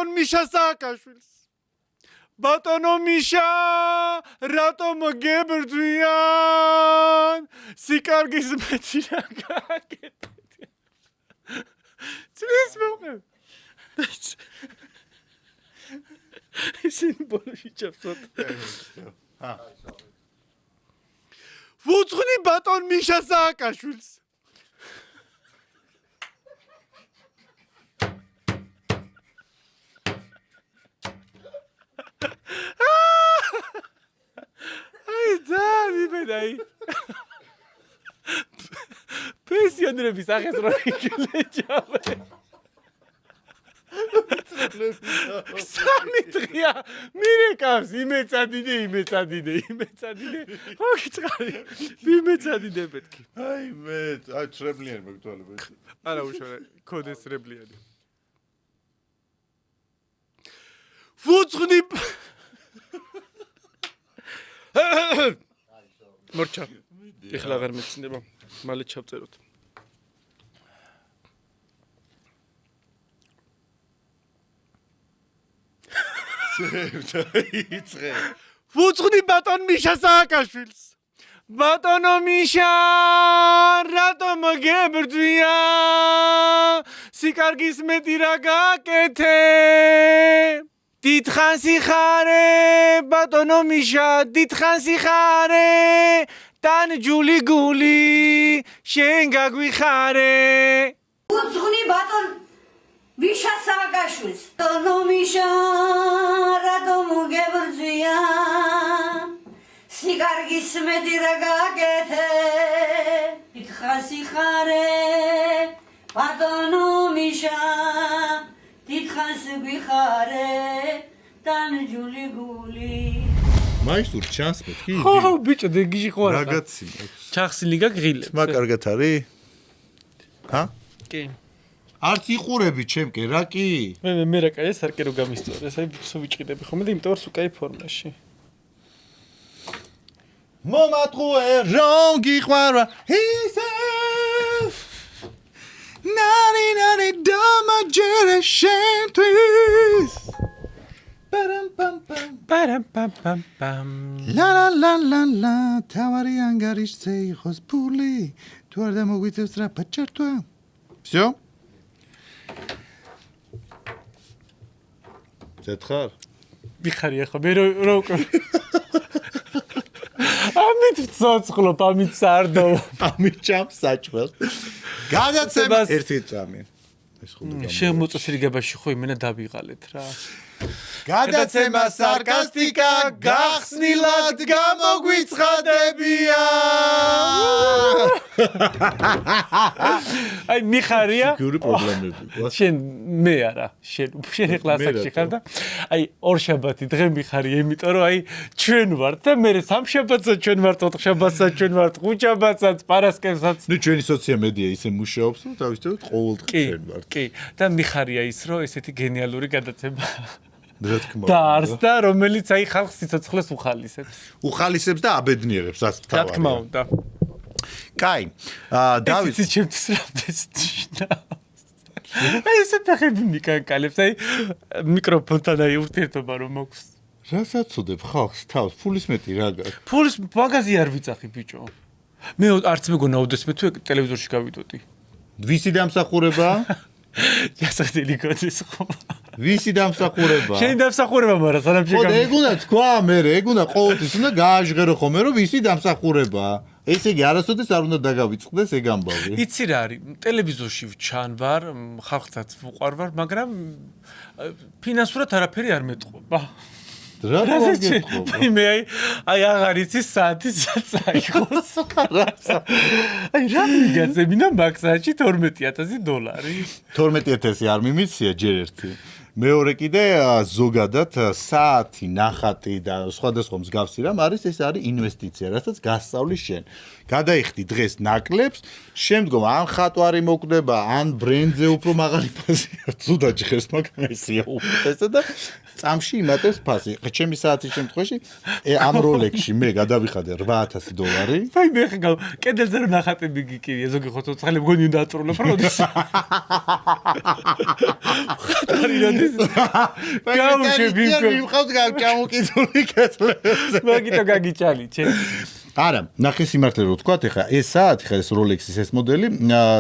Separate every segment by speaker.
Speaker 1: ბატონ მიშა სააკაშვილს. ბატონო მიშა, რატომ გებრძვიან? სიკარგის მეტი რა გაკეთეთ. წლის მოყევ. ისინი ბოლოში ჩავწოთ. ვუძღვნი ბატონ მიშა სააკაშვილს. აი პენსიონერების ახეს რო იგლეჯავე. სამი დღეა მირეკავს იმეცადინე. ხო გიწყარი. იმეცადინე მეთქი.
Speaker 2: აი მე, აი ცრებლიანი მოგთვალებთ.
Speaker 1: არა უშორე, კოდეს ცრებლიანი. ვუძღვნი მორჩა. ეხლა აღარ მეცნდება. მალე ჩავწეროთ. ვუძღვნი ბატონ მიშა სააკაშვილს. ბატონო მიშა, რატომ გებრძვიან? სიკარგის მეტი რა გაკეთე? დიდხანს იხარე, ბატონო მიშა, დიდხანს იხარე. ტანჯული გული, შენ გაგვიხარე.
Speaker 3: ვუძღვნი ბატონ მიშა სააკაშვილს. ბატონო მიშა, რატომ გებრძვიან? სიკარგის მეტი რა გაკეთე? დიდხანს იხარე, ბატონო მიშა, დიდხანს გვიხარე. ტანჯული გული.
Speaker 2: მაისურ ჩანს მეთქი?
Speaker 1: ხო, ბიჭო, დეგიში ხო არა.
Speaker 2: რაღაცი.
Speaker 1: ჩახსილი გაგრილებს.
Speaker 2: სმა კარგად არის? ჰა?
Speaker 1: კი.
Speaker 2: არც იყურები ჩემ კი, რა კი?
Speaker 1: მე რა კაი, ეს არ კი რო გამისწორე, ეს აი ვიჭყიდები ხომ და იმიტომ რომ სულ კაი ფორმაში.
Speaker 2: მომატყუე რონგი ყვარა ისე ნანი დამაჯერე შენთვის
Speaker 1: პარამ
Speaker 2: ლა თავარი ანგარიშზე იყოს ფული თუ არ დამოგვიწევს რა პაჭართვა всё ზეთხარ
Speaker 1: მიხარია ხო მე რო ამით ცოცხლობ, ამით სარდო.
Speaker 2: ამით ჩამს საჭმელს. გადაცემა ერთი წამი. ეს ხომ
Speaker 1: შემოწესრიგებაში ხო იმენა დავიღალეთ რა.
Speaker 2: გადაცემა სარკასტიკა გახსნილად გამოგვიცხადებია.
Speaker 1: აი მიხარია.
Speaker 2: გური პრობლემები ყავს.
Speaker 1: შენ მე არა, შენ ეხლა ასაკში ხარ და აი ორშაბათი დღე მიხარია, იმიტომ რომ აი ჩვენ ვართ და მე სამშაბათსაც ჩვენ ვართ, ოთხშაბათსაც ჩვენ ვართ, ხუთშაბათსაც, პარასკევსაც.
Speaker 2: ნუ ჩვენი სოციომედია ისე მუშაობს, რომ თავისთავად ყოველდღე ჩვენ ვართ.
Speaker 1: კი, და მიხარია ის, რომ ესეთი გენიალური გადაცემა
Speaker 2: რა თქმა უნდა.
Speaker 1: და არს და რომელიც აი ხალხს სიცოცხლეს უხალისებს.
Speaker 2: უხალისებს და აბედნიერებს, რაც
Speaker 1: რა
Speaker 2: თავარია.
Speaker 1: თქმა უნდა.
Speaker 2: კაი. დავით
Speaker 1: ეს ჩემთვის რამდენს ძინა. აი ესე ფეხები მიკანკალებს, აი მიკროფონთან აი ურთიერთობა რომ მაქვს.
Speaker 2: რასაც უდებ ხალხს თავს, ფულის მეტი რა გაქვს?
Speaker 1: ფულის მაღაზია არ ვიწახი ბიჭო. მე არც მეგონა ოდესმე თუ ტელევიზორში გავიდოდი.
Speaker 2: ვისი დამსახურება?
Speaker 1: გასახდელი გოდის ხო?
Speaker 2: ვისი დამსახურება?
Speaker 1: შენ დამსახურება, მაგრამ სანამ
Speaker 2: ხო, ეგ უნდა თქვა მე, ეგ უნდა ყოველთვის უნდა გააჟღერო ხოლმე, რომ ვისი დამსახურება. ესე იგი, არასოდეს არ უნდა დაგავიწყდეს ეგ ამბავი.
Speaker 1: იცი რა არის, ტელევიზორში ჩან ვარ, ხალხსაც ვუყვარ ვარ, მაგრამ ფინანსურად არაფერი არ მეტყობა.
Speaker 2: რა გეტყობა?
Speaker 1: მე აი აღარ იცი საათის წაიღოს. აი რა მიგაწებინა მაქსაჩი $12,000.
Speaker 2: 12,000 არ მიმიცია ჯერ ერთი. მეორე კიდე ზოგადად საათი, ნახატი და სხვადასხვა მსგავსი რამ არის, ეს არის ინვესტიცია, რასაც გასწავლი შენ. გადაიხდი დღეს ნაკლებს, შემდგომ ან ხატვარი მოკვდება, ან ბრენდზე უფრო მაღალი ფასი ზუდად ჟღერს, მაგრამ ესეა უხესა და წამში იმატებს ფასი. ჩემი საათის შემთხვევაში ამ როლექსში მე გადავიხადე $8,000.
Speaker 1: აი მე ხა კედელზე რომ ნახატები გიკირია, ზოგი ხო ცოცხალი მგონი უნდა აწრულებ როდის. ხატვარი როდის გაუშვები
Speaker 2: მივყავს გამოკიდული კეთლებზე.
Speaker 1: მაგითო გაგიჭალი ჩემ
Speaker 2: არა, ნახე სიმართლე რო ვთქვა, ეხლა ეს საათი, ხა ეს Rolex-ის ეს მოდელი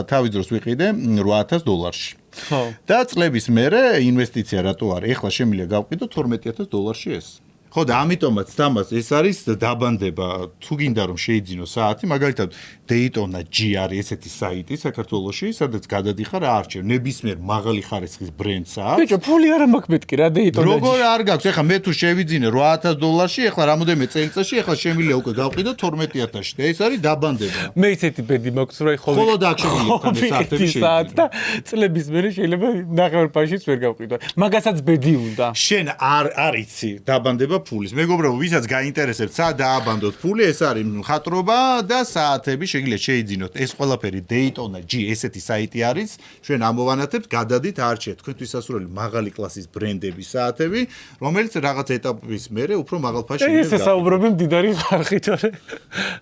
Speaker 2: თავის დროს ვიყიდე $8,000-ში.
Speaker 1: ხო.
Speaker 2: და წლების მერე ინვესტიცია რატო არის? ეხლა შემიძლია გავყიდო $12,000-ში ეს. ხო და ამიტომაც თამას ეს არის დაბანდება თუ გინდა რომ შეიძინო საათი მაგალითად Daytona G არის ესეთი საიტი საქართველოში სადაც გადადიხარ აარჩევ ნებისმიერ მაღალი ხარისხის ბრენდ საათს
Speaker 1: ბიჭო ფული არა მაქვს მეთქი რა Daytona
Speaker 2: როგორ არ გაქვს ეხლა მე თუ შევიძინე $8,000-ში ეხლა რამოდენიმე წელიწადში ეხლა შემიძლია უკვე გავყიდო $12,000-ში და ეს არის დაბანდება
Speaker 1: მე ისეთი ბედი მაქვს რა
Speaker 2: ხოლო დაახშენილი
Speaker 1: საათები საათს და წლების მერე შეიძლება ნახევარფაშიც ვერ გავყიდო მაგასაც ბედი უნდა
Speaker 2: შენ არ იცი დაბანდება ფულის. მეგობრებო, ვისაც გაინტერესებთ, სად დააბანდოთ ფული, ეს არის მხატვრობა და საათები, შეგიძლიათ შეიძინოთ. ეს ყველაფერი Daytona G ესეთი საიტი არის. ჩვენ ამოვანათებთ, გადადით, არჩევთ თქვენთვის სასურველი მაღალი კლასის ბრენდების საათები, რომელიც რაღაც ეტაპის მერე უფრო მაღალ ფასში
Speaker 1: ეს საუბრობი მდიდარი ხარხით არა.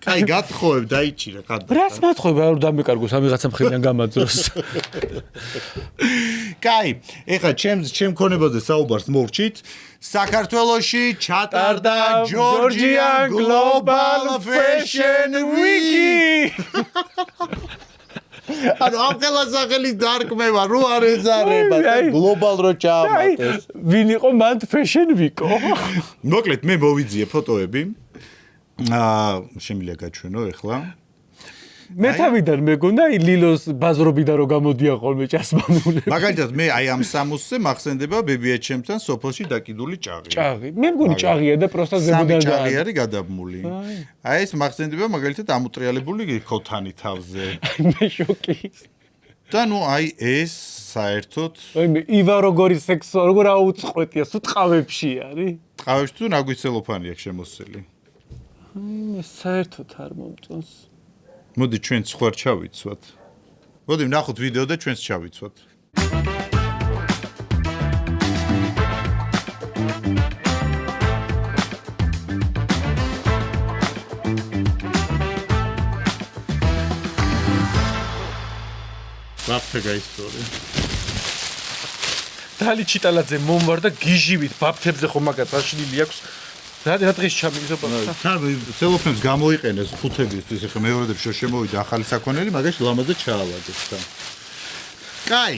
Speaker 2: კაი, გათხოვებ, დაიჭირე ხანდა.
Speaker 1: რას მათხოვებ, არ დამეკარგოს ამ ვიღაცა მხრიდან გამაძროს.
Speaker 2: კაი, ეხლა ჩემ ქონებაზე საუბარს მოვჭით. საქართველოში ჩატარდა Georgian Global Fashion Week. ანუ ამ ხელასახელის დარქმევა რო არ ეზარება და გლობალ რო ჩაამატეს.
Speaker 1: ვინ იყო მან Fashion Week-ო?
Speaker 2: მოკლედ მე მოვიძიე ფოტოები. შემიძლია გაჩვენო ეხლა.
Speaker 1: მე თავიდან მეგონა ლილოს ბაზრობიდან რო გამოდია ხოლმე ჭასმანულები.
Speaker 2: მაგალითად მე აი ამ სამუსზე მახსენდება ბებიაჩემთან სოფელში დაკიდული ჭაღი.
Speaker 1: ჭაღი. მე მგონი ჭაღია და პროსტა ზემოდან
Speaker 2: ჭაღი არის გადაბმული. აი ეს მახსენდება მაგალითად ამუტრიალებული ქოთანი თავზე.
Speaker 1: მე შოკი.
Speaker 2: და ნუ აი ეს საერთოდ
Speaker 1: აი ივა როგორი სექსო როგორ აუწყვეტია სულ ტყავებში არის.
Speaker 2: ტყავებში თუ ნაგვიცელოფანი აქვს შემოსილი.
Speaker 1: მე საერთოდ არ მომწონს.
Speaker 2: მოდი ჩვენც ხوار ჩავიცვათ. მოდი ვნახოთ ვიდეო და ჩვენც ჩავიცვათ. ბაფთეგა ისტორია.
Speaker 1: დალი ჩიტალაძე მომვარ და გიჟივით ბაფთებზე ხომ მაგაც აშლილი აქვს. რა დღეს ჩამიგზავნა?
Speaker 2: თან ცელოფენს გამოიყენეს ხუთებისთვის, ეხლა მეორედებს შემოვიდა ახალი საქონელი, მაგაში ლამაზად ჩაალაგებს თან. კაი.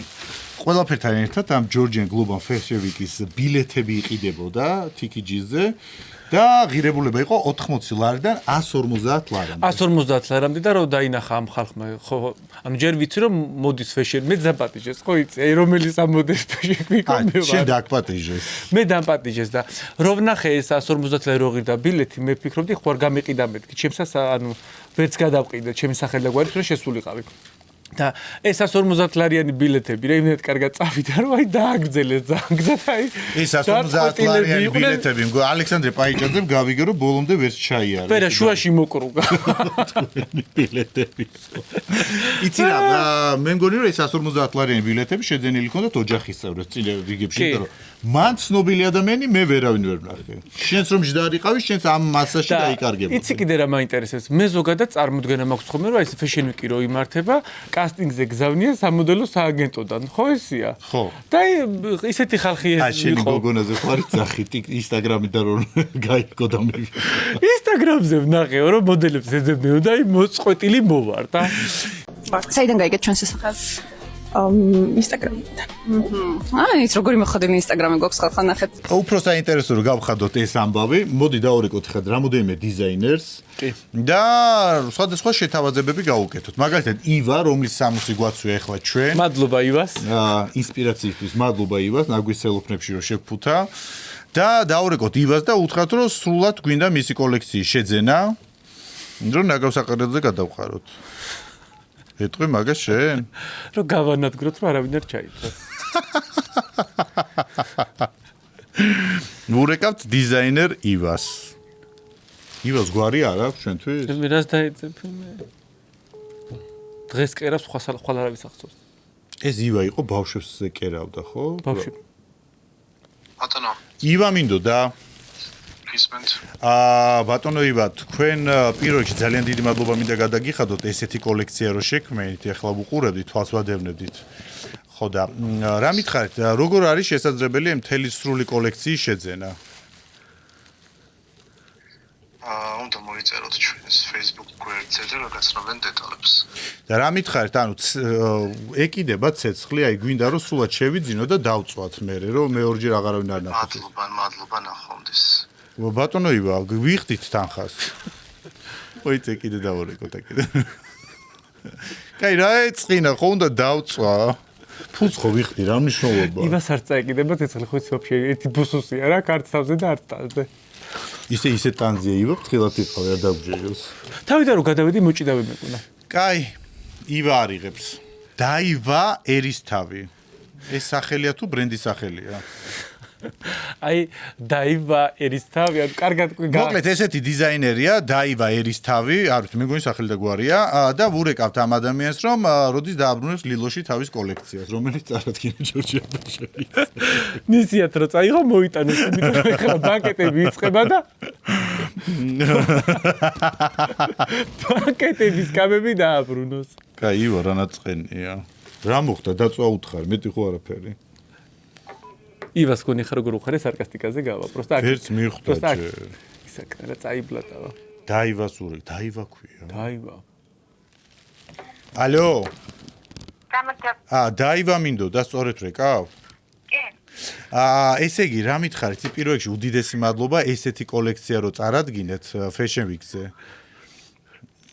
Speaker 2: ყველაფერთან ერთად ამ Georgian Global Fashion Week-ის ბილეთები იყიდებოდა TKG-ზე და ღირებულება იყო 80 ლარიდან 150 ლარამდე.
Speaker 1: 150 ლარამდე და რომ დაინახა ამ ხალხმა, ხო, ანუ ჯერ ვიცი რომ მოდის fashion, მე დაპატიჟეს, ხო იცი, აი რომელიც ამოდის fashion week-ო მე ვარ.
Speaker 2: შენ დაგპატიჟეს.
Speaker 1: მე დამპატიჟეს და რომ ნახე ეს 150 ლარი რო ღირდა ბილეთი, მე ფიქრობდი ხوار გამიყიდა მეთქი, ჩემსაც ანუ ვერც გადავყიდე, ჩემი სახელი და გვარი რომ შესულიყავი. და ეს 150 ლარიანი ბილეთები რა იმდენად კარგად წავიდა რომ აი დააგრძელეს ძანგზად აი
Speaker 2: ეს 150 ლარიანი ბილეთები ალექსანდრე პაიჭაძემ გავიგე რომ ბოლომდე ვერ ჩაიარა
Speaker 1: ვერა შუაში მოკრუგა
Speaker 2: ბილეთები იცი რა მე მგონი რომ ეს 150 ლარიანი ბილეთები შეძენილი ჰქონდათ ოჯახის წევრებს წინ რიგებში იმიტომ რომ მან ცნობილი ადამიანი მე ვერავინ ვერ ვნახე შენს რომ ჯდარიყავი შენს ამ მასაში დაიკარგებოდა
Speaker 1: იცი კიდე რა მაინტერესებს მე ზოგადად წარმოდგენა მაქვს ხოლმე რომ ეს fashion week-ი რო იმართება კასტინგზე გზავნია სამოდელო სააგენტოდან ხო ესია
Speaker 2: ხო
Speaker 1: და ისეთი ხალხი ეს
Speaker 2: აი შენი გოგონაზე ხარ ძახი Instagram-იდან რომ გაიგო და მე
Speaker 1: Instagram-ზე ვნახეო რომ მოდელებს ეძებნეო და აი მოწყვეტილი მოვარ და
Speaker 4: საიდან გაიგეთ ჩვენს სახეს Instagram-დან. ის როგორი მოხდილი Instagram-ი გვაქვს ხალხა ნახეთ.
Speaker 2: უფრო საინტერესო რომ გავხადოთ ეს ამბავი. მოდი დავურეკოთ ხა რამოდენიმე დიზაინერს.
Speaker 1: კი.
Speaker 2: და სხვადასხვა შეთავაზებები გავუკეთოთ. მაგალითად ივა, რომლის სამუსი გვაცვია ახლა ჩვენ.
Speaker 1: მადლობა ივას.
Speaker 2: ინსპირაციისთვის მადლობა ივას, ნაგვისელოფნებში რომ შეგფუთა. და დავურეკოთ ივას და უთხრათ რომ სრულად გვინდა მისი კოლექციის შეძენა. რომ ნაგავსაყრელზე გადავყაროთ. ეტყვი მაგას შენ?
Speaker 1: რომ გავანადგროთ რომ არავინ არ ჩაიცვას.
Speaker 2: ვურეკავთ დიზაინერ ივას. ივას გვარი არ აქვს ჩვენთვის?
Speaker 1: მე რას დაეძებ მე? დღეს კერავს სხვა არავის ახსოვს.
Speaker 2: ეს ივა იყო ბავშვებს კერავდა, ხო?
Speaker 1: ბავშვი.
Speaker 5: ბატონო.
Speaker 2: ივა მინდოდა.
Speaker 5: ისმენთ.
Speaker 2: ბატონო ივა, თქვენ პირველ რიგში ძალიან დიდი მადლობა მინდა გადაგიხადოთ ესეთი კოლექცია რო შექმნით, ახლა ვუყურებდით, თვალს ვადევნებდით. ხო და რა მითხარით, როგორ არის შესაძლებელი მთელი სრული კოლექციის შეძენა?
Speaker 5: უნდა მოიწეროთ ჩვენს Facebook გვერდზე და გაგაცნობენ დეტალებს.
Speaker 2: და რა მითხარით, ანუ ეკიდება ცეცხლი, აი გვინდა რომ სულად შევიძინო და დავწვათ მე, რომ მეორჯერ აღარავინ არ ნახოთ.
Speaker 5: მადლობა ნახვამდის.
Speaker 2: ბატონო ივა, ვიხდით თანხას. მოიწე კიდე დავორეკოთ აკიდე. კაი, რა ეწყინა, ხო უნდა დავწვა. ფულს ხო ვიხდი, რა მნიშვნელობა?
Speaker 1: ივას არ წაეკიდება ცეცხლი, ხო იცი ვაფშე ერთი ბუსუსია რა, კარც თავზე და არც თავზე.
Speaker 2: ისე ტანზია ივა, ფრთხილად იყავი, არ დაგჯეროს.
Speaker 1: თავიდან რომ გადავედი, მოჭიდა ვიმეკუნა.
Speaker 2: კაი, ივა არიღებს. დაივა ერისთავი. ეს სახელია თუ ბრენდის სახელია?
Speaker 1: აი, დაივა ერისთავი, ან კარგად
Speaker 2: მოკლედ ესეთი დიზაინერია, დაივა ერისთავი, არ ვიცი, მე მგონი სახელი და გვარია და ვურეკავთ ამ ადამიანს, რომ როდის დააბრუნებს ლილოში თავის კოლექციას, რომელიც წარადგინა ჯორჯი აბაშელი.
Speaker 1: ნისიათ რომ წაიღო, მოიტანოს, იმიტომ ეხლა ბანკეტები იწყება და ბანკეტების კამები დააბრუნოს.
Speaker 2: კაი, ივა რა ნაწყენია. რა მოხდა, დაწვა უთხარი, მეტი ხო არაფერი.
Speaker 1: ივას გონი ხარ როგორ უხარე სარკასტიკაზე გავა, პროსტა აქ.
Speaker 2: ერთს მიხვდა ჯერ.
Speaker 1: ისაკნე რა წაიბლატავა.
Speaker 2: დაივას ურეკ, დაივა ქვია.
Speaker 1: დაივა.
Speaker 2: ალო.
Speaker 6: გამარჯობა.
Speaker 2: დაივა მინდოდა, სწორედ რეკავ?
Speaker 6: კი.
Speaker 2: ესე იგი, რა მითხარით, პირველ რიგში უდიდესი მადლობა ესეთი კოლექცია რო წარადგინეთ Fashion Week-ზე.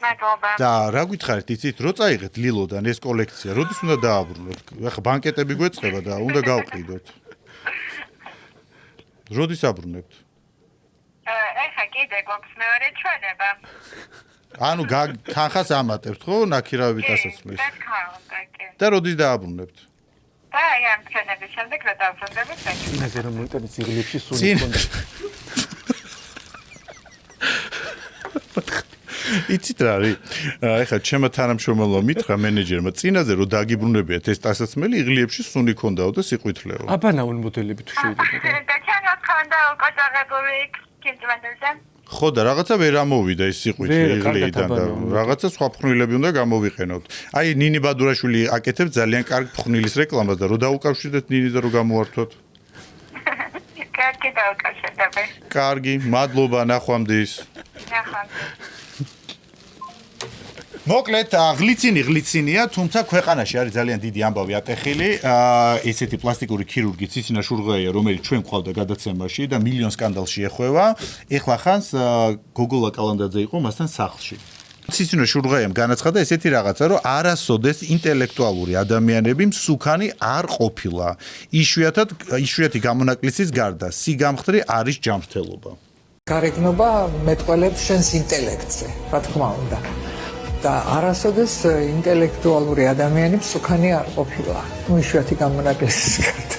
Speaker 6: მადლობა.
Speaker 2: და რა გითხარით, იცით, რო წაიღეთ ლილოდან ეს კოლექცია, როდის უნდა დააბრუნოთ? ახლა ბანკეტები გვეწყება და უნდა გავყიდოთ. როდის აბრუნებთ?
Speaker 6: ეხა კიდე გვაქვს მეორე ჩვენება.
Speaker 2: ანუ თანხას ამატებთ, ხო, ნაქირავებით ასაცმლის.
Speaker 6: და თქმა უნდა, კი.
Speaker 2: და როდის დააბრუნებთ?
Speaker 6: და აი ამ ჩვენების შემდეგ რა დავბრუნდებით?
Speaker 1: წინაზე რომ მოიტანეს იღლებში სული
Speaker 2: წინ
Speaker 1: ქონდა.
Speaker 2: იცით რა არის? ეხლა ჩემო თანამშრომელმა მითხრა მენეჯერმა, წინაზე რომ დაგიბრუნებიათ ეს ტასაცმელი, იღლიებში სუნი ქონდაო და სიყვითლეო.
Speaker 1: აბანაულ მოდელები თუ შეიძლება.
Speaker 6: და ჩანოს ხანდა უკოჭაღებული კინტვენდზე.
Speaker 2: ხო და რაღაცა ვერ ამოვიდა ეს სიყვითლე
Speaker 1: ვერ,
Speaker 2: იღლიიდან
Speaker 1: კარგად
Speaker 2: და
Speaker 1: აბანაო.
Speaker 2: რაღაცა სხვა ფხვნილები უნდა გამოვიყენოთ. აი ნინი ბადურაშვილი აკეთებს ძალიან კარგ ფხვნილის რეკლამას და რო დაუკავშირდეთ ნინი და რო გამოვართოთ.
Speaker 6: კარგი დავკავშირდები.
Speaker 2: კარგი, მადლობა, ნახვამდის.
Speaker 6: ნახვამდის.
Speaker 2: მოკლედ ღლიცინია, თუმცა ქვეყანაში არის ძალიან დიდი ამბავი ატეხილი. ესეთი პლასტიკური ქირურგი ციცინა შურღაია, რომელიც ჩვენ გვყავდა გადაცემაში და მილიონ სკანდალში ეხვევა. ეხლა ხანს გოგოლა კალანდაძე იყო მასთან სახლში. ციცინა შურღაიამ განაცხადა ესეთი რაღაცა, რომ არასოდეს ინტელექტუალური ადამიანები მსუქანი არ ყოფილა. იშვიათი გამონაკლისის გარდა, სიგამხდრი არის ჯანმრთელობა.
Speaker 7: გარეგნობა მეტყველებს შენს ინტელექტზე, რა თქმა უნდა. და არასოდეს ინტელექტუალური ადამიანებს სუქანი არ ყოფილა. იშვიათი გამონაკლისის გარდა.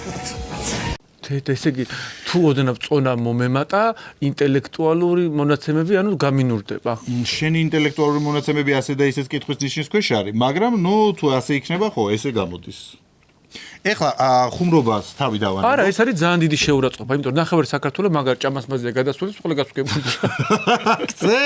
Speaker 1: ესე იგი, თუ ოდნავ წონა მომემატა, ინტელექტუალური მონაცემები ანუ გამინურდება.
Speaker 2: შენი ინტელექტუალური მონაცემები ასე და ისეც კითხვის ნიშნის ქვეშ არის, მაგრამ თუ ასე იქნება, ხო, ესე გამოდის. ეხლა ხუმრობას თავი დავანებო.
Speaker 1: არა, ეს არის ძალიან დიდი შეურაცხყოფა, იმიტომ რომ ნახევარი საქართველოს მაგარ ჭამას მაზია გადასვლით, ყველა გასუგებული.
Speaker 2: ზე!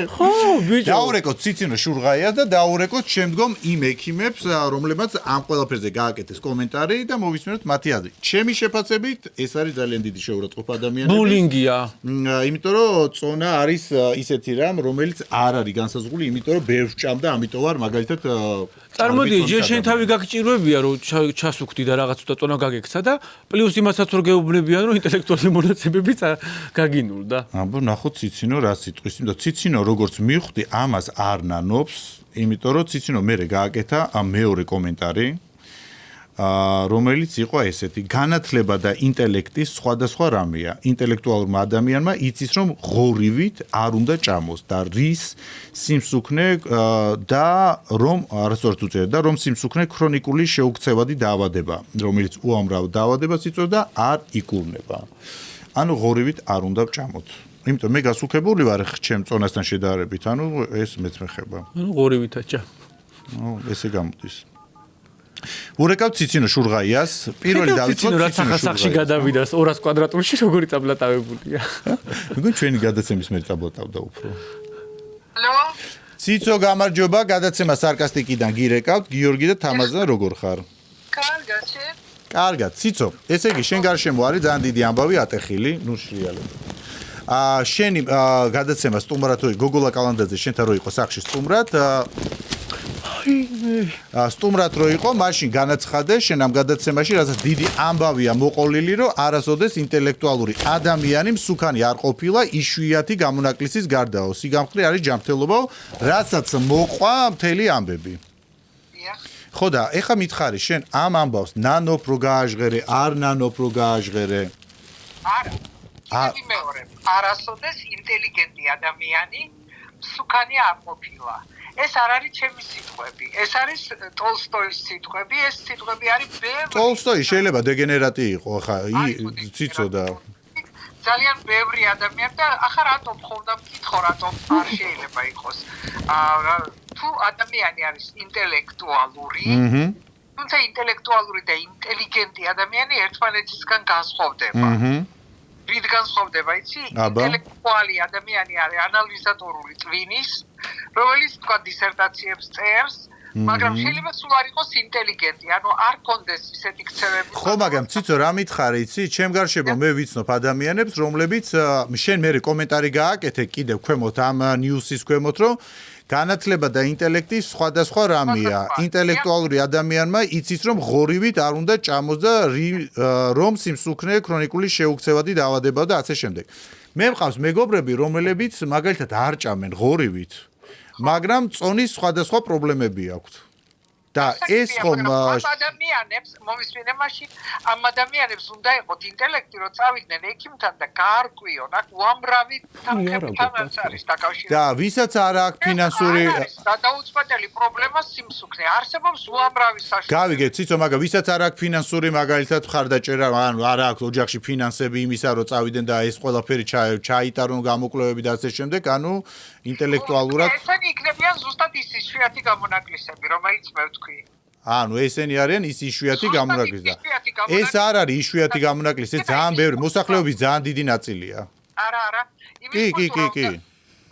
Speaker 1: ხო, ბიჭო.
Speaker 2: დაურეკოთ ციცინო შურღაიას და დაურეკოთ შემდგომ იმ ექიმებს, რომლებმაც ამ ყველაფერზე გააკეთეს კომენტარი და მოვისმენთ მათი აზრი. ჩემი შეფასებით, ეს არის ძალიან დიდი შეურაცხყოფა ადამიანების.
Speaker 1: ბულინგია.
Speaker 2: იმიტომ რომ წონა არის ისეთი რამ, რომელიც არ არის განსაზღვრული, იმიტომ რომ ბევრს ჭამდა, ამიტომ არ მაგალითად
Speaker 1: წარმოიდგინე, ჯერ შენ თავი გაგჭირვებია, რომ ჩასუქდი და რაღაც უდა წონა გაგექცა და პლუს იმასაც რომ გეუბნებიან, რომ ინტელექტუალური მონაცემებიც გაგინულდა.
Speaker 2: აბა ნახოთ ციცინო რა სიტყვის, იმიტომ ციცინო როგორც მივხვდი, ამას არ ნანობს, იმიტომ რომ ციცინო მერე გააკეთა მეორე კომენტარი, რომელიც იყო ესეთი: განათლება და ინტელექტის სხვადასხვა რამეა. ინტელექტუალურმა ადამიანმა იცის, რომ ღორივით არ უნდა ჭამოს და რის სიმსუქნე და რომ არასწორად უწევდა და რომ სიმსუქნე ქრონიკული შეუქცევადი დაავადება, რომელიც უამრავ დაავადებას იწვევს და არ იკურნება. ანუ ღორივით არ უნდა ჭამოთ. იმიტომ მე გასუქებული ვარ ჩემ წონასთან შედარებით, ანუ ეს მეც მეხება.
Speaker 1: ანუ ღორივით აჭა.
Speaker 2: ესე გამოდის. ურეკავ ციცინო შურღაიას, პირველი დავიწყოთ
Speaker 1: ციცინო რაც ახასახში გადავიდა 200 კვადრატულში როგორი წაბლატავებულია.
Speaker 2: მეგონი ჩვენი გადაცემის მე წაბლატავდა უფრო.
Speaker 6: ალო?
Speaker 2: ციცო გამარჯობა, გადაცემა სარკასტიკიდან გირეკავთ, გიორგი და თამაზა როგორ ხარ?
Speaker 6: კარგად,
Speaker 2: კარგად, ციცო, ესე იგი შენ გარშემო არის ძალიან დიდი ამბავი ატეხილი, ნუ შრიალებ. შენი გადაცემა სტუმრად რო გოგოლა კალანდაძე შენთან რო იყო სახში სტუმრად, სტუმრად რო იყო, მაშინ განაცხადა შენ ამ გადაცემაში, რასაც დიდი ამბავია მოყოლილი, რომ არასოდეს ინტელექტუალური ადამიანი მსუქანი არ ყოფილა იშვიათი გამონაკლისის გარდაო. სიგამხლე არის ჯანმრთელობაო, რასაც მოყვა მთელი ამბები. ხო და ეხა მითხარი შენ ამ ამბავს ნანოფ რო გააჟღერე, არ ნანოფ რო გააჟღერე?
Speaker 6: არა. მეორე, არასოდეს ინტელიგენტი ადამიანი მსუქანი არ ყოფილა. ეს არ არის ჩემი სიტყვები, ეს არის ტოლსტოის სიტყვები, ეს სიტყვები არის ბევრი.
Speaker 2: ტოლსტოი შეიძლება დეგენერატი იყო, ხა, ციცო და
Speaker 6: ძალიან ბევრი ადამიანი და ახლა რატომ ხონდა მკითხო, რატომ არ შეიძლება იყოს. თუ ადამიანი არის ინტელექტუალური, თუმცა ინტელექტუალური და ინტელიგენტი ადამიანი ერთმანეთისგან განსხვავდება. რით განსხვავდება, იცი? ინტელექტუალი ადამიანი არის ანალიზატორული ტვინის, რომელიც თქვა დისერტაციებს წერს, მაგრამ შეიძლება სულ არ იყოს ინტელიგენტი, ანუ არ კონდეს ისეთი ქცევები.
Speaker 2: ხო, მაგრამ ციცო რა მითხარი, იცი? ჩემ გარშემო მე ვიცნობ ადამიანებს, რომლებიც შენ მე კომენტარი გააკეთე კიდევ ქვემოთ ამ ნიუსის ქვემოთ, რომ განათლება და ინტელექტი სხვადასხვა რამეა. ინტელექტუალური ადამიანმა იცის, რომ ღორივით არ უნდა ჭამოს და რომ სიმსუქნე ქრონიკული შეუქცევადი დაავადებაა და ასე შემდეგ. მე მყავს მეგობრები, რომლებიც მაგალითად არ ჭამენ ღორივით, მაგრამ წონის სხვადასხვა პრობლემები აქვთ. და ეს ხომ
Speaker 6: ადამიანებს მომისვენებაში ამ ადამიანებს უნდა იყოთ ინტელექტი, რომ წავიდნენ ექიმთან და გაარკვიონ, აქ უამრავი თანხებთან არის დაკავშირებული.
Speaker 2: და ვისაც არ აქვს ფინანსური
Speaker 6: გადაუწყვეტელი პრობლემა სიმსუქნე. არსებობს უამრავი საშუალება.
Speaker 2: გავიგეთ, ციცო, მაგრამ ვისაც არ აქვს ფინანსური მაგალითად მხარდაჭერა, ანუ არ აქვს ოჯახში ფინანსები იმისა, რომ წავიდნენ და ეს ყველაფერი ჩაიტარონ გამოკვლევები და ასე შემდეგ, ანუ ინტელექტუალურად
Speaker 6: ესენი იქნებიან ზუსტად ის იშვიათი გამონაკლისები, რომელიც მე ვთქვი.
Speaker 2: ანუ ესენი არიან ის იშვიათი გამონაკლისი. ეს არ არის იშვიათი გამონაკლისი, ეს ძალიან ბევრი მოსახლეობის ძალიან დიდი ნაწილია.
Speaker 6: არა.
Speaker 2: კი.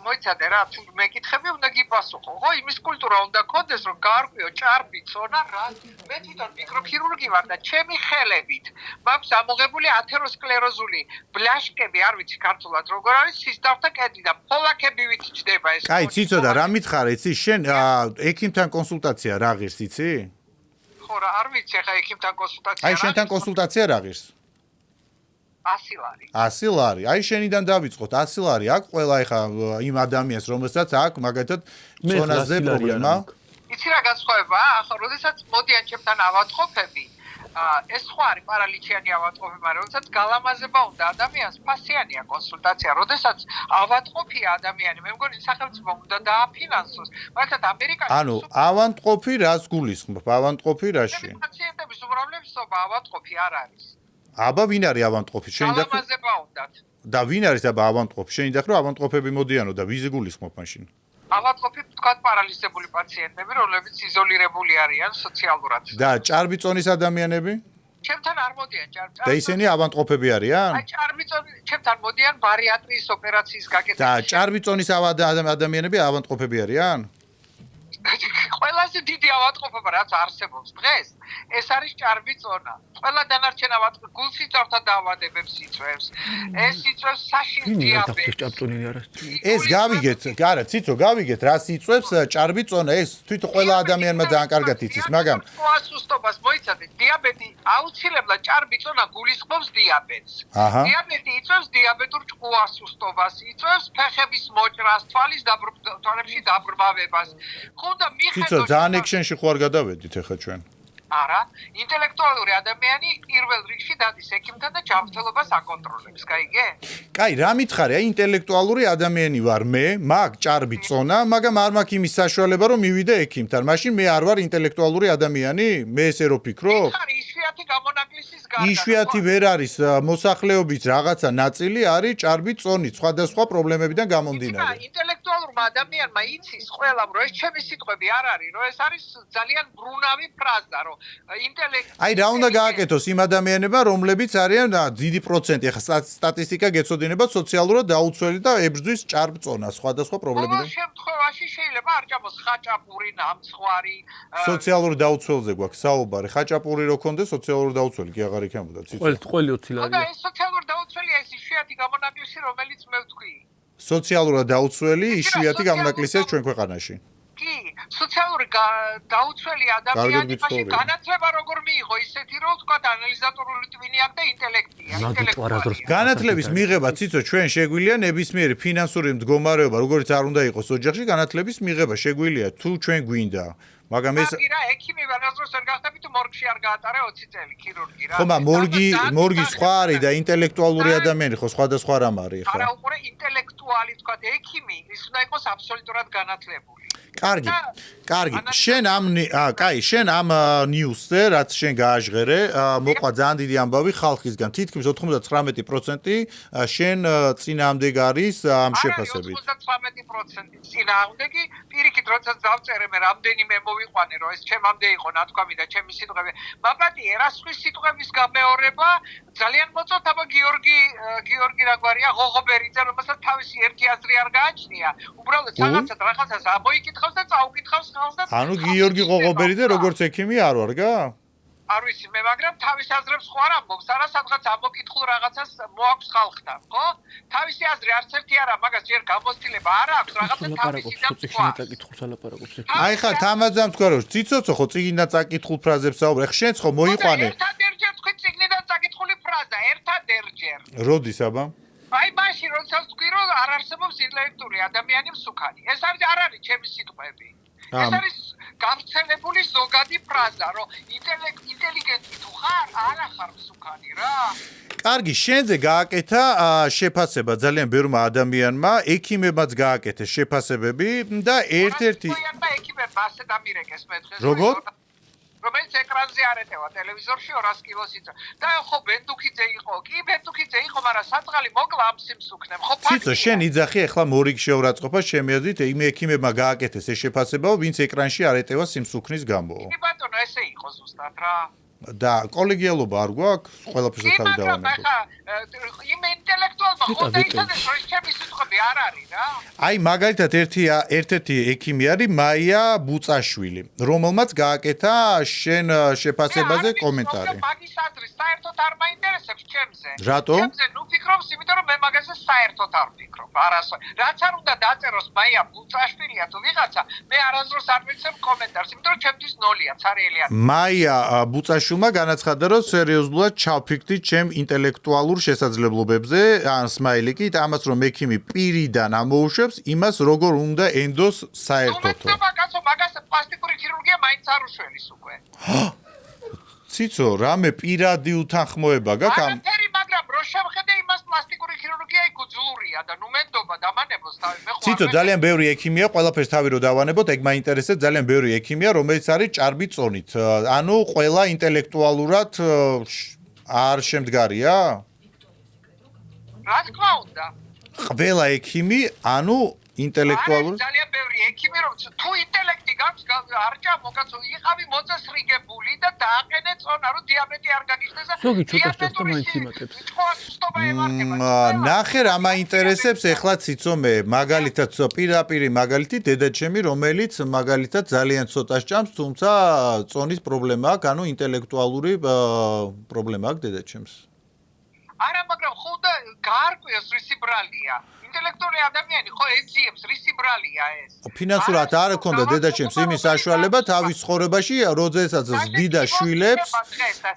Speaker 6: მოიცადე რა, თუ მეკითხები უნდა გიპასუხო. ხო, იმის კულტურა უნდა გქონდეს, რომ გაარკვიო ჭარბი, წონა რა. მე თვითონ მიკროქირურგი ვარ და ჩემი ხელებით მაქვს ამოღებული ათეროსკლეროზული ბლაშკები, არ ვიცი ქართულად როგორ არის, სისწრაფთა კედლი და ფოლაქები ვით ჩდება ეს.
Speaker 2: კაი, ციცო და რა მითხარ, იცი, შენ ექიმთან კონსულტაცია რა ღირს, იცი?
Speaker 6: ხო რა, არ ვიცი ხა ექიმთან კონსულტაცია.
Speaker 2: აი შენთან კონსულტაცია რა ღირს?
Speaker 6: 100 ლარი.
Speaker 2: 100 ლარი. აი შენიდან დავიწყოთ 100 ლარი. აქ ყველა ეხა იმ ადამიანს, რომელსაც აქ მაგალითად წონაზე პრობლემა.
Speaker 6: იცი რა განსხვავებაა? ახლა როდესაც მოდიან ჩემთან ავატყოფები, ეს სხვა არის პარალიჩიანი ავატყოფი, მაგრამ როდესაც გალამაზება უნდა ადამიანს, ფასიანია კონსულტაცია. როდესაც ავატყოფია ადამიანი, მე მგონი სახელმწიფო უნდა დააფინანსოს. მაგალითად ამერიკაში
Speaker 2: ანუ ავანტყოფი რას გულისხმობ? ავანტყოფი რაში?
Speaker 6: პაციენტების უმრავლესობა ავატყოფი არ არის.
Speaker 2: აბა ვინ არის ავანტყოფი? შენ და
Speaker 6: გალამაზება უნდათ.
Speaker 2: და ვინ არის აბა ავანტყოფი? შენ და ხო ავანტყოფები მოდიანო და ვიზე გულისხმობ მაშინ?
Speaker 6: ავატყოფი თქვა პარალიზებული პაციენტები, რომლებიც იზოლირებული არიან სოციალურად.
Speaker 2: და ჭარბი წონის ადამიანები?
Speaker 6: ჩემთან არ მოდიან ჭარბი.
Speaker 2: და ისინი ავანტყოფები არიან?
Speaker 6: აი ჭარბი წონი ჩემთან მოდიან ბარიატრიის ოპერაციის გაკეთებაში.
Speaker 2: და ჭარბი წონის ადამიანები ავანტყოფები არიან?
Speaker 6: ყველაზე დიდი ავატყოფობა რაც არსებობს დღეს, ეს არის ჭარბი წონა. ყველა დანარჩენ ავატყოფა გულსიწრაფთა დაავადებებს იწვევს. ეს იწვევს საშინელ დიაბეტს.
Speaker 2: ეს გავიგეთ, არა, ციცო, გავიგეთ, რას იწვევს ჭარბი წონა. ეს თვითონ ყველა ადამიანმა ძალიან კარგად იცის, მაგრამ
Speaker 6: სუსტობას მოიცადეთ, დიაბეტი აუცილებლად ჭარბი წონა გულისხმობს დიაბეტს. დიაბეტი იწვევს დიაბეტურ ჭკუასუსტობას, იწვევს ფეხების მოჭრას, თვალებში დაბრმავებას. ხონდა
Speaker 2: ციცო, ძალიან ექშენში ხო არ გადავედით ახლა ჩვენ?
Speaker 6: არა, ინტელექტუალური ადამიანი პირველ რიგში დადის ექიმთან და ჯანმრთელობას აკონტროლებს, გაიგე?
Speaker 2: კაი, რა მითხარი, აი ინტელექტუალური ადამიანი ვარ მე, მაგ ჭარბი წონა, მაგრამ არ მაქვს იმის საშუალება რომ მივიდე ექიმთან. მაშინ მე არ ვარ ინტელექტუალური ადამიანი? მე ესე რო ფიქრობ?
Speaker 6: იშვიათი გამონაკლისის გარდა.
Speaker 2: იშვიათი ვერ არის, მოსახლეობის რაღაცა ნაწილი არის ჭარბი წონით, სხვადასხვა პრობლემებიდან გამომდინარე.
Speaker 6: ინტელექტუალური ნორმალურმა ადამიანმა იცის ყველამ რომ ეს ჩემი სიტყვები არ არის რომ ეს არის ძალიან ბრუნავი ფრაზა რომ ინტელექტი
Speaker 2: აი რა უნდა გააკეთოს იმ ადამიანებმა რომლებიც არიან დიდი პროცენტი ახლა სტატისტიკა გეცოდინებათ სოციალურად დაუცველი და ებრძვის ჭარბწონა სხვადასხვა პრობლემიდან
Speaker 6: ყოველ შემთხვევაში შეიძლება არ ჭამოს ხაჭაპური ნამცხვარი
Speaker 2: სოციალურ დაუცველზე გვაქვს საუბარი ხაჭაპური რო ქონდეს სოციალურ დაუცველი კი აღარ იქნებოდა ციცო
Speaker 1: ყველი 20
Speaker 6: და
Speaker 1: ლარია
Speaker 6: ეს სოციალურ დაუცველია ეს იშვიათი გამონაკლისი რომელიც მე ვთქვი
Speaker 2: სოციალურად დაუცველი იშვიათი გამონაკლისია ჩვენ ქვეყანაში
Speaker 6: კი სოციალური დაუცველი ადამიანი მაშინ განათლება როგორ მიიღო ისეთი რომ თქვა ანალიზატორული ტვინი აქვს და ინტელექტია
Speaker 2: განათლების მიღება ციცო ჩვენ შეგვიძლია ნებისმიერი ფინანსური მდგომარეობა როგორც არ უნდა იყოს ოჯახში განათლების მიღება შეგვიძლია თუ ჩვენ გვინდა მაგრამ ეს
Speaker 6: კი რა ექიმი ვერასდროს არ გახდები თუ მორგში არ გაატარე 20 წელი ქირურგი რა
Speaker 2: ხომა მორგი სხვა არის და ინტელექტუალური ადამიანი ხო სხვადასხვა რამ არის ხა
Speaker 6: არა უყურე ინტელექტუალი თქვა ექიმი ის უნდა იყოს აბსოლუტურად განათლებული
Speaker 2: კარგი შენ ამ ნიუსზე რაც შენ გააჟღერე მოყვა ძალიან დიდი ამბავი ხალხისგან თითქმის 99% შენ წინააღმდეგ არის ამ შეფასებით
Speaker 6: 99% წინააღმდეგი პირიქით როდესაც დავწერე მე რამდენიმე მოვიყვანე რომ ეს ჩემამდე იყო ნათქვამი და ჩემი სიტყვები მაგათი ერასხვის სიტყვების გამეორება ძალიან მოწონთ აბა გიორგი რაგვარია ღოღობერიძე რომელსაც თავისი ერთი აზრი არ გააჩნია უბრალოდ რაღაცას ამოიკითხავს და წაუკითხავს ხალხს და
Speaker 2: ანუ გიორგი ღოღობერიძე როგორც ექიმი არ ვარ გა
Speaker 6: არ ვიცი მე მაგრამ თავის აზრებს ხო არ ამბობს არა სადღაც ამოკითხულ რაღაცას მოაქვს ხალხთან ხო თავისი აზრი არც ერთი არა მაგას ჯერ გამოცდილება არ აქვს რაღაცა თავისი
Speaker 2: აი ხა თამაზამ თქვა რომ ციცოცო ხო წიგნიდან წაკითხულ ფრაზებს საუბრე ხ შენც ხო მოიყვანე
Speaker 6: ერთადერჯერ თქვი წიგნიდან წაკითხული ფრაზა ერთადერჯერ
Speaker 2: როდის აბა
Speaker 6: აი მაშინ როდესაც თქვი რომ არ არსებობს ინტელექტური ადამიანი მსუქანი ეს არ არის ჩემი სიტყვები ეს არის გავრცელებული ზოგადი ფრაზა რომ ინტელიგენტი თუ ხარ არა ხარ მსუქანი რა
Speaker 2: კარგი შენზე გააკეთა შეფასება ძალიან ბევრმა ადამიანმა ექიმებმაც გააკეთეს შეფასებები და ერთ-ერთი
Speaker 6: ექიმებმა ასე დამირეკეს მე დღეს
Speaker 2: როგორ
Speaker 6: რომელიც ეკრანზე არ ეტევა ტელევიზორში 200 კილოს იწვა და ხო ბენდუქიძე იყო კი ბენდუქიძე იყო მაგრამ საწყალი მოკლა ამ სიმსუქნემ ხო
Speaker 2: ციცო შენ იძახი ახლა მორიგ შეურაცხყოფა ჩემი აზრით იმ ექიმებმა გააკეთეს ეს შეფასებაო ვინც ეკრანში არ ეტევა სიმსუქნის გამო
Speaker 6: კი ბატონო ესე იყო ზუსტად რა
Speaker 2: და კოლეგიალობა არ გვაქვს ყველაფერზე თავი დავანებო
Speaker 6: იმ ინტელექტუალმა ხო დაიცადეს რომ ჩემი სიტყვები არ არის რა
Speaker 2: აი მაგალითად ერთ-ერთი ექიმი არის მაია ბუწაშვილი რომელმაც გააკეთა შენ შეფასებაზე კომენტარი
Speaker 6: მაგის აზრი საერთოდ არ მაინტერესებს ჩემზე
Speaker 2: რატო
Speaker 6: ჩემზე ნუ ფიქრობს იმიტომ რომ მე მაგაზე საერთოდ არ ვფიქრობ რაც არ უნდა დაწეროს მაია ბუწაშვილია თუ ვიღაცა მე არასდროს არ მიცემ კომენტარს იმიტომ რომ ჩემთვის ნოლია ცარიელი არის
Speaker 2: მაია ბუწაშვილმა განაცხადა რომ სერიოზულად ჩავფიქრდი ჩემ ინტელექტუალურ შესაძლებლობებზე ან სმაილიკი და ამას რომ ექიმი პირიდან ამოუშვებს იმას როგორ უნდა ენდოს საერთოდ
Speaker 6: მაგას პლასტიკური ქირურგია მაინც არ უშველის უკვე
Speaker 2: ციცო რამე პირადი უთანხმოება გაქვს
Speaker 6: მაგრამ რო შევხედე იმას პლასტიკური ქირურგია იგუძლურია და ნუ მენდობა დამანებოს თავი მე ხო
Speaker 2: ციცო ძალიან ბევრი ექიმია ყველაფერს თავი რო დავანებოთ ეგ მაინტერესებს ძალიან ბევრი ექიმია რომელიც არის ჭარბი წონით ანუ ყველა ინტელექტუალურად არ შემდგარია
Speaker 6: რა თქმა უნდა
Speaker 2: ყველა ექიმი ანუ ინტელექტუალური
Speaker 6: ძალიან ბევრი ექიმი რომ თუ ინტელექტი გაქვს არ ჭამოგაცო იყავი მოწესრიგებული და დააყენე წონა რომ დიაბეტი არ გაგიხდეს და
Speaker 1: ზოგი ცოტა ჭრებს და მაინც იმატებს
Speaker 2: ნახე რა მაინტერესებს ეხლა ციცომე მაგალითად პირდაპირი მაგალითი დედაჩემი რომელიც მაგალითად ძალიან ცოტა ჭამს თუმცა წონის პრობლემა აქვს ანუ ინტელექტუალური პრობლემა აქვს დედაჩემს
Speaker 6: არა მაგრამ ხო და გაარკვიოს რისი ბრალია ინტელექტუალური ადამიანი ხო ეძიებს რისი ბრალია ეს
Speaker 2: ფინანსურად არ ქონდა დედაჩემს იმის საშუალება თავის ცხოვრებაში როდესაც ზრდიდა შვილებს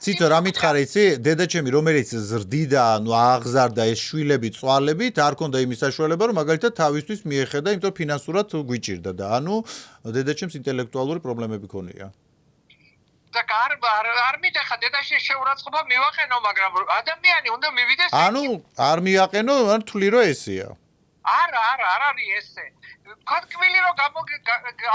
Speaker 2: ციცო რა მითხარ იცი დედაჩემი რომელიც ზრდიდა ანუ აღზარდა ეს შვილები წვალებით არ ქონდა იმის საშუალება რომ მაგალითად თავისთვის მიეხედა იმიტომ ფინანსურად გვიჭირდა და ანუ დედაჩემს ინტელექტუალური პრობლემები ქონია
Speaker 6: და არ მიდეხა დედაშენ შეურაცხყოფა მივაყენო მაგრამ ადამიანი უნდა მივიდეს
Speaker 2: ანუ არ მიაყენო ან თვლი რომ ესეა
Speaker 6: არა არის ესე. თქვენ კბილი რომ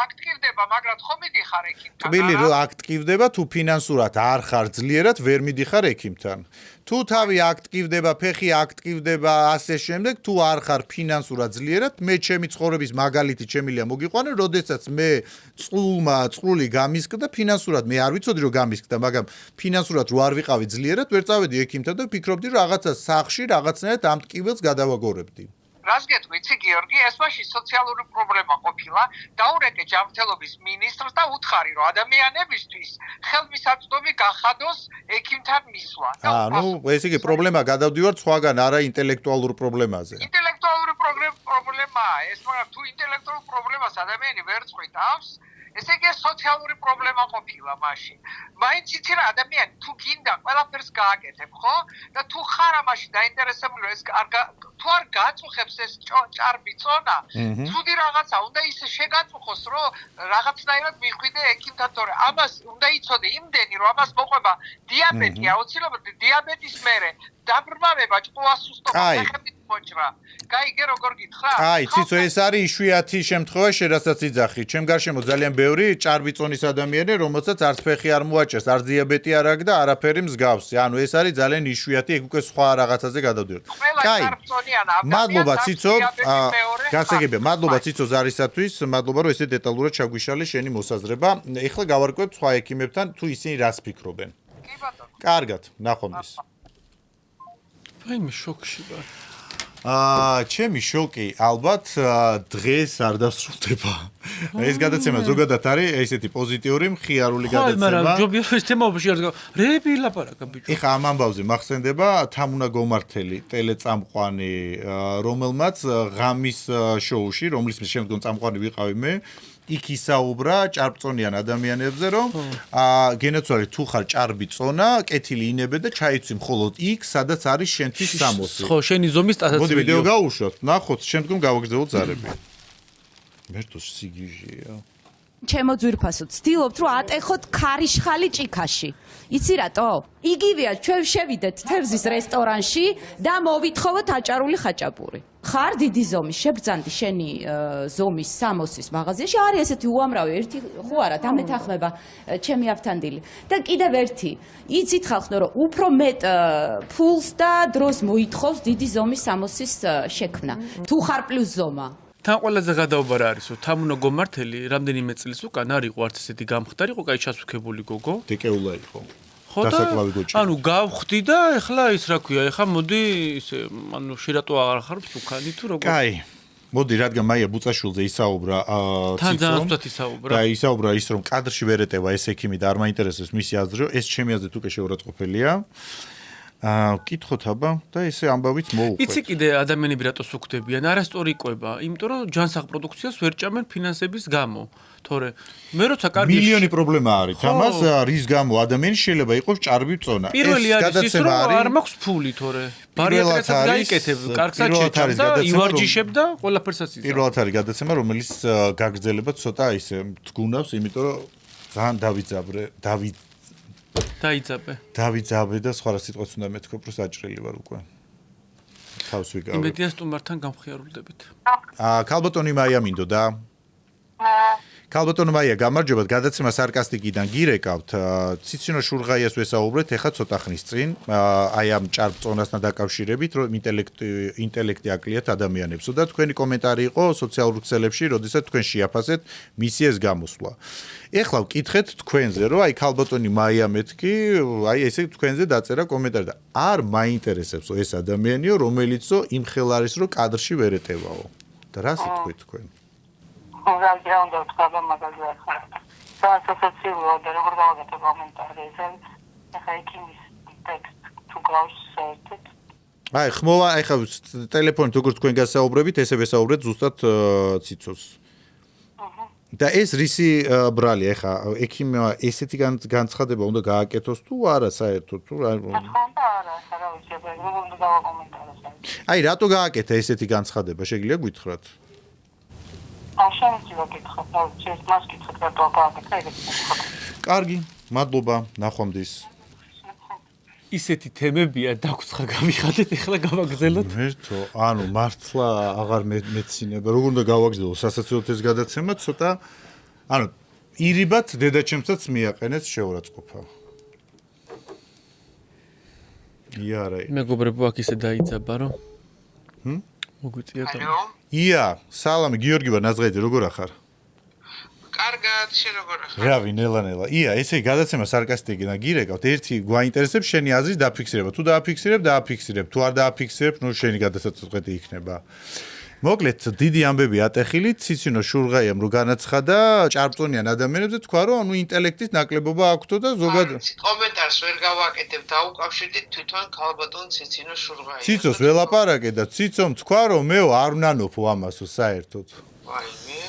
Speaker 6: აქტივდება, მაგრამ ხომ მიდიხარ ექიმთან?
Speaker 2: კბილი რომ აქტივდება, თუ ფინანსურად არ ხარ ძლიერად, ვერ მიდიხარ ექიმთან. თუ თავი აქტივდება, ფეხი აქტივდება, ასე შემდეგ, თუ არ ხარ ფინანსურად ძლიერად, მე ჩემი ცხოვრების მაგალითი შემიძლია მოგიყვანო, როდესაც მე წყლული გამისკდა, ფინანსურად მე არ ვიცოდი რომ გამისკდა, მაგრამ ფინანსურად რო არ ვიყავი ძლიერად, ვერ წავედი ექიმთან და ვფიქრობდი რომ რაღაცა სახში რაღაცნაირად ამ ტკივილს გადავაგორებდი.
Speaker 6: რას გეტყვიცი გიორგი, ეს მაშინ სოციალური პრობლემა ყოფილა, დაურეკე ჯანმრთელობის მინისტრს და უთხარი, რომ ადამიანებისთვის ხელმისაწვდომი გახადოს ექიმთან მისვლა.
Speaker 2: ნუ ესე იგი პრობლემა გადავდივართ სხვაგან, არა ინტელექტუალურ პრობლემაზე.
Speaker 6: ინტელექტუალური პრობლემაა ეს, მაგრამ თუ ინტელექტუალურ პრობლემას ადამიანი ვერ წყვიტავს, ესე იგი სოციალური პრობლემა ყოფილა მაშინ. მაინც იცი რა ადამიანი თუ გინდა ყველაფერს გააკეთებ, ხო? და თუ ხარ ამაში დაინტერესებული ეს თუ არ გაწუხებს ეს ჭარბი წონა, ცუდი რაღაცა უნდა ისე შეგაწუხოს, რომ რაღაცნაირად მიხვიდე ექიმთან, თორე ამას უნდა იცოდე იმდენი, რომ ამას მოყვება დიაბეტი, აუცილებლად დიაბეტის მერე დაბრმავება, ჭყუასუსტობა, ფეხების მოჭრა. გაიგე როგორ გითხრა?
Speaker 2: აი, ციცო, ეს არის იშვიათი შემთხვევა, შედასაც იძახი. ჩემ გარშემო ძალიან ბევრი ჭარბი წონის ადამიანი, რომელსაც არც ფეხი არ მოაჭერს, არც დიაბეტი არ აქვს და არაფერი მსგავსი. ანუ ეს არის ძალიან იშვიათი, ეგ უკვე სხვა რაღაცაზე გადავდივართ. კაი. მადლობა ციცო, გასაგებია, მადლობა ციცო ზარისათვის, მადლობა რომ ესე დეტალურად ჩაგვიშალე შენი მოსაზრება. ეხლა გავარკვევთ სხვა ექიმებთან, თუ ისინი რას ფიქრობენ.
Speaker 6: კი ბატონო.
Speaker 2: კარგად, ნახვამდის.
Speaker 1: აი მე შოკში ვარ.
Speaker 2: ჩემი შოკი ალბათ დღეს არ დასრულდება. ეს გადაცემა ზოგადად არის ესეთი პოზიტიური, მხიარული გადაცემა.
Speaker 1: მაგრამ ჯობია ეს თემაობაში არ რები ლაპარაკა ბიჭო.
Speaker 2: ეხა ამ ამბავზე მახსენდება თამუნა გომართელი ტელეწამყვანი, რომელმაც ღამის შოუში, რომლის შემდგომ წამყვანი ვიყავი მე, იქ ისაუბრა ჭარბწონიან ადამიანებზე, რომ გენოცვარი თუ ხარ ჭარბი წონა, კეთილი ინებე და ჩაიცვი მხოლოდ იქ, სადაც არის შენთვის 60.
Speaker 1: ხო, შენი ზომის
Speaker 2: მოდი
Speaker 1: ტაცაცვილი.
Speaker 2: ვიდეო გავუშვათ, ნახოთ, შემდგომ გავაგრძელოთ ზარები. მერტო სიგიჟია.
Speaker 8: ჩემო ძვირფასო, ცდილობთ რომ ატეხოთ ქარიშხალი ჭიქაში. იცი რატო? იგივეა, ჩვენ შევიდეთ თევზის რესტორანში და მოვითხოვოთ აჭარული ხაჭაპური. ხარ დიდი ზომის, შეგძანდი შენი ზომის 60-ის მაღაზიაში, არის ესეთი უამრავი, ერთი ხო არა, დამეთანხმება ჩემი ავთანდილი. და კიდევ ერთი, იცით ხალხო, რომ უფრო მეტ ფულს და დროს მოითხოვს დიდი ზომის 60-ის შექმნა. თუ ხარ პლუს ზომა.
Speaker 1: თან ყველაზე გადაუბარა არის, რომ თამუნა გომართელი რამდენიმე წლის უკან არ იყო არც ესეთი გამხდარი, იყო კაი ჩასუქებული გოგო.
Speaker 2: დეკეულა იყო.
Speaker 1: ხო და
Speaker 2: დასაკლავი გოჭი.
Speaker 1: ანუ გავხდი და ეხლა ის რა ქვია, ეხლა მოდი ისე ანუ შირატო აღარ ხარ მსუქანი თუ როგორ.
Speaker 2: კაი. მოდი, რადგან მაია ბუწაშვილზე ისაუბრა
Speaker 1: თან ძალიან ზუსტად ისაუბრა.
Speaker 2: და ისაუბრა ის, რომ კადრში ვერ ეტევა ეს ექიმი და არ მაინტერესებს მისი აზრი, რომ ეს ჩემი აზრით უკვე შეურაცხყოფელია. კითხოთ აბა და ესე ამბავით მოუყვეთ.
Speaker 1: იცი კიდე ადამიანები რატო სუქდებიან, არასწორი იყვება, იმიტომ რომ ჯანსაღ პროდუქციას ვერ ჭამენ ფინანსების გამო. თორე მე როცა კარგი
Speaker 2: მილიონი პრობლემა არის. ამას რის გამო ადამიანი შეიძლება იყოს ჭარბი წონა.
Speaker 1: პირველი არის ის, რომ არ მაქვს ფული, თორე ბარიატრიასაც გაიკეთებ, კარგსაც შეჭამ და ივარჯიშებ და ყველაფერსაც იზამ.
Speaker 2: პირველად არის გადაცემა, რომელიც გაგრძელება ცოტა ისე თგუნავს, იმიტომ რომ ძალიან დავიძაბე და სხვა რა სიტყვას უნდა მეთქო, უფრო საჭრელი ვარ უკვე. თავს ვიკავებ.
Speaker 1: იმედია სტუმართან გამხიარულდებით.
Speaker 2: ქალბატონი მაია მინდოდა. ქალბატონი მაია, გამარჯობათ, გადაცემა სარკასტიკიდან გირეკავთ. ციცინო შურღაიას ვესაუბრეთ ეხა ცოტა ხნის წინ, აი ამ ჭარბ წონასთან დაკავშირებით, რომ ინტელექტი აკლიათ ადამიანებს. და თქვენი კომენტარი იყო სოციალურ ქსელებში, როდესაც თქვენ შეაფასეთ მისი ეს გამოსვლა. ეხლა ვკითხეთ თქვენზე, რომ აი ქალბატონი მაია მეთქი, აი ესე თქვენზე დაწერა კომენტარი და არ მაინტერესებს ეს ადამიანიო, რომელიცო იმ ხელ არის, რომ კადრში ვერ ეტევაო. და რა სიტყვით თქვენ?
Speaker 6: რა უნდა ვთქვა მაგაზე ახლა. საასოციაციო და როგორ გავაკეთე კომენტარი ეს ახლა ექიმის ტექსტ თუ გავს საერთოდ.
Speaker 2: აი ხმოვა, ახლა ტელეფონით როგორ თქვენ გასაუბრებით, ესე ვესაუბრეთ ზუსტად ციცოს. და ეს რისი ბრალი, ახლა ექიმმა ესეთი განცხადება უნდა გააკეთოს თუ არა საერთოდ თუ რა?
Speaker 6: არა, რა ვიცი, როგორ უნდა გავაკომენტაროს.
Speaker 2: აი რატო გააკეთა ესეთი განცხადება, შეგიძლია გითხრათ?
Speaker 6: შენიც გითხრათ, შეიძლება მას გითხრათ რატო გააკეთა ეგეთი განცხადება.
Speaker 2: კარგი, მადლობა, ნახვამდის.
Speaker 1: ისეთი თემებია დაგუცხა გავიხადეთ ეხლა გავაგზელოთ
Speaker 2: მერტო ანუ მართლა აღარ მეცინება როგორ უნდა გავაგზავნო სასაცილოდ ეს გადაცემა ცოტა ანუ ირიბად დედაჩემსაც მიაყენეთ შეურაცხყოფა იარა
Speaker 1: მეგობრებო აქ ისე დაიძაბა რომ მოგვიწია და
Speaker 2: ია სალამი გიორგი ვარ ნაზღაიძე როგორ ახარ
Speaker 6: კარგად შენ როგორ ახარ
Speaker 2: რავი ნელა ია ესე გადაცემა სარკასტიკი და გირეკავთ ერთი გვაინტერესებს შენი აზრის დაფიქსირება თუ დააფიქსირებ თუ არ დააფიქსირებ ნუ შენი გადასაწყვეტი იქნება მოკლედ დიდი ამბები ატეხილი ციცინო შურღაიამ რო განაცხადა ჭარბწონიან ადამიანებზე თქვა რომ ანუ ინტელექტის ნაკლებობა აქვთო და ზოგადად
Speaker 6: კომენტარს ვერ გავაკეთებ დაუკავშირდით თვითონ ქალბატონ ციცინო შურღაიას
Speaker 2: ციცოს ველაპარაკე და ციცომ თქვა რომ მეო არ ვნანოფო ამასო საერთოდ
Speaker 6: ვაიმე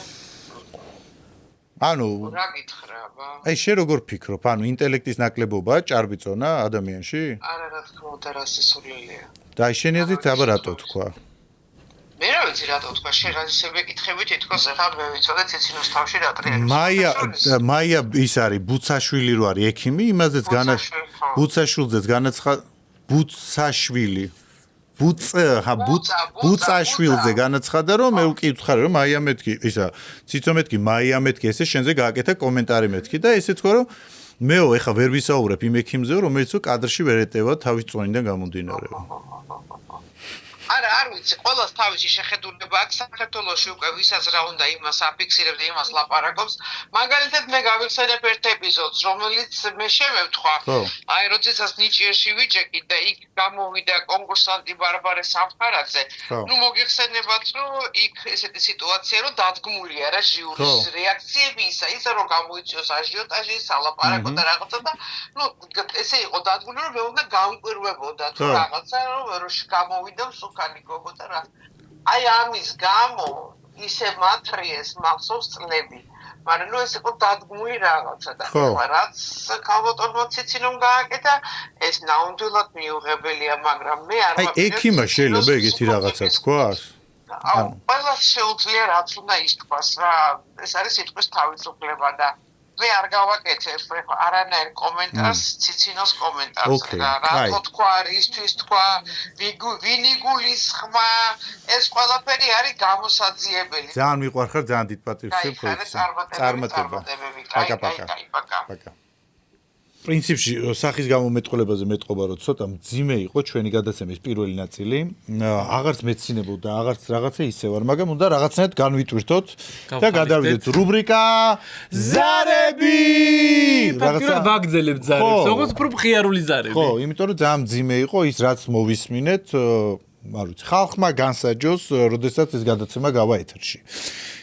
Speaker 2: ანუ
Speaker 6: რა გითხრა
Speaker 2: აი შენ როგორ ფიქრობ ანუ ინტელექტის ნაკლებობა ჭარბიწონა ადამიანში
Speaker 6: არა რა თქმა უნდა რა სისულელეა
Speaker 2: და აი შენი აზრით აბა რატო თქვა
Speaker 6: მე რა ვიცი რატო თქვა შენ რა ისე მეკითხები თითქოს ახლა მე ვიცოდე ციცინოს თავში რა ტრიალს
Speaker 2: მაია ის არის ბუცაშვილი რო არის ექიმი იმაზეც ბუცაშვილზეც განაცხადა ბუცაშვილი ბუცაშვილზე განაცხადა რომ მე უკითხარი რომ მაია მეთქი ისა ციცო მეთქი მაია მეთქი ესე შენზე გააკეთა კომენტარი მეთქი და ესე თქვა რომ მეო ეხა ვერ ვისაუბრებ იმ ექიმზე რომელიც კადრში ვერ ეტევა თავის წონიდან გამომდინარე
Speaker 6: არა არ ვიცი ყველას თავისი შეხედულება აქვს საქართველოში უკვე ვისაც რა უნდა იმას აფიქსირებს და იმას ლაპარაკობს მაგალითად მე გავიხსენებ ერთ ეპიზოდს რომელიც მე შემევთქვა აი როდესაც ნიჭიერში ვიჭეკი და იქ გამოვიდა კონკურსანტი ბარბარე სამხარაძე ნუ მოგიხსენებათ რომ იქ ესეთი სიტუაცია რომ დადგმულია რა ჟიურის რეაქციები ისა რომ გამოიწვიოს აჟიოტაჟი სალაპარაკო და რაღაცა და ნუ ესე იყო დადგმული რომ მე უნდა გამკვირვებოდა თუ რაღაცა რომ გამოვიდა გოგო და რა აი ამის გამო ისე მათრიეს მახსოვს წლები მაგრამ ნუ ეს იყო დადგმული რაღაცა და რაც ქალბატონმა ციცინომ გააკეთა ეს ნამდვილად მიუღებელია მაგრამ მე არ
Speaker 2: აი ექიმა შეიძლება ეგეთი რაღაცა თქვას
Speaker 6: აუ ყველა შეუძლია რაც უნდა ითქვას რა ეს არის სიტყვის თავისუფლება და მე არ გავაკეთებ არანაირ კომენტარს ციცინოს კომენტარს რა თქვა ისთვის თქვა ვინი გულის ხმა ეს ყველაფერი არის გამოსაძიებელი
Speaker 2: ძალიან მიყვარხარ ძალიან დიდ პატივს შევხვდით წარმატება პაკა პრინციპში სახის გამომეტყოლებაზე მეტყობა რომ ცოტა მძიმე იყო ჩვენი გადაცემის პირველი ნაწილი აღარც მეცინებოდა აღარც რაღაცა ისე ვარ მაგრამ უნდა რაღაცნაირად განვიტვირთოთ და გადავიდეთ რუბრიკა ზარები
Speaker 1: რაღაცა ვაგზელებ ზარებს როგორც უფრო მხიარული ზარები
Speaker 2: ხო იმიტომ რომ ძალიან მძიმე იყო ის რაც მოვისმინეთ არ ვიცი ხალხმა განსაჯოს როდესაც ეს გადაცემა გავა ეთერში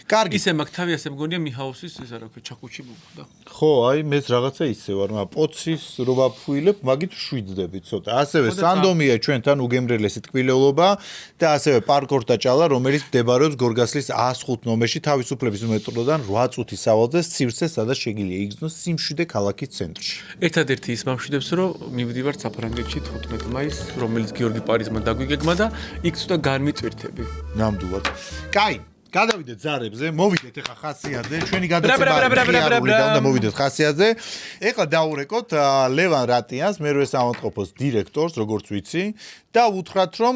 Speaker 2: კარგი
Speaker 1: ისე მაგ თავი ასე მგონია მიჰაუსის ეს რა ქვია ჩახუჩი მოვხდა
Speaker 2: ხო აი მეც რაღაცა ისე ვარ მაგრამ პოცის რო ვაფუილებ მაგით შვიდდები ცოტა ასევე სანდომია ჩვენთან უგემრიელესი ტკბილეულობა და ასევე პარკორტა ჭალა რომელიც მდებარეობს გორგასლის 105 ნომერში თავისუფლების მეტროდან 8 წუთის სავალზე სივრცე სადაც შეგიძლია იგრძნოს სიმშვიდე ქალაქის ცენტრში
Speaker 1: ერთადერთი ის მომშვიდებს რომ მივდივარ საფრანგეთში 15 მაისს რომელიც გიორგი პარიზმა დაგვიგეგმა და იქ ცოტა განმიწვირთები
Speaker 2: ნამდვილად კაი გადავიდეთ ზარებზე, მოვიდეთ ეხა ხასიათზე, ჩვენი გადაცემა უნდა მოვიდეთ ხასიათზე. ეხლა დაურეკოთ ლევან რატიანს, მერვე სამონტყოფოს დირექტორს, როგორც ვიცი, და უთხრათ, რომ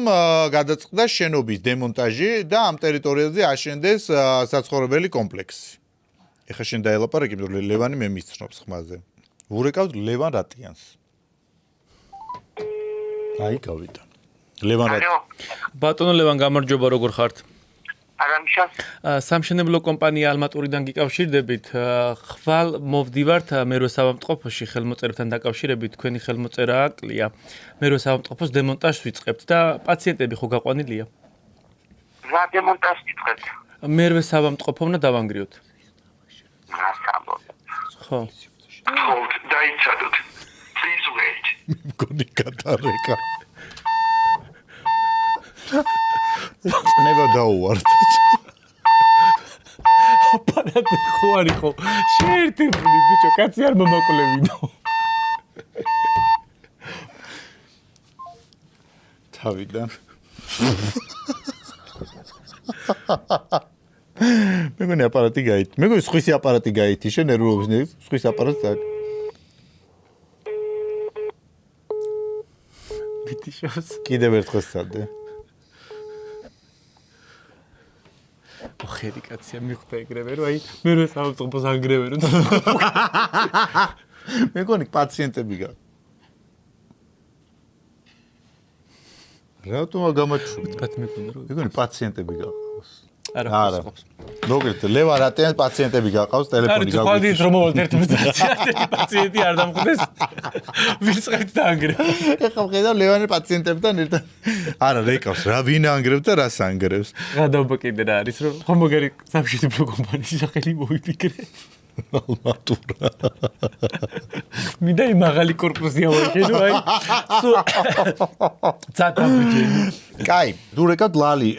Speaker 2: გადაწყდა შენობის დემონტაჟი და ამ ტერიტორიაზე აშენდეს საცხოვრებელი კომპლექსი. ეხლა შენ დაელაპარაკე, იმიტომ რომ ლევანი მე მისცნობს ხმაზე. ვურეკავთ ლევან რატიანს. აი, გავიდა. ლევან რატიანი.
Speaker 1: ბატონო ლევან, გამარჯობა, როგორ ხართ?
Speaker 6: არამშა
Speaker 1: სამშენებლო კომპანია ალმატურიდან გიკავშირდებით ხვალ მოვდივართ მერვე სამონტყოფოში ხელმოწერებთან დაკავშირებით თქვენი ხელმოწერა აკლია მერვე სამონტყოფოს დემონტაჟს ვიწყებთ და პაციენტები ხო გაყვანილია
Speaker 6: რა დემონტაჟს ვიწყებთ
Speaker 1: მერვე სამონტყოფო უნდა დავანგრიოთ ხო
Speaker 6: დაიცადოთ please wait
Speaker 2: მგონი გადარეკა ნება დაუვართ.
Speaker 1: აპარატი ხო არის ხო? შეერთებული ბიჭო, კაცი არ მომაკლევინო.
Speaker 2: თავიდან. მეგონი აპარატი გაით. მეგონი სხვისი აპარატი გაითი, შენ ნერვულობის სხვის აპარატს
Speaker 1: ბიტიშოს.
Speaker 2: კიდევ ერთხელ სცადე.
Speaker 1: ოხერი კაცია მიხვდა ეგრევე რომ აი მე რო საავადმყოფოს ანგრევენ რომ
Speaker 2: მე მგონი პაციენტები გა. რატომა გამაჩვენე?
Speaker 1: ბათ მეკონა რომ
Speaker 2: მეგონი პაციენტები გაყავს.
Speaker 1: არა.
Speaker 2: მოგეთ ლევა რატიან პაციენტები გაყავს ტელეფონი
Speaker 1: გაგვიჩნდა. ხვალ დიდ რომ მოვალ ერთ პაციენტი არ დამხვდეს. ვიწყეთ და ანგრევ.
Speaker 2: ეხლა ხედავ ლევანი პაციენტებთან ერთად. არა, რეკავს, რა ვინ ანგრევს და რას ანგრევს.
Speaker 1: გადავბა კიდე რა არის რომ ხომოგერი სამშობლო კომპანიის სახელი მოიფიქრე.
Speaker 2: ალმატურა.
Speaker 1: მინდა იმ მაღალი კორპუსი ავაშენო აი. ცატაბიჯენი.
Speaker 2: კაი, დურეკავთ ლალი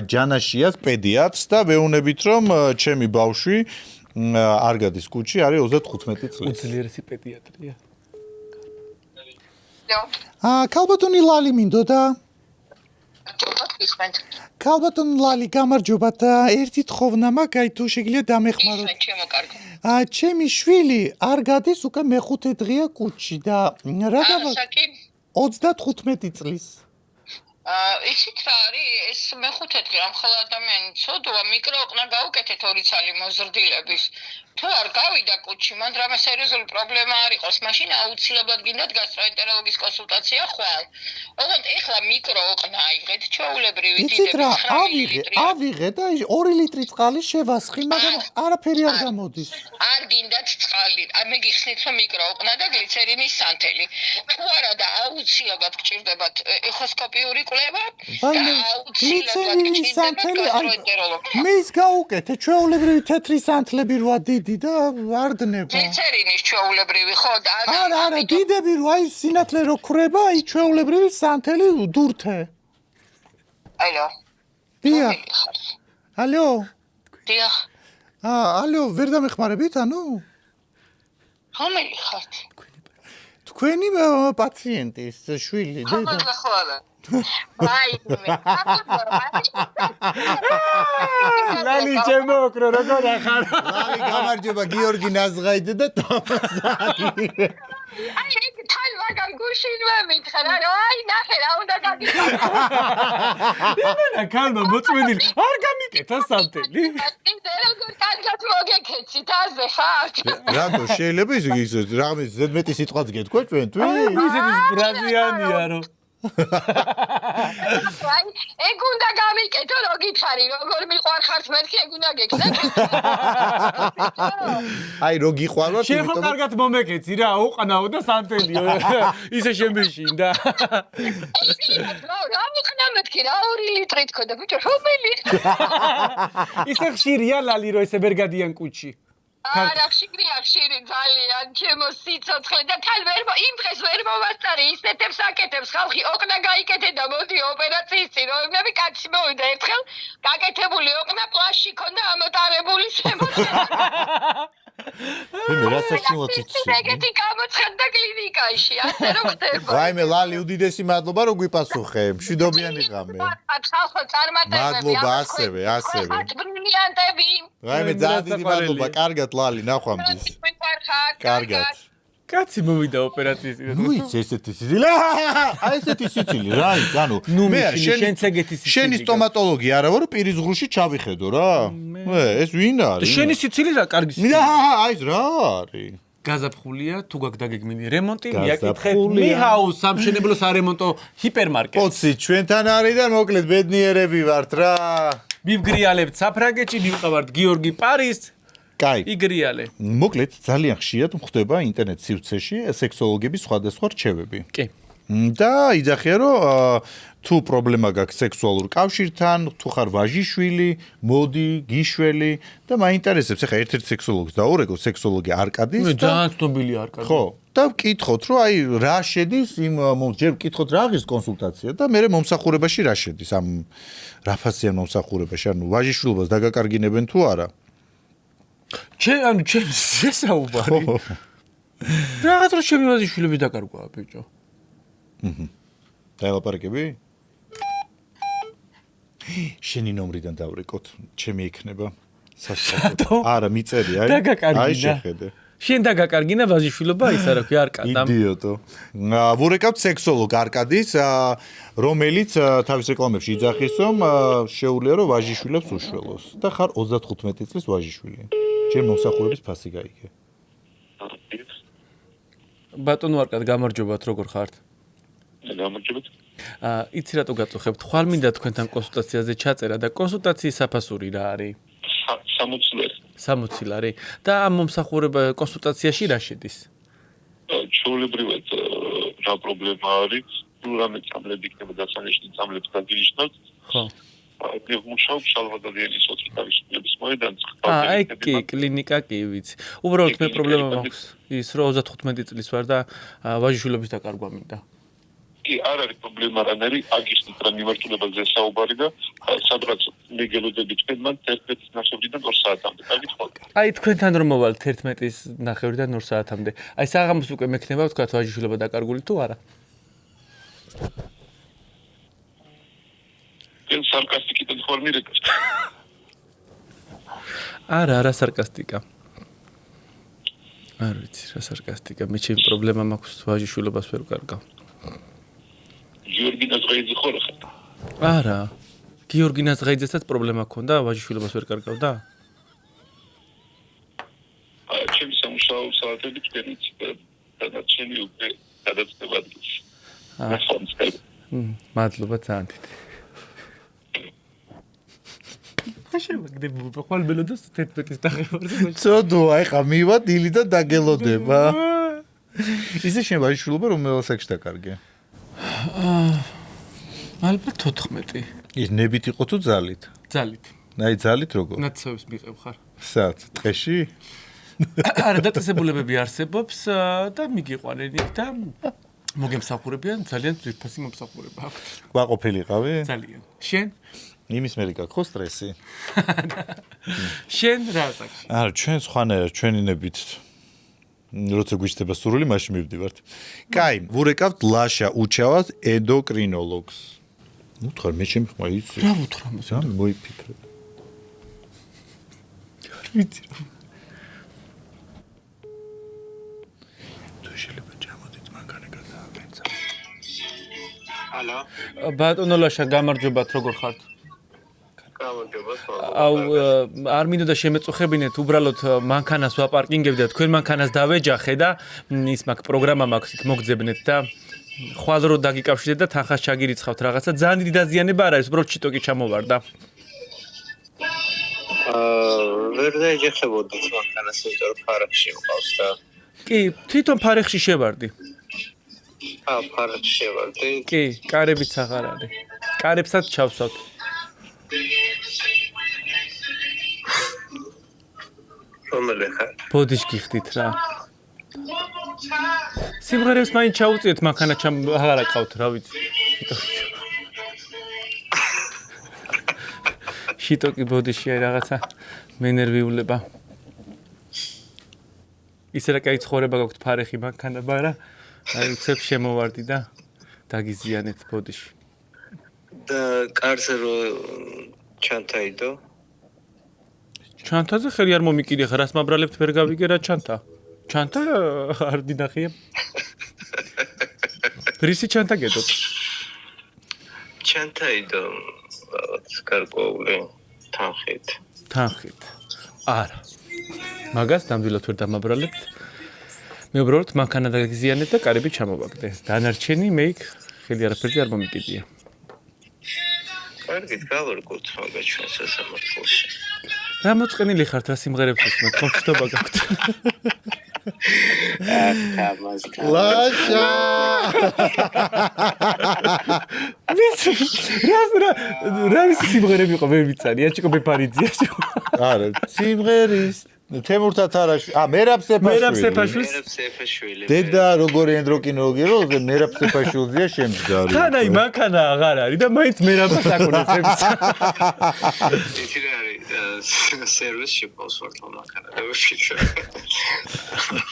Speaker 2: ჯანაშიას პედიატრს და ვეუბნებით რომ ჩემი ბავშვი არ გადის კუჩი, არის 35 წლის.
Speaker 1: უძლიერესი პედიატრია.
Speaker 2: ქალბატონი ლალი მინდოდა? ქალბატონი ლალი, გამარჯობათ. ერთი თხოვნა მაქვს, თუ შეგიძლიათ დამეხმაროთ. ჩემი შვილი არ გადის უკვე მეხუთე დღეა კუჩი და რა გავა 35 წლის.
Speaker 6: ისიც რა არის ეს მეხუთე დღე ამ ხალ ადამიანი ცოდვა მიკროყნა გაუკეთეთ 2 ცალი მოზრდილების თუ არ გავიდა კუჩი მან რამე სერიოზული პრობლემა არ იყოს მაშინ აუცილებლად გინდათ გასტროენტეროლოგის კონსულტაცია ხვალ ოღონდ ეხლა მიკროყნა აიღეთ ჩვეულებრივი დიდები 9
Speaker 2: ავიღე და 2 ლიტრი წყალი შევასხი მაგრამ არაფერი არ გამოდის
Speaker 6: არ გინდათ წყალი მე გიხსნით რომ მიკროყნა და გლიცერინის სანთელი თუ არა და აუცილებლად გჭირდებათ ეხოსკოპიური კვლევა
Speaker 2: გლიცერინის სანთელი მე ის გაუკეთე ჩვეულებრივი თეთრი სანთლები როა დიდი და არ დნება.
Speaker 6: გლიცერინის ჩვეულებრივი ხო და
Speaker 2: არა, დიდები რო აი სინათლე რო ქრება, აი ჩვეულებრივი სანთელი დურთე.
Speaker 6: ალო.
Speaker 2: დიახ. ალო.
Speaker 6: დიახ.
Speaker 2: ალო, ვერ დამეხმარებით, ანუ?
Speaker 6: რომელი ხართ?
Speaker 2: თქვენი პაციენტის შვილი, დედა.
Speaker 6: ხო. ვაიმე.
Speaker 1: ლალი ჩემო ოქრო როგორ ახარ?
Speaker 2: ლალი გამარჯობა გიორგი ნაზღაიძე და თამაზაგი.
Speaker 6: აი ეგ თან მაგარ გუშინ მომითხარა რომ აი ნახე რა უნდა გაგიყვანო.
Speaker 1: იმენა კალმა მოწმენილი არ გამიკეთა სანთელი.
Speaker 6: იმდე როგორ კარგად მოგეკეცით აზე ხარ?
Speaker 2: რატო შეიძლება ის რამე ზედმეტი სიტყვაც გეთქვა ჩვენთვის?
Speaker 1: ისეთი ბრაზიანია რომ
Speaker 6: ეგ უნდა გამიკეთო რო გითხარი როგორ მიყვარხართ მეთქი ეგ უნდა გეკეთე
Speaker 2: აი რო გიყვაროთ
Speaker 1: შეხო კარგად მომეკეცი რა უყნაო და სანთელიო ისე შემეშინდა
Speaker 6: რა უყნა მეთქი რა 2 ლიტრი თქო და ბიჭო რომელი
Speaker 1: ისე ხშირია ლალი რო ესე ვერ გადიან კუჩი
Speaker 6: არა ხშირი ძალიან ჩემო სიცოცხლე და თან ვერ იმ დღეს ვერ მომასწარი ისეთებს აკეთებს ხალხი ოყნა გაიკეთე და მოდი ოპერაციის წინ რომები კაცი მოვიდა ერთხელ გაკეთებული ოყნა პლაშში ქონდა ამოტარებული შემოწმე
Speaker 2: მე რასაშინლად იცი
Speaker 6: ეგეთი გამოცხადდა კლინიკაში ასე რომ ხდება
Speaker 2: ვაიმე ლალი უდიდესი მადლობა რომ გვიპასუხე მშვიდობიანი ღამე
Speaker 6: ხალხო წარმატებები
Speaker 2: მადლობა ასევე
Speaker 6: ბრილიანტები
Speaker 2: ვაიმე ძალიან დიდი მადლობა კარგად ლალი ნახვამდის კარგად
Speaker 1: კაცი მოვიდა ოპერაციის წინ
Speaker 2: ნუ ის ესეთი სიცილი აი ესეთი სიცილი რა ის ანუ
Speaker 1: მე შენც ეგეთი სიცილი
Speaker 2: შენი სტომატოლოგი არა ვარო პირის ღრუში ჩავიხედო რა ეს ვინ არის
Speaker 1: შენი სიცილი რა კარგი სიცილი
Speaker 2: აი ეს რა არის
Speaker 1: გაზაფხულია თუ გაქვს დაგეგმილი რემონტი მიაკითხეთ მიჰაუს სამშენებლო სარემონტო ჰიპერმარკეტი
Speaker 2: პოცი ჩვენთან არის და მოკლედ ბედნიერები ვართ რა
Speaker 1: მივგრიალებთ საფრანგეთში მივყავართ გიორგი პარის
Speaker 2: კაი
Speaker 1: იგრიალე
Speaker 2: მოკლედ ძალიან ხშირად ხდება ინტერნეტ სივრცეში სექსოლოგების სხვადასხვა რჩევები
Speaker 1: კი
Speaker 2: და იძახია რომ თუ პრობლემა გაქვს სექსუალურ კავშირთან თუ ხარ ვაჟიშვილი მოდი გიშველი და მაინტერესებს ახლა ერთ-ერთ სექსოლოგს დაურეკო სექსოლოგი არკადის
Speaker 1: მე ძალიან ცნობილი არკადი
Speaker 2: ხო და ვკითხოთ რომ აი რა შედის იმ ჯერ ვკითხოთ რა არის კონსულტაცია და მე მომსახურებაში რა შედის ამ რაფასიან მომსახურებაში ანუ ვაჟიშვილობას დაგაკარგინებენ თუ არა
Speaker 1: ანუ ჩემს შესაუბარი რაღაც რო ჩემი ვაჟიშვილები დაკარგვაა ბიჭო
Speaker 2: დაელაპარაკები შენი ნომრიდან დავრეკოთ ჩემი იქნება სასწაულო არა მიწერი აი შეხედე
Speaker 1: შენ დაგაკარგინა ვაჟიშვილობა ის არა ქვია არკადამ.
Speaker 2: იდიოტო. ვურეკავთ სექსოლოგ არკადის, რომელიც თავის რეკლამებში იძახის, რომ შეუძლია რომ ვაჟიშვილებს უშველოს და ხარ 35 წლის ვაჟიშვილი. ჯერ მომსახურების ფასი გაიგე.
Speaker 1: ბატონო არკად გამარჯობათ როგორ ხართ?
Speaker 5: გამარჯობათ.
Speaker 1: იცი რატო გაწუხებთ? ხვალ მინდა თქვენთან კონსულტაციაზე ჩაწერა და კონსულტაციის საფასური რა არის?
Speaker 5: 60 ლარი.
Speaker 1: 60 ლარი. და ამ მომსახურება კონსულტაციაში რა შედის?
Speaker 5: ჩვეულებრივად რა პრობლემა არის? თუ რამე წამლები იქნება დასანიშნი წამლებს დაგინიშნოთ.
Speaker 1: ხო.
Speaker 5: მუშაობ შალვადადიანის ოსპიტალის მოედანზე.
Speaker 1: აი კი, კლინიკა კი ვიცი. უბრალოდ მე პრობლემა მაქვს ის რომ 35 წლის ვარ და ვაჟიშვილობის დაკარგვა მინდა.
Speaker 5: კი, არ არის პრობლემა რანერი, აგიხსნით რა მიმართულებაზე საუბარი და სადღაც მიგელოდებით თქვენ მან 11:30-დან 2 საათამდე. კარგით ხო?
Speaker 1: აი თქვენთან რომ მოვალ 11:30-დან 2 საათამდე. აი საღამოს უკვე მექნება ვთქვათ ვაჟიშვილობა დაკარგული თუ არა?
Speaker 5: კენ სარკასტიკიდან ხوار მირეკავს.
Speaker 1: არა სარკასტიკა. არ ვიცი რა სარკასტიკა, მე ჩემი პრობლემა მაქვს ვაჟიშვილობას ვერ ვკარგავ.
Speaker 5: გიორგი ნაზღაიძე ხო რა ხარ?
Speaker 1: არა. გიორგი ნაზღაიძესაც პრობლემა ჰქონდა, ვაჟიშვილობას ვერ კარგავდა?
Speaker 5: ჩემი სამუშაო საათები თქვენიც დანარჩენი უკვე გადაწყვეტა ადგილს.
Speaker 1: მადლობა ძალიან დიდი. ხაშე მაგდები ხვალ მელოდოს 11-ის დაღებარზე.
Speaker 2: ცოდო, აი ხა მივა დილი და დაგელოდება. ისე შენ ვაჟიშვილობა რომელსაც აქ დაკარგე?
Speaker 1: ალბათ 14.
Speaker 2: ის ნებით იყო თუ ძალით?
Speaker 1: ძალით.
Speaker 2: აი ძალით როგორ?
Speaker 1: ნაცევს მიყევ ხარ.
Speaker 2: სად? ტყეში?
Speaker 1: არა, დაწესებულებები არსებობს და მიგიყვანენ იქ და მოგემსახურებიან, ძალიან ძვირფასი მომსახურება აქვს.
Speaker 2: გვაყოფილიყავი?
Speaker 1: ძალიან. შენ?
Speaker 2: იმის მერე გაქო სტრესი.
Speaker 1: შენ რა საქმე?
Speaker 2: არა, ჩვენ სხვანაირად ჩვენინებით როცა გვიჩნდება სურვილი, მაშინ მივდივართ. კაი, ვურეკავთ ლაშა უჩავას ენდოკრინოლოგს. უთხრა მე შემიხმა იცი.
Speaker 1: რა უთხრა მას?
Speaker 2: რა მოიფიქრე.
Speaker 1: ვიცი.
Speaker 2: თუ შეიძლება ჩამოდით მანქანა გადააბენცა.
Speaker 5: ალო.
Speaker 1: ბატონო ლაშა, გამარჯობათ, როგორ ხართ? აუ არ მინდოდა შემეწუხებინეთ, უბრალოდ მანქანას ვაპარკინგებ და თქვენ მანქანას დავეჯახე და ის მაგ პროგრამა მაქვს იქ მოგძებნეთ და ხვალ რო დაგიკავშირდეთ და თანხას ჩაგირიცხავთ რაღაცა. ძალიან დიდი დაზიანება არ არის, უბრალოდ ჩიტოკი ჩამოვარდა.
Speaker 9: ვერ დაეჯახებოდით მანქანას, იმიტომ რომ ფარეხში მყავს და
Speaker 1: კი, თვითონ ფარეხში შევარდი.
Speaker 9: ფარეხში შევარდი?
Speaker 1: კი, კარებიც აღარ არის. კარებსაც ჩავსვათ.
Speaker 9: რომელი ხარ?
Speaker 1: ბოდიშ გიხდით რა. სიმღერებს მაინც ჩაუწიეთ, მანქანა აღარ აკავთ, რა ვიცი. შიტოკი ბოდიში აი რაღაცა მენერვიულება. ისე რა კაი ცხოვრება გაქვთ ფარეხი მანქანა, მაგრამ აი უცებ შემოვარდი და დაგიზიანეთ ბოდიში.
Speaker 9: და კარზე რო ჩანთაიდო?
Speaker 1: ჩანთაზე ხელი არ მომიკიდე ხარ, რას მაბრალებთ ვერ გავიგე რა ჩანთა. ჩანთა არ დინახია. რისი ჩანთა გედოთ?
Speaker 9: ჩანთაიდო გარკვეული თანხით.
Speaker 1: თანხით. არა. მაგას ნამდვილად ვერ დამაბრალებთ. მე უბრალოდ მანქანა დაგიზიანეთ და კარები ჩამოვაგდე. დანარჩენი მე იქ ხელი არაფერი არ მომიკიდია.
Speaker 9: კარგით, გავარკვევთ მაგას ჩვენ სასამართლოში.
Speaker 1: რა მოწყენილი ხართ რა სიმღერებს უსმენთ, ხო ხტობა გაქვთ.
Speaker 2: ლაშა!
Speaker 1: რა ის სიმღერები იყო მე ვიცანი, აჭიკო ბეპარიძია.
Speaker 2: არა, სიმღერის თემურთა თარაში. მერაბ
Speaker 9: სეფაშვილი.
Speaker 2: დედა როგორი ენდოკრინოლოგი რო მერაბ სეფაშვილზეა შემდგარი.
Speaker 1: თან აი მანქანა აღარ არის და მაინც მერაბს აკონეცებს.
Speaker 9: იცი რა არის სერვისში პოსვორტ მანქანა და ვიფიქრე.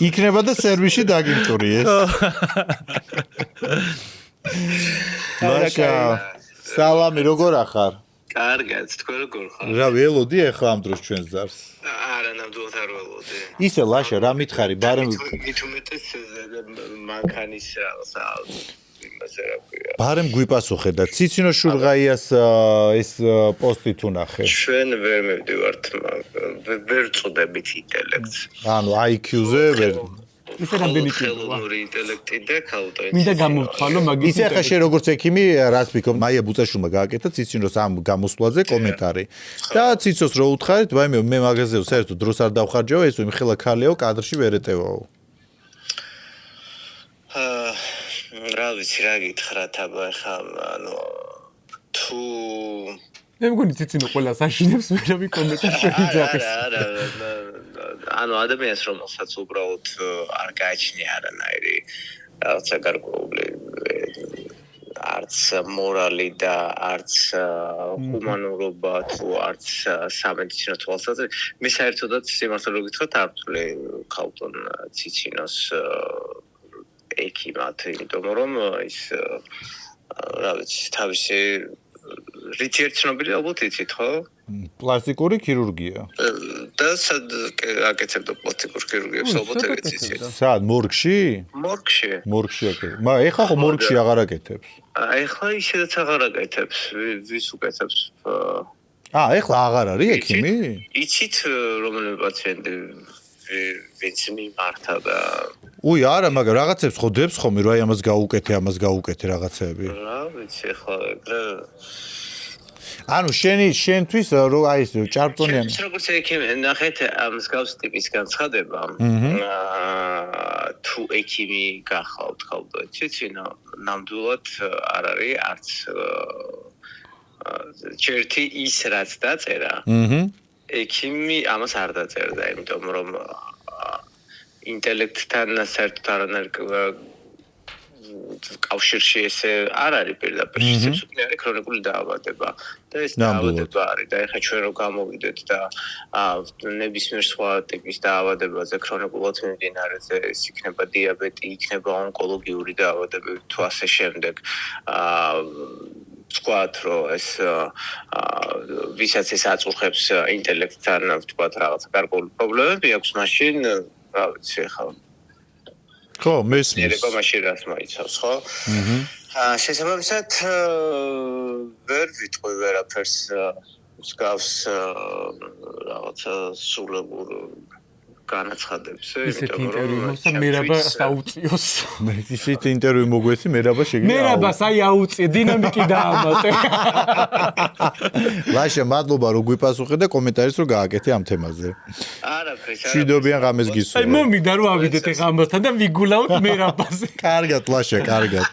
Speaker 2: იქნება და სერვისში დაგიმტვრიეს. ლაშა, სალამი, როგორ ახარ?
Speaker 9: კარგად, თქვენ როგორ ხართ?
Speaker 2: რა ველოდი ახლა ამ დროს ჩვენს ზარს?
Speaker 9: არა, ნამდვილად არ ველოდი.
Speaker 2: ისე ლაშა რა მითხარი, ბარემ
Speaker 9: მით უმეტეს მანქანის რაღაცა იმაზე რა ქვია.
Speaker 2: ბარემ გვიპასუხე და ციცინო შურღაიას ეს პოსტი თუ ნახე.
Speaker 9: ჩვენ ვერ მივდივართ, ვერ წოდებით ინტელექტს.
Speaker 2: ანუ IQ-ზე ვერ
Speaker 1: ისე რამდენი კილოა?
Speaker 9: ხელოვნური ინტელექტი და ქაუტოინტელექტი.
Speaker 1: მინდა გამოვთვალო მაგის.
Speaker 2: ისე ახლა შენ როგორც ექიმი რას ფიქრობ? მაია ბუწაშვილმა გააკეთა ციცინოს ამ გამოსვლაზე კომენტარი. და ციცოს რო უთხარით, ვაიმე მე მაგაზე საერთოდ დროს არ დავხარჯავ, ეს უიმხელა ქალიაო კადრში ვერ ეტევაო.
Speaker 9: რა ვიცი რა გითხრათ აბა ხა ანუ თუ
Speaker 1: მე მგონი ციცინო ყველას აშინებს ვერავინ კომენტარს შეიძახის.
Speaker 9: არა ანუ ადამიანს რომელსაც უბრალოდ არ გააჩნია არანაირი რაღაცა გარკვეული არც მორალი და არც ჰუმანურობა თუ არც სამედიცინო თვალსაზრისით მე საერთოდაც სიმართლე რომ გითხრათ არ ვთვლი ქალტონ ციცინოს ექიმად, იმიტომ რომ ის რა ვიცი, თავისი რითი ერთნობილი ალბათ იცით, ხო?
Speaker 2: პლასტიკური ქირურგია.
Speaker 9: და სად აკეთებდა პლასტიკურ ქირურგიებს ალბათ ეგეც იცით.
Speaker 2: სად მორგში?
Speaker 9: მორგში.
Speaker 2: მორგში აკეთებს. ეხლა ხო მორგში აღარ აკეთებს.
Speaker 9: ეხლა ისედაც აღარ აკეთებს, ვის უკეთებს?
Speaker 2: ეხლა აღარ არის ექიმი?
Speaker 9: იცით რომელი პაციენტი ვინც მიმართა და
Speaker 2: უი არა, მაგრამ რაღაცებს ხო დებს ხომ რომ აი ამას გაუკეთე რაღაცები.
Speaker 9: რა ვიცი ახლა ეგრე
Speaker 2: ანუ შენთვის რომ აი ეს ჭარბტონიანი
Speaker 9: როგორც ექიმი ნახეთ მსგავს ტიპის განცხადება თუ ექიმი გახავთ ხალხო ციცინო ნამდვილად არ არის არც ჩერთი ის რაც დაწერა ექიმი ამას არ დაწერდა იმიტომ რომ ინტელექტთან საერთოდ არანაირ კავშირში ესე არ არის პირდაპირ სიცოცხლე არის ქრონიკული დაავადება და ეს დაავადება არის და ეხლა ჩვენ რო გამოვიდეთ და ნებისმიერ სხვა ტიპის დაავადებაზე ქრონიკულად მიმდინარეზე ეს იქნება დიაბეტი, იქნება ონკოლოგიური დაავადებები თუ ასე შემდეგ ვთქვათ რომ ეს ვისაც ეს აწუხებს ინტელექტთან ვთქვათ რაღაცა გარკვეული პრობლემები აქვს მაშინ რა ვიცი ახლა ხო მესმის ერება მაშინ რას მოიცავს ხო შესაბამისად ვერ ვიტყვი ვერაფერს მსგავს რაღაცა სულებურ განაცხადებს
Speaker 1: ისეთი ინტერვიუ მოსა მერაბა საუწიოს
Speaker 2: მე ისეთი ინტერვიუ მოგვეცი მერაბა შეგიძლია
Speaker 1: მერაბას აი აუწიე დინამიკი დაამატე
Speaker 2: ლაშა მადლობა რომ გვიპასუხე და კომენტარის რომ გააკეთე ამ თემაზე
Speaker 9: არაფერს
Speaker 2: შვიდობიან ღამეს გისურვებთ
Speaker 1: აი მომიდა რომ ავიდეთ ახლა ამასთან და ვიგულავთ მერაბაზე
Speaker 2: კარგად ლაშა კარგად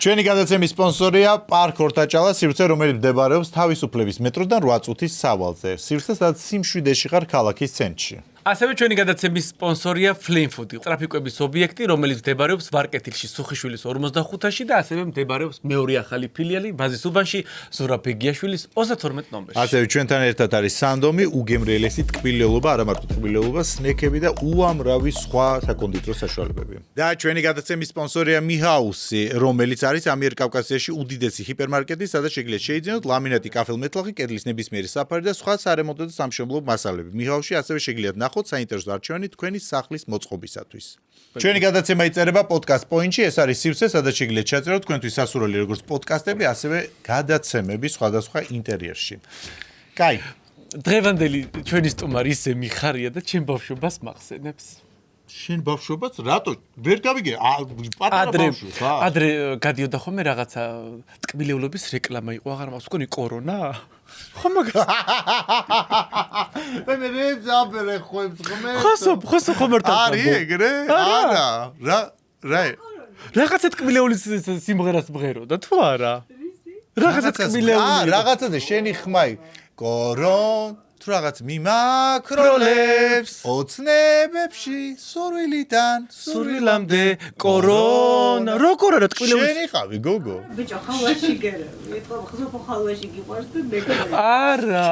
Speaker 2: ჩვენი გადაცემის სპონსორია პარკ ორთაჭალა სივრცე რომელიც მდებარეობს თავისუფლების მეტროდან 8 წუთის სავალზე სივრცე სადაც სიმშვიდეში ხარ ქალაქის ცენტრში
Speaker 1: ასევე ჩვენი გადაცემის სპონსორია Flame Food, ტრაფიკების ობიექტი, რომელიც მდებარეობს ვარკეთილში, სუხიშვილის 45-ში და ასევე მდებარეობს მეორე ახალი ფილიალი ბაზის უბანში, ზურაბ ბეგიაშვილის 32 ნომერში.
Speaker 2: ასევე ჩვენთან ერთად არის სანდომი, უგემრიელესი ტკბილელობა, არა მარტო ტკბილელობა, სნეკები და უამრავი სხვა საკონდიტრო საშუალებები. და ჩვენი გადაცემის სპონსორია მიჰაუსი, რომელიც არის ამიერკავკასიაში უდიდესი ჰიპერმარკეტი, სადაც შეგიძლიათ შეიძინოთ ლამინატი, კაფელ-მეტლაღი, კედლის ნებისმიერი საფარი და სხვა სარემონტო და სამშენებლო მასალები. მიჰაუსში ასევე შეგიძლიათ ნახოთ საინტერესო არჩევანი თქვენი სახლის მოწყობისათვის. ჩვენი გადაცემა იწერება podcast point-ში, ეს არის სივრცე, სადაც შეგიძლიათ ჩაწეროთ თქვენთვის სასურველი როგორც პოდკასტები, ასევე გადაცემები სხვადასხვა ინტერიერში. კაი,
Speaker 1: დღევანდელი ჩვენი სტუმარი ისე მიხარია და ჩემ ბავშვობას მახსენებს.
Speaker 2: შენ ბავშვობაც რატო ვერ გავიგე პატარა ბავშვი ხა
Speaker 1: ადრე გადიოდა ხოლმე რაღაცა ტკბილეულობის რეკლამა იყო აღარ მაქვს მგონი კორონა ხო მაგას
Speaker 2: მე ზაბერე ხოებს ხმე
Speaker 1: ხოსო ხომერთან
Speaker 2: არის ეგრე არა რა
Speaker 1: რაღაცა ტკბილეულის სიმღერას მღეროდა თუ არა რაღაცა ტკბილეული
Speaker 2: რაღაცაზე შენი ხმაი კორონ თუ რაღაც მიმაქროლებს ოცნებებში სურვილიდან
Speaker 1: სურვილამდე კორონა როგორ არა ტკბილეულის
Speaker 2: შენი ხავი გოგო
Speaker 10: ბიჭო ხალვაში გერა მეტყვა ხზოფო ხალვაში გიყვარს და მეკრე
Speaker 1: არა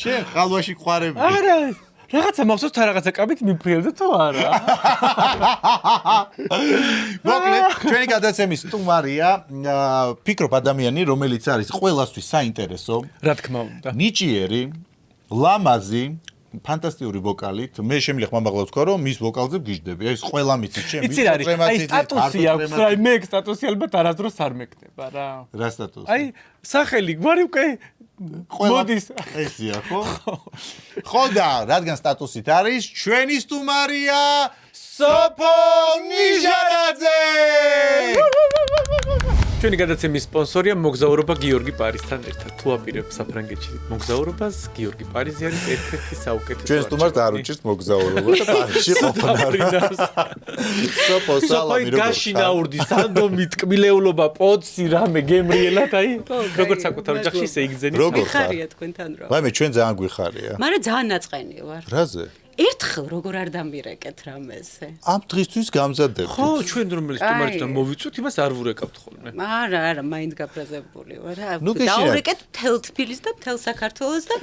Speaker 2: შენ ხალვაში ყვარები
Speaker 1: არა რაღაცა მახსოვს თან რაღაცა კაბით მიფრიელდა თუ არა
Speaker 2: მოკლედ ჩვენი გადაცემის სტუმარია ფიქრობ ადამიანი რომელიც არის ყველასთვის საინტერესო
Speaker 1: რა თქმა უნდა
Speaker 2: ნიჭიერი ლამაზი ფანტასტიკური ვოკალით. მე შემიძლია ხმამაღლა ვთქვა, რომ მის ვოკალზე გიждდები. ეს ყველა მიცით ჩემ.
Speaker 1: იცი რა არის? აი სტატუსი აქვს, აი მე სტატუსი ალბათ არასდროს არ მეკდება რა.
Speaker 2: რა სტატუსი?
Speaker 1: აი სახელი გვარი უკვე მოდის.
Speaker 2: ესია ხო? ხო და რადგან სტატუსით არის, ჩვენი სტუმარია სოფო ნიჟარაძე.
Speaker 1: ჩვენი გადაცემის სპონსორია მოგზაურობა გიორგი პარისთან ერთად. თუ აპირებ საფრანგეთში მოგზაურობას, გიორგი პარიზი არის ერთ-ერთი საუკეთესო.
Speaker 2: ჩვენ სტუმარს არ უჭირთ მოგზაურობა და პარიზში ყოფნა. სოფო სალამი როგორ
Speaker 1: გაშინაურდი სანდომი ტკბილეულობა პოცი რამე გემრიელად აი როგორც საკუთარ ოჯახში ისე იგზენი.
Speaker 4: მიხარია თქვენთან რა.
Speaker 2: ვაიმე ჩვენ ძალიან გვიხარია.
Speaker 4: მაგრამ ძალიან ნაწყენი ვარ.
Speaker 2: რაზე?
Speaker 4: ერთხელ როგორ არ დამირეკეთ რამეზე.
Speaker 2: ამ დღისთვის გამზადებით.
Speaker 1: ხო, ჩვენ რომელიც სტუმართან მოვიწვით, იმას არ ვურეკავთ ხოლმე.
Speaker 4: არა, მაინც გაფრაზებული ვარ. დაურეკეთ მთელ თბილისს და მთელ საქართველოს და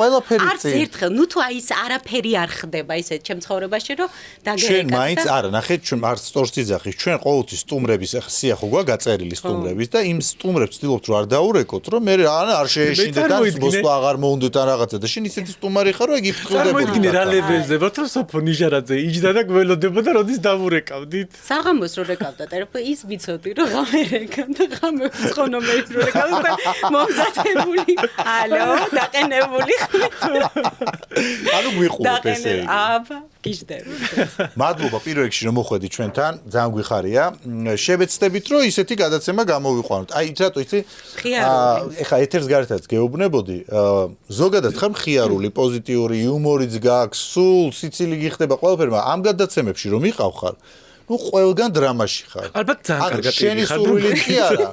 Speaker 4: არც ერთხელ, ნუ თუ აი ეს არაფერი არ ხდება ისე ჩემ ცხოვრებაში, რომ დაგერეკათ.
Speaker 2: ჩვენ მაინც არა, ნახეთ, ჩვენ არც სწორს იძახის, ჩვენ ყოველთვის სტუმრების სია ხო გვაქვს გაწერილი სტუმრების და იმ სტუმრებს ვცდილობთ რომ არ დაურეკოთ, რომ მე არ შეეშინდეთ ან მოსვლა აღარ მოუნდეთ ან რაღაცა და შენ ისეთი სტუმარი ხარ, რომ ეგ იფრთხილდება.
Speaker 1: წარმოიდგინე რა ლეველზე ვართ, სოფო ნიჟარაძე იჯდა და გველოდებოდა როდის დავურეკავდით.
Speaker 4: საღამოს რო რეკავდა ტელეფონი ის ვიცოდი რომ ღამე რეკავ და ღამე ცხონომერი რო რეკავ და მომზადებული. ალო, დაყენებული ხმით.
Speaker 2: ანუ გვიყურებ ესე იგი.
Speaker 4: აბა, გიждდები.
Speaker 2: მადლობა პირველ რიგში რომ მოხვედი ჩვენთან, ძალიან გვიხარია. შევეცდებით რომ ისეთი გადაცემა გამოვიყვანოთ. აი, რატო იცი? ეხა ეთერს გარეთაც გეუბნებოდი, ზოგადად ხარ მხიარული, პოზიტიური, იუმორიც გაქვს, სულ სიცილი გიხდება ყველაფერი, მაგრამ ამ გადაცემებში რომ იყავ ხარ, ნუ ყველგან დრამაში ხარ.
Speaker 1: ალბათ ძალიან კარგად
Speaker 2: შენი სურვილი კი არა.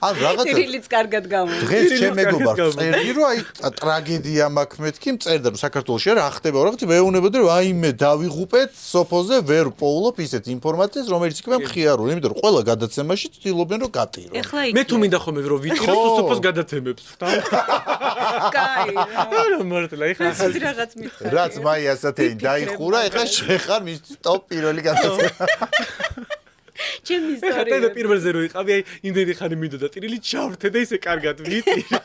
Speaker 2: ან რაღაცა
Speaker 4: ტრილიც კარგად გამოვა.
Speaker 2: დღეს ჩემ მეგობარს წერდი რომ აი ტრაგედია მაქვს მეთქი მწერდა რომ საქართველოში რა ხდება რაღაცა მეუბნებოდი რომ აი მე დავიღუპეთ სოფოზე ვერ პოულობ ისეთ ინფორმაციას რომელიც იქნება მხიარული იმიტომ რომ ყველა გადაცემაში ცდილობენ რომ გატირო.
Speaker 1: მე თუ მინდა ხოლმე რომ ვიტყირო სოფოს გადაცემებს ხტავ.
Speaker 4: კაი.
Speaker 1: არა მართლა ეხლა
Speaker 4: რაღაც მითხარ.
Speaker 2: რაც მაი ასათეი დაიხურა ეხლა შეხარ მისთვის ტოპ პირველი გადაცემა.
Speaker 4: ჩემი ისტორია.
Speaker 1: ხა და პირველზე რო იყავი, აი იმდენი ხანი მინდოდა ტირილი ჩავრთე და ისე კარგად ვიტირე.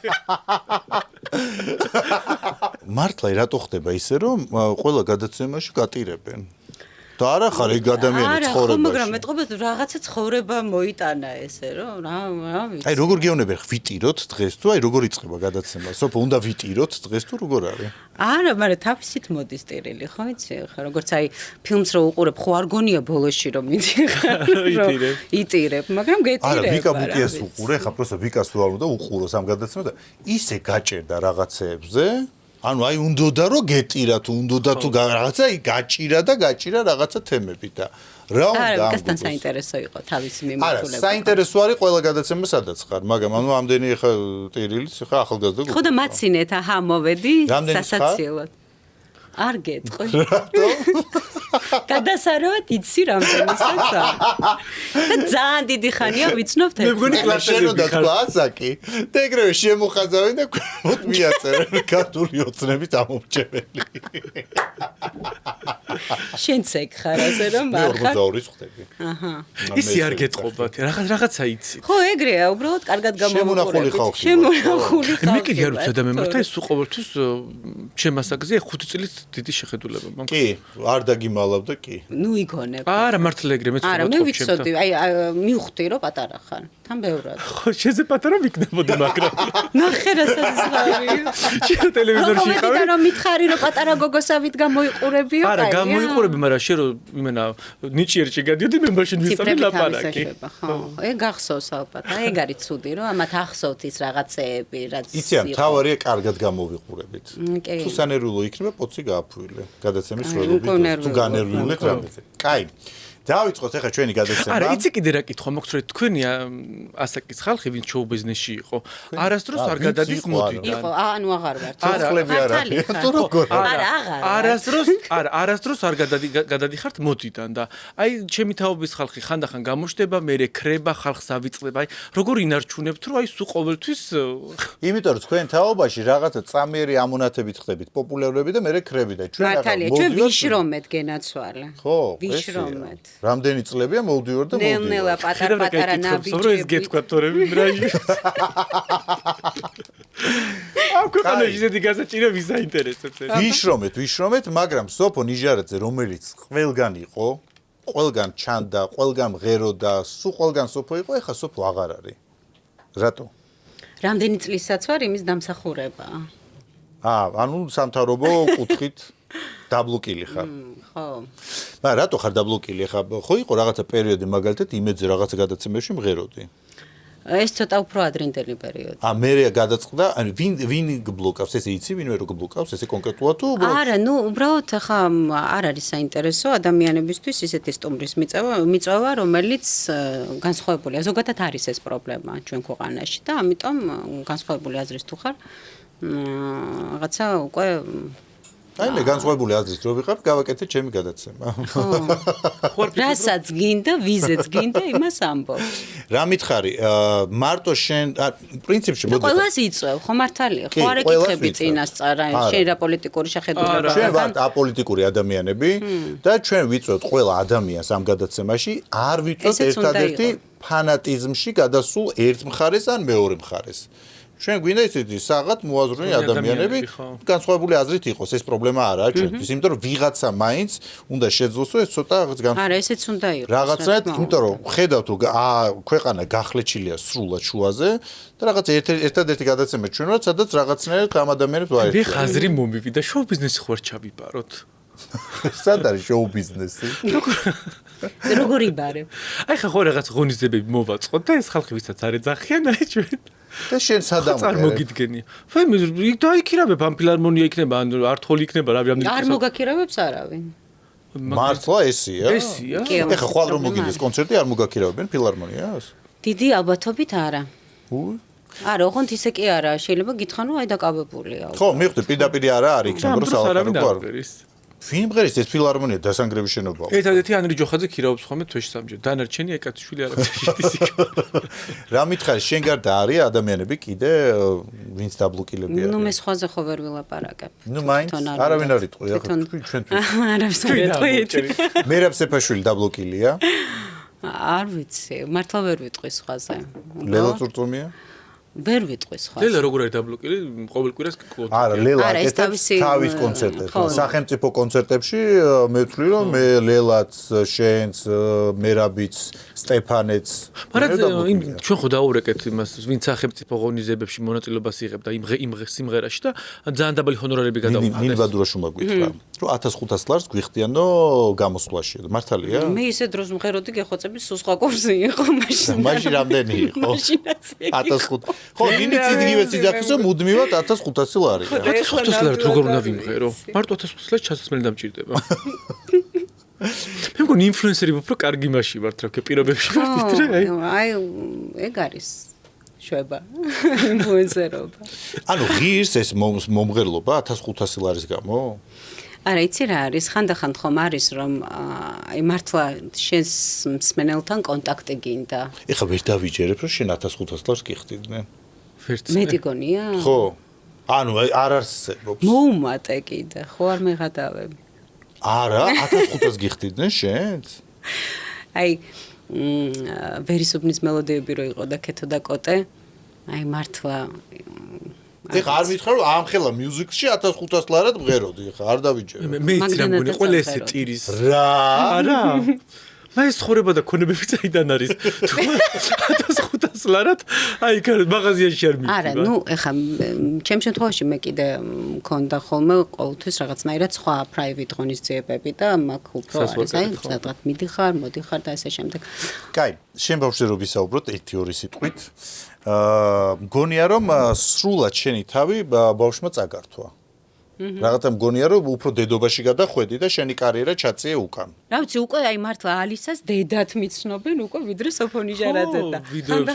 Speaker 2: მართლა რატო ხდება ისე რომ ყველა გადაცემაში გატირებენ? და არა ხარ ეგ ადამიანი ცხოვრებაში.
Speaker 4: არა, მაგრამ მეტყობა რაღაცა ცხოვრება მოიტანა ესე რომ რა ვიცი.
Speaker 2: აი როგორ გეუბნები ვიტიროთ დღეს თუ აი როგორ იწყება გადაცემა? სოფო უნდა ვიტიროთ დღეს თუ როგორ არის?
Speaker 4: არა, მაგრამ თავისით მოდის ტირილი, ხო იცი? ხა როგორც აი ფილმს რო უყურებ, ხო არ გონია ბოლოში რომ მიდიხარ. იტირებ, მაგრამ გეტირებ.
Speaker 2: არა, ვიკა ბუკიას უყურე, ხა პროსტა ვიკას თუ არ უნდა უყუროს ამ გადაცემას და ისე გაჭერდა რაღაცეებზე. ანუ აი უნდოდა რომ გეტირა თუ უნდოდა თუ რაღაცა გაჭირა და გაჭირა რაღაცა თემები და რა უნდა
Speaker 4: არა, ვიკასთან საინტერესო იყო თავისი მიმართულება.
Speaker 2: არა, საინტერესო არის ყველა გადაცემა სადაც ხარ, მაგრამ ანუ ამდენი ხა ტირილიც ხა ახალგაზრდა
Speaker 4: ხო და მაცინეთ, აჰა, მოვედი სასაცილოდ. არ გეტყვი.
Speaker 2: რატო?
Speaker 4: გადასარევად იცი რამდენისაცა. და ძალიან დიდი ხანია ვიცნობთ
Speaker 1: მე მგონი
Speaker 2: კლასში და თქვა ასაკი. და ეგრევე შემოხაზავენ და მოთ მიაწერენ ქართული ოცნებით ამომრჩეველი.
Speaker 4: შენც ეგ ხარ ასე რომ
Speaker 2: მე 42-ის ხდები.
Speaker 4: აჰა.
Speaker 1: ისი არ გეტყობათ, რაღაცა იცი.
Speaker 4: ხო, ეგრეა, უბრალოდ კარგად
Speaker 2: შემონახული ხალხი.
Speaker 4: შემონახული ხალხი.
Speaker 1: მე კიდე არ ვიცი ადამიანებთან ეს უყოველთვის ჩემ ასაკზე 5 წელით დიდი შეხედულება მაქვს.
Speaker 2: კი, არ დაგიმალავ და კი.
Speaker 4: ნუ იგონებ.
Speaker 1: არა, მართლა ეგრე მეც
Speaker 4: არა, მე ვიცოდი, აი მივხვდი რომ პატარა ხარ. თან ბევრად.
Speaker 1: ხო, შეზე პატარა ვიქნებოდი, მაგრამ
Speaker 4: ნახე რასაც ხარი.
Speaker 1: შენ ტელევიზორში იყავი?
Speaker 4: და რომ მითხარი რომ პატარა გოგოსავით გამოიყურებიო,
Speaker 1: არა, გამოიყურები, მაგრამ შენ რომ იმენა ნიჭიერში გადიოდი, მე მაშინ ვისწავლე ლაპარაკი.
Speaker 4: ხო, ეგ ახსოვს ალბათ. აი ეგ არის ცუდი, რომ ამათ ახსოვთ ის რაღაცეები, რაც
Speaker 2: იციან, თავარია კარგად გამოვიყურებით. თუ სანერვულო იქნება, პოცი გააფუილე. გადაცემის როლები თუ განერვიულეთ რამეზე. კაი. დავიწყოთ ახლა ჩვენი გადაცემა.
Speaker 1: არა, იცი კიდე რა კითხვა მაქვს, რომ თქვენი ასაკის ხალხი, ვინც შოუ ბიზნესში იყო, არასდროს არ გადადის მოდიდან.
Speaker 4: იყო, ანუ აღარ ვარ.
Speaker 2: ხლები არ არის. თუ როგორ?
Speaker 4: არა, აღარ.
Speaker 1: არასდროს არ გადადიხართ მოდიდან და აი ჩემი თაობის ხალხი ხანდახან გამოჩდება, მერე ქრება, ხალხს ავიწყდება. აი როგორ ინარჩუნებთ, რომ აი სულ ყოველთვის
Speaker 2: იმიტომ რომ თქვენ თაობაში რაღაცა წამიერი ამონათებით ხდებით, პოპულარები და მერე ქრები და ჩვენ
Speaker 4: ახლა ჩვენ ვიშრომეთ გენაცვალე.
Speaker 2: ხო,
Speaker 4: ვიშრომეთ.
Speaker 2: რამდენი წლებია მოვდივარ და მოვდივარ.
Speaker 4: ნელ-ნელა პატარ-პატარა ნაბიჯები.
Speaker 1: ეს გეთქვა თორემ რაი. აკ ქვეყანაში ისეთი გასაჭირე ვის აინტერესებს?
Speaker 2: ვიშრომეთ, მაგრამ სოფო ნიჟარაძე რომელიც ყველგან იყო, ყველგან ჩანდა, ყველგან მღეროდა, სულ ყველგან სოფო იყო, ეხა სოფო აღარ არის. რატო?
Speaker 4: რამდენი წლისაც ვარ იმის დამსახურება.
Speaker 2: ანუ სამთავრობო კუთხით დაბლოკილი ხარ.
Speaker 4: ხო.
Speaker 2: მაგრამ რატო ხარ დაბლოკილი? ხა ხო იყო რაღაცა პერიოდი მაგალითად იმედზე რაღაცა გადაცემებში მღეროდი.
Speaker 4: ეს ცოტა უფრო ადრინდელი პერიოდი.
Speaker 2: მე გადაწყდა, ანუ ვინ გბლოკავს, ესე იცი, ვინმე რო გბლოკავს, ესე კონკრეტულად თუ
Speaker 4: არა, უბრალოდ ახლა არ არის საინტერესო ადამიანებისთვის ისეთი სტუმრის მიწვევა, რომელიც განსხვავებულია. ზოგადად არის ეს პრობლემა ჩვენ ქვეყანაში და ამიტომ განსხვავებული აზრის თუ ხარ, რაღაცა უკვე
Speaker 2: მე განსხვავებული აზრის რო ვიყავ, გავაკეთე ჩემი გადაცემა.
Speaker 4: ხო. რასაც გინდა, ვიზეც გინდა, იმას ამბობ.
Speaker 2: რა მითხარი, მარტო შენ, პრინციპში მოდი.
Speaker 4: ყველას იწვევ, ხო მართალია. ხო არ ეკითხები წინასწარ, შენ რა პოლიტიკური შეხედულება აქვს?
Speaker 2: ჩვენ ვართ აპოლიტიკური ადამიანები და ჩვენ ვიწვევთ ყველა ადამიანს ამ გადაცემაში, არ ვიწვევთ ერთადერთი ფანატიზმში გადასულ ერთ მხარეს ან მეორე მხარეს. ჩვენ გვინდა ისეთი საღად მოაზროვნე ადამიანები განსხვავებული აზრით იყოს, ეს პრობლემა არაა ჩვენთვის, იმიტომ რომ ვიღაცა მაინც უნდა შეძლოს, ეს ცოტა რაღაც
Speaker 4: არა, ესეც უნდა იყოს.
Speaker 2: რაღაცნაირად, იმიტომ რომ ხედავთ რომ ქვეყანა გახლეჩილია სრულად შუაზე და რაღაც ერთადერთი გადაცემა ჩვენ ვართ, სადაც რაღაცნაირად ამ ადამიანებს ვაერთებთ.
Speaker 1: მე ხაზრი მომივიდა, შოუ ბიზნესი ხوار ჩავიბაროთ.
Speaker 2: სად არის შოუ ბიზნესი?
Speaker 4: როგორ იბარებ?
Speaker 1: აი ხა ხო რაღაც ღონისძიებები მოვაწყოთ და ეს ხალხი ვისაც არ ეძახიან, აი ჩვენ
Speaker 2: და შენ სადამ
Speaker 1: წარმოგიდგენი. იქ დაიქირავებ ამ ფილარმონია იქნება, ან ართოლი იქნება, რა ვიცი.
Speaker 4: არ მოგაქირავებს არავინ.
Speaker 2: მართლა ესია?
Speaker 1: ესია?
Speaker 2: ეხა ხვალ რომ მოგიდეს კონცერტი არ მოგაქირავებენ ფილარმონიას?
Speaker 4: დიდი ალბათობით არა. არა, ოღონდ ისე კი არა, შეიძლება გითხრან, რომ აი დაკავებულია.
Speaker 2: ხო, მივხვდი, პირდაპირ არა არის იქნება, რომ
Speaker 1: სალაპარაკო არ არის.
Speaker 2: ვინ მღერის ეს ფილარმონია დასანგრების შენობაა?
Speaker 1: ერთადერთი ანრი ჯოხაძე ქირაობს ხოლმე თვეში სამჯერ. დანარჩენი ეკაციშვილი არ არის შედის იქ.
Speaker 2: რა მითხარი, შენ გარდა არის ადამიანები კიდე ვინც დაბლოკილები არის?
Speaker 4: მე სხვაზე ხო ვერ ვილაპარაკებ.
Speaker 2: მაინც არავინ არ იტყვი, ახლა ჩვენ
Speaker 4: არავის არ იტყვით.
Speaker 2: მერაბ სეფაშვილი დაბლოკილია?
Speaker 4: არ ვიცი, მართლა ვერ ვიტყვი სხვაზე.
Speaker 2: ლელა წურწუმია?
Speaker 4: ვერ ვიტყვი სხვა.
Speaker 1: ლელა როგორ არის დაბლოკილი? ყოველ კვირას კონცერტი.
Speaker 2: არა, ლელა აკეთებს თავის კონცერტებს. სახელმწიფო კონცერტებში მე ვთვლი რომ მე ლელაც, შენც, მერაბიც, სტეფანეც.
Speaker 1: მაგრამ ჩვენ ხო დაურეკეთ იმას, ვინც სახელმწიფო ღონისძიებებში მონაწილეობას იღებდა იმ სიმღერაში და ძალიან დაბალი ჰონორარები გადაუხადეს.
Speaker 2: ნინი ბადურაშვილმა გითხრა, რომ 1500 ლარს გვიხდიანო გამოსვლაში. მართალია?
Speaker 4: მე ისე დროს მღეროდი გეხოცები სულ სხვა კურსი იყო მაშინ.
Speaker 2: მაშინ რამდენი იყო? 1500 ხო, ნინიც იგივე ძახისო მუდმივად 1500 ლარი.
Speaker 1: 1500 ლარი როგორ უნდა ვიმღერო? მარტო 1500 ლარი ჩასასმელი დამჭირდება. მე მგონი ინფლუენსერი უფრო კარგი მასში ვართ, რა პირობებში ვართ,
Speaker 4: აი ეგ არის შვება ინფლუენსერობა.
Speaker 2: ანუ ღირს ეს მომღერლობა 1500 ლარის გამო?
Speaker 4: არა, იცი რა არის, ხანდახან ხომ არის რომ აი მართლა შენს მსმენელთან კონტაქტი გინდა.
Speaker 2: ეხლა ვერ დავიჯერებ რომ შენ 1500 ლარს გიხდიდნენ.
Speaker 4: მეტი გონია?
Speaker 2: ხო. ანუ არ არსებობს.
Speaker 4: მოუმატე კიდე, ხო არ მეღადავები.
Speaker 2: არა, 1500-ს გიხდიდნენ შენც?
Speaker 4: აი ვერისუბნის მელოდიები რო იყო და ქეთო და კოტე, აი მართლა
Speaker 2: ეხა არ მითხრა რომ ამ ხელა მიუზიკში 1500 ლარად მღეროდი, ეხა არ დავიჯერე.
Speaker 1: მე იცი რა მგონი, ყველა ესე ტირის.
Speaker 2: რა?
Speaker 1: არა. მე ეს ხორება და ქონებები წაიდან არის. 1500 ლარად, აი კარ მაღაზიაში არ მივიდა.
Speaker 4: არა, ეხა ჩემ შემთხვევაში მე კიდე მქონდა ხოლმე ყოველთვის რაღაცნაირად სხვა private ღონისძიებები და მაგ უფრო არის, აი სადღაც მიდიხარ, მოდიხარ და ასე შემდეგ.
Speaker 2: კაი, შენ ბავშვზე რო ვისაუბროთ 1-2 სიტყვით. მგონია რომ სრულად შენი თავი ბავშვმა წაგართვა. რაღაცა მგონია რომ უფრო დედობაში გადახვედი და შენი კარიერა ჩაწიე უკან.
Speaker 4: რა ვიცი, უკვე აი მართლა ალისას დედათ მიცნობენ უკვე ვიდრე სოფონიჟარაძე და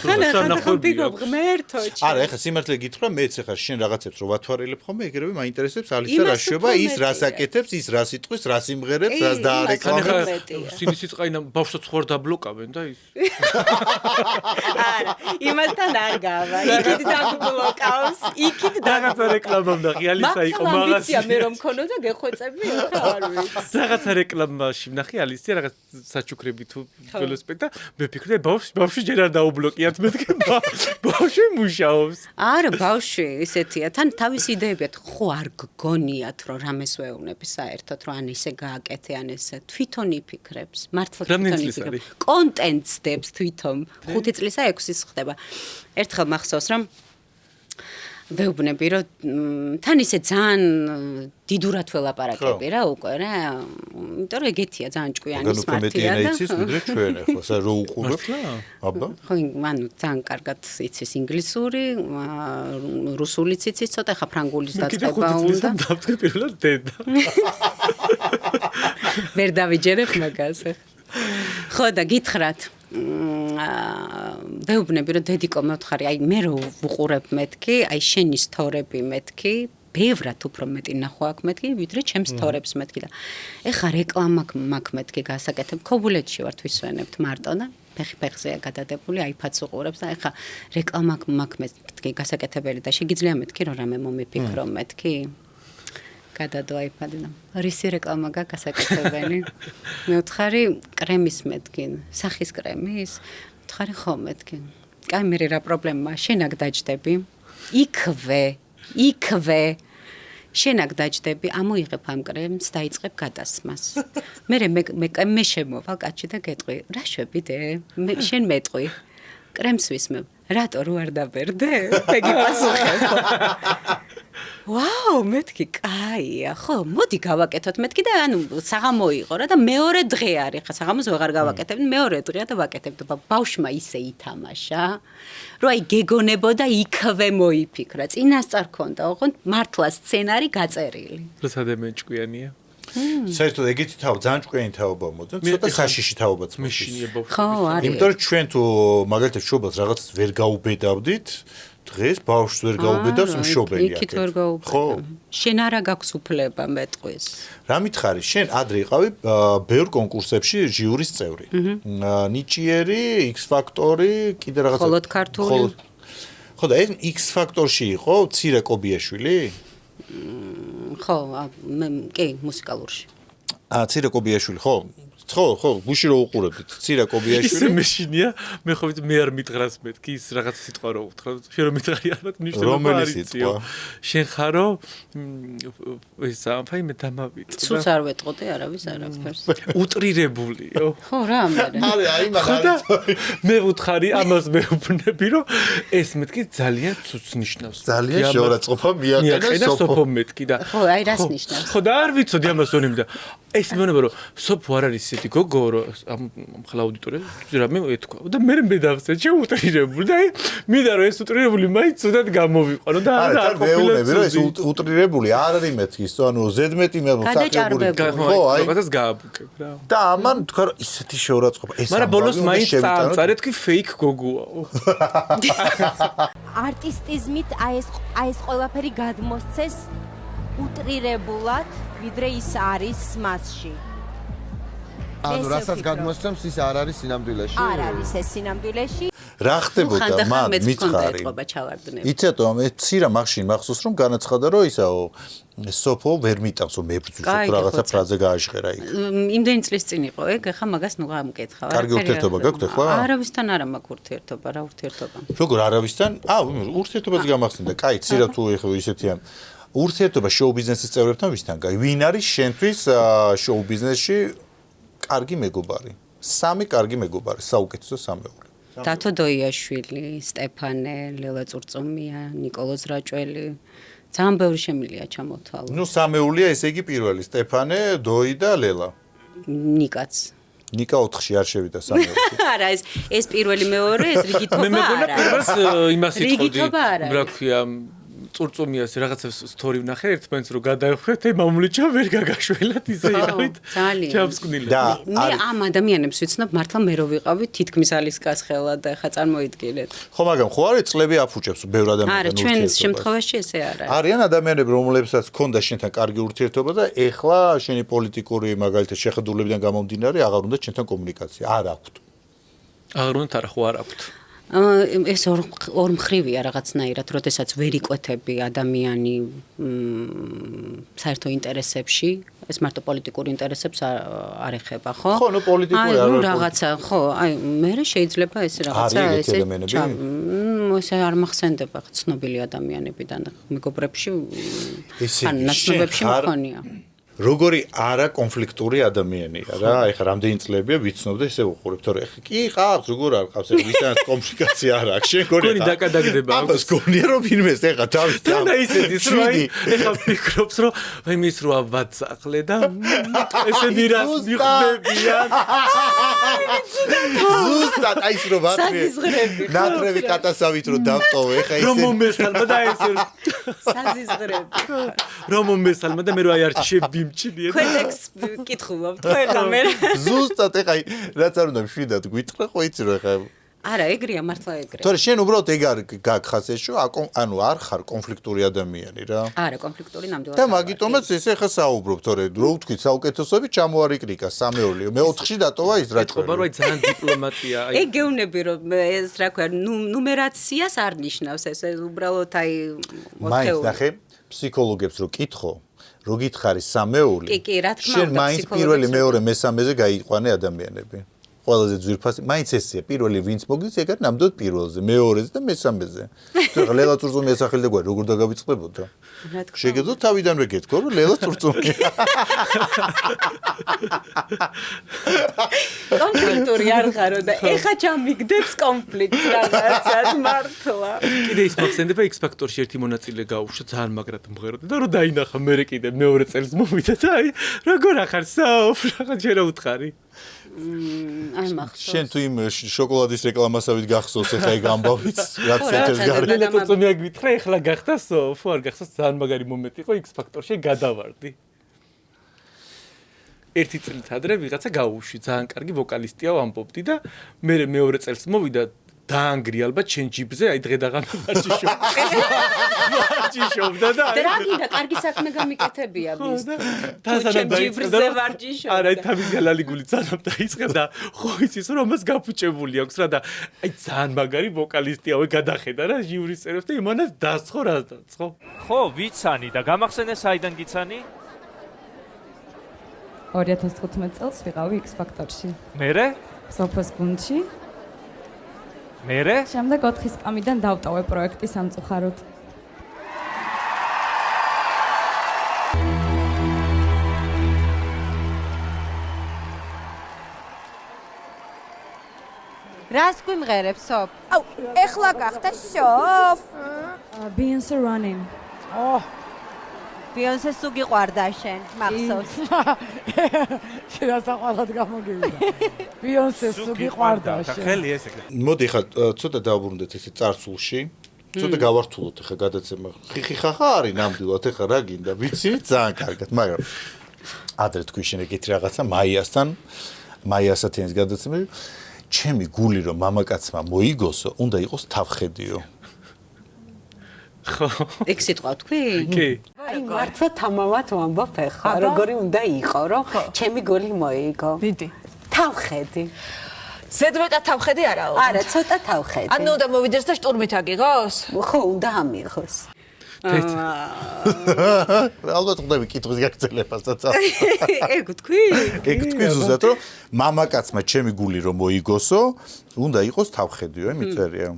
Speaker 4: ხანდახან ვიგობ ღმერთო.
Speaker 2: არა, ეხლა სიმართლე გითხრა, მეც ეხლა შენ რაღაცებს რო ვათვალილებ ხოლმე, ეგრევე მაინტერესებს ალისა რა შეობა, ის რას აკეთებს, ის რას იტყვის, რას იმღერებს, რას დაარეკლამებს.
Speaker 1: სინისიწყაინა ბავშვს ხوار დაბლოკავენ და ის.
Speaker 4: არა, იმასთან არ გავა. იქით დაგბლოკავს, იქით
Speaker 1: რაღაცა რეკლამა მნახი, ალისა იყო მაღაზია.
Speaker 4: ამბიცია მე რომ მქონოდა გეხვეწები ხა არ ვიცი.
Speaker 1: რაღაცა რეკლამაში ვნახე ალისია რაღაც საჩუქრები თუ ველოსიპედი და მე ფიქრობ ბავშვი ჯერ არ დაუბლოკიათ მეთქე ბავშვი მუშაობს.
Speaker 4: არა ბავშვი ისეთია თან თავის იდეებია ხო არ გგონიათ რომ რამეს ვეუბნები საერთოდ რომ ან ისე გააკეთე ან ესე თვითონ იფიქრებს მართლა თვითონ იფიქრებს კონტენტს დებს თვითონ 5 წლისა 6 ის ხდება ერთხელ მახსოვს რომ ვეუბნები რომ თან ისე ძალიან დიდურად ველაპარაკები რა უკვე რა იმიტომ რომ ეგეთია ძალიან ჭკვიანი სმარტია და
Speaker 2: იცის ვიდრე ჩვენ ახლა სა რო უყურებ აბა
Speaker 4: ხო მანუ ძალიან კარგად იცის ინგლისური რუსულიც იცის ცოტა ხა ფრანგულის დაწყება უნდა
Speaker 1: დავწერ პირველად დედა
Speaker 4: ვერ დავიჯერებ მაგას ხო და გითხრათ ვეუბნები რომ დედიკო მევთხარი აი მე რო ვუყურებ მეთქი აი შენი სტორები მეთქი ბევრად უფრო მეტი ნახვა აქვს მეთქი ვიდრე ჩემს სტორებს მეთქი და ეხა რეკლამა მაქვს მეთქი გასაკეთებ ქობულეთში ვართ ვისვენებთ მარტო და ფეხი-ფეხზეა გადადებული iPad-ს უყურებს და ეხა რეკლამა მაქვს მეთქი გასაკეთებელი და შეგიძლია მეთქი რომ რამე მომიფიქრო მეთქი გადადო iPad-ი და რისი რეკლამა გასაკეთებელი მე ვთხარი კრემის მეთქი სახის კრემის ვთხარი ხო მეთქი კაი მე რა პრობლემაა შენ აქ დაჯდები იქვე შენ აქ დაჯდები ამოიღებ ამ კრემს დაიწყებ გადასმას მე შემოვალ კაცი და გეტყვი რა შვებიდე შენ მეტყვი კრემს ვისმევ რატო რო არ დაბერდე მეგი პასუხე ვაუ მეთქი კაია ხო მოდი გავაკეთოთ მეთქი და ანუ საღამო იყო რა და მეორე დღე არის ხა საღამოს ვეღარ გავაკეთებ მეორე დღეა და ვაკეთებ და ბავშვმა ისე ითამაშა რომ აი გეგონებოდა იქვე მოიფიქრა წინასწარ ქონდა ოღონდ მართლა სცენარი გაწერილი
Speaker 1: როცა დემენჭკვიანია
Speaker 2: საერთოდ ეგეთი თავ ძალიან ჭკვიანი თაობა მოძებნ ცოტა საშიში თაობაც
Speaker 1: მეშინია ბავშვი
Speaker 4: ხო არის
Speaker 2: იმიტომ რომ ჩვენ თუ მაგალითად შობელს რაღაცას ვერ გაუბედავდით დღეს ბავშვს ვერ გაუბედავს მშობელი
Speaker 4: იქით ვერ გაუბედავ შენ არა გაქვს უფლება მეტყვის
Speaker 2: რა მითხარი შენ ადრე იყავი ბევრ კონკურსებში ჟიურის წევრი ნიჭიერი X Factor-ი კიდე რაღაცა
Speaker 4: ხოლოდ ქართული
Speaker 2: ხო და ეს X Factor-ში იყო ცირა კობიაშვილი
Speaker 4: ხო კი მუსიკალურში
Speaker 2: ცირა კობიაშვილი ხო გუში რო უყურებდით ცირა კობიაშვილი
Speaker 1: ისე მეშინია მე ხო მე არ მითხრას მეთქი ის რაღაც სიტყვა რო უთხრა შენ რომ მითხარი ალბათ ნიშნობა არ იციო შენ ხარო ეს ამფაი მე დამავიწყდა
Speaker 4: სულს არ ვეტყოდი არავის არაფერს
Speaker 1: უტრირებულიო
Speaker 4: ხო რა მე
Speaker 2: აი მაგალითად
Speaker 1: მე ვუთხარი ამას მეუბნები რომ ეს მეთქი ძალიან ცუც ნიშნავს
Speaker 2: ძალიან შორაწყობა მიაყენა
Speaker 1: სოფო მეთქი და
Speaker 4: ხო აი რას ნიშნავს
Speaker 1: ხო და არ ვიცოდი ამას ონიმ და ეს მეუბნება რომ სოფო არ არის ისეთი გოგო რომ ახლა აუდიტორია რამე ეთქვა და მე დავსწრე უტრირებული და მინდა რომ ეს უტრირებული მაინც ცუდად გამოვიყვანო და
Speaker 2: არ ყოფილა ეს უტრირებული არ არის მეთქი ანუ ზედმეტი მე მოსახლეობრივი
Speaker 1: ხო აი რაღაცას გააბუქებ რა
Speaker 2: და ამან თქვა რომ ისეთი შორაწყობა ეს
Speaker 1: მაგრამ ბოლოს მაინც წამწარე თქვი ფეიქ გოგოაო
Speaker 11: არტისტიზმით აი ეს ყველაფერი გადმოსცეს უტრირებულად ვიდრე ის არის მასში
Speaker 12: ანუ რასაც გადმოსცემს ის არ არის სინამდვილეში
Speaker 11: არ არის ეს სინამდვილეში
Speaker 2: რა ხდებოდა მან მითხარი იცოდო მე ცირა მახშინ მახსოვს რომ განაცხადა რომ ისაო სოფო ვერ მიტანს რომ მებრძვის რაღაცა ფრაზე გააჟღერა იქ
Speaker 4: იმდენი წლის წინ იყო ეგ ახლა მაგას ნუ გამკითხავ
Speaker 2: კარგი ურთიერთობა გაქვთ ახლა
Speaker 4: არავისთან არა მაქვს ურთიერთობა რა ურთიერთობა
Speaker 2: როგორ არავისთან ურთიერთობაც გამახსენდა კაი ცირა თუ ეხლა ისეთია ურთიერთობა შოუ ბიზნესის წევრებთან ვისთან კაი ვინ არის შენთვის შოუ ბიზნესში კარგი მეგობარი სამი კარგი მეგობარი საუკეთესო სამეული
Speaker 4: დათო დოიაშვილი სტეფანე ლელა წურწუმია ნიკოლოზ რაჭველი ძალიან ბევრი შემილია ჩამოთვალო
Speaker 2: ნუ სამეულია ესე იგი პირველი სტეფანე დოი და ლელა
Speaker 4: ნიკაც
Speaker 2: ნიკა 4-ში არ შევიდა სამეულში
Speaker 4: არა ეს პირველი მეორე ეს რიგითობა არა
Speaker 1: მე მეგონა პირველს იმას იტყოდი რა ქვია წურწუმიას რაღაცა სტორი ვნახე ერთმანეთს რომ გადაეხვდეთ მამულიჩა ვერ გაგაშველათ ისე იყავით ჩამსკვნილი
Speaker 4: მე ამ ადამიანებს ვიცნობ მართლა მე რო ვიყავი თითქმის ალის კასხელა და ხა წარმოიდგინეთ
Speaker 2: ხო მაგრამ ხო არის წლები აფუჭებს ბევრ ადამიანთან
Speaker 4: არა ჩვენ შემთხვევაში ესე არა
Speaker 2: არიან ადამიანები რომლებსაც ჰქონდა შენთან კარგი ურთიერთობა და ეხლა შენი პოლიტიკური მაგალითად შეხედულებიდან გამომდინარე აღარ უნდა შენთან კომუნიკაცია არ აქვთ
Speaker 1: აღარ უნდა არა ხო არ აქვთ
Speaker 4: ეს ორ მხრივია რაღაცნაირად, როდესაც ვერ იკვეთები ადამიანი საერთო ინტერესებში, ეს მარტო პოლიტიკურ ინტერესებს არ ეხება, ხო?
Speaker 2: ხო, ნუ პოლიტიკური არ არის.
Speaker 4: რაღაცა, ხო, მე შეიძლება ეს რაღაცა ესე ესე არ მახსენდება ცნობილი ადამიანებიდან მეგობრებში ან ნაცნობებში მქონია.
Speaker 2: როგორი არა კონფლიქტური ადამიანია რა, ეხლა რამდენი წლებია ვიცნობ და ისე ვუყურებ, თორე ეხლა კი ყავს, როგორ არ ყავს, ვისთან კომპლიკაცია არ აქვს, შენ გონი
Speaker 1: დაკადაგდება
Speaker 2: ამას გონია რომ ვინმეს ეხლა თავის
Speaker 1: და ისეთი რომ ეხლა ფიქრობს რომ აი მის რო ვაცახლე და ესენი რას მიხვდებიან
Speaker 2: ზუსტად აი ის რომ ვატყვი ნატრევი კატასავით რომ დავტოვე ეხლა ისე
Speaker 1: რომ მომესალმა და ესე
Speaker 4: საზიზღრები
Speaker 2: რომ
Speaker 1: მომესალმა და მე რო აი არჩევ
Speaker 4: ქოდექს კითხულობ თქვენ მე
Speaker 2: ზუსტად ეხა რაც არ უნდა მშვიდად გვითხრა ხო იცი რომ ეხა
Speaker 4: არა ეგრეა მართლა ეგრეა
Speaker 2: თორე შენ უბრალოდ ეგ არ გაგხას ეს რომ ანუ არ ხარ კონფლიქტური ადამიანი რა
Speaker 4: არა კონფლიქტური ნამდვილად
Speaker 2: და მაგიტომაც ეს ეხა საუბრობ თორე რო ვთქვით საუკეთესოები ჩამოარიკრიკა სამეული მეოთხში დატოვა ის რა
Speaker 1: თქვა რომ აი ძალიან დიპლომატია
Speaker 4: აი ეგ გეუბნები რომ ეს რა ქვია ნუმერაციას არ ნიშნავს ეს უბრალოდ აი
Speaker 2: მაინც ნახე ფსიქოლოგებს რო კითხო რო გითხარი სამეული
Speaker 4: კი რა თქმა უნდა
Speaker 2: შენ მაინც პირველი მეორე მესამეზე გაიყვანე ადამიანები ყველაზე ძვირფასი მაინც ესეა პირველი ვინც მოგდის ეგ არის ნამდვილად პირველზე მეორეზე და მესამეზე თუ ლელა წურწუმი ასახელი და გვარი როგორ დაგავიწყდებოდა შეგეძლო თავიდანვე გეთქო რომ ლელა წურწუმი
Speaker 4: კონფლიქტური არ ხარო და ეხა ჩამიგდებს კონფლიქტს რაღაცას მართლა
Speaker 1: კიდე ის მახსენდება X ფაქტორში ერთი მონაწილე გაუშვა ძალიან მაგრად მღეროდა და რომ დაინახა მე კიდე მეორე წელს მოვიდა და აი როგორ ახარ საოფ რაღაც შენ რა უთხარი
Speaker 4: აი მახსოვს
Speaker 2: შენ თუ იმ შოკოლადის რეკლამასავით გახსოვს ეხა ეგ ამბავიც რაც ეთერს გარე
Speaker 1: და წუწუმი აგვითხრა ეხლა გახდა სოფო არ გახსოვს ძალიან მაგარი მომენტი იყო X ფაქტორში გადავარდი ერთი წლით ადრე ვიღაცა გაუშვი ძალიან კარგი ვოკალისტია ვამბობდი და მე მეორე წელს მოვიდა დაანგრი ალბათ შენ ჯიბზე აი დღე დაღამე ვარჯიშობდა და
Speaker 4: რა გინდა კარგი საქმე გამიკეთებია მის
Speaker 1: თასანა დაიწყდა არა თავის გალალიგული ძალიან დაიწყდა და ხო იცის რომ მას გაფუჭებული აქვს რა და აი ძალიან მაგარი ვოკალისტია ვე გადახედა რა ჟიურის წევრებს და იმანაც დასცხო რა დაცხო
Speaker 13: ხო ვიცანი და გამახსენე საიდან გიცანი
Speaker 14: 2015 წელს ვიყავი X ფაქტორში
Speaker 13: მერე
Speaker 14: სოფოს გუნდში
Speaker 13: მერე
Speaker 14: შემდეგ 4 სკამიდან დავტოვე პროექტი სამწუხაროდ
Speaker 11: რას გვიმღერებს სოფ? აუ, ეხლა გახდა სოფ.
Speaker 14: Beyoncé running.
Speaker 11: Beyoncé სუგიყვარდა შენ, მახსოვს.
Speaker 15: შედასაყვალად გამოგივიდა. Beyoncé სუგიყვარდა შენ.
Speaker 13: ხელი ეს ეგრე.
Speaker 2: მოდი ხა ცოტა დავბრუნდეთ ესე წარსულში. ცოტა გავართულოთ ხა გადაცემა. ხიხახა არის ნამდვილად ხა რა გინდა? ვიცი ძალიან კარგად, მაგრამ ადრე თქვი შენ ეგეთი რაღაცა მაიასათენის გადაცემები. ჩემი გული რომ მამაკაცმა მოიგოსო, უნდა იყოს თავხედიო.
Speaker 1: ხო.
Speaker 4: ეგ სიტყვა თქვი?
Speaker 1: კი.
Speaker 4: აი მართლა თამამად ვამბობ ხა, როგორი უნდა იყო, რომ ჩემი გული მოიგო.
Speaker 15: დიდი.
Speaker 4: თავხედი.
Speaker 15: ზედმეტად თავხედი არაო?
Speaker 4: არა, ცოტა თავხედი.
Speaker 15: ანუ უნდა მოვიდეს და შტურმით აგიღოს?
Speaker 4: ხო, უნდა ამიღოს.
Speaker 2: ალბათ ხდები კითხვის გაგრძელებასაც.
Speaker 4: ეგ თქვი?
Speaker 2: ეგ თქვი ზუსტად რომ მამაკაცმა ჩემი გული რომ მოიგოსო, უნდა იყოს თავხედიო, მიწერია.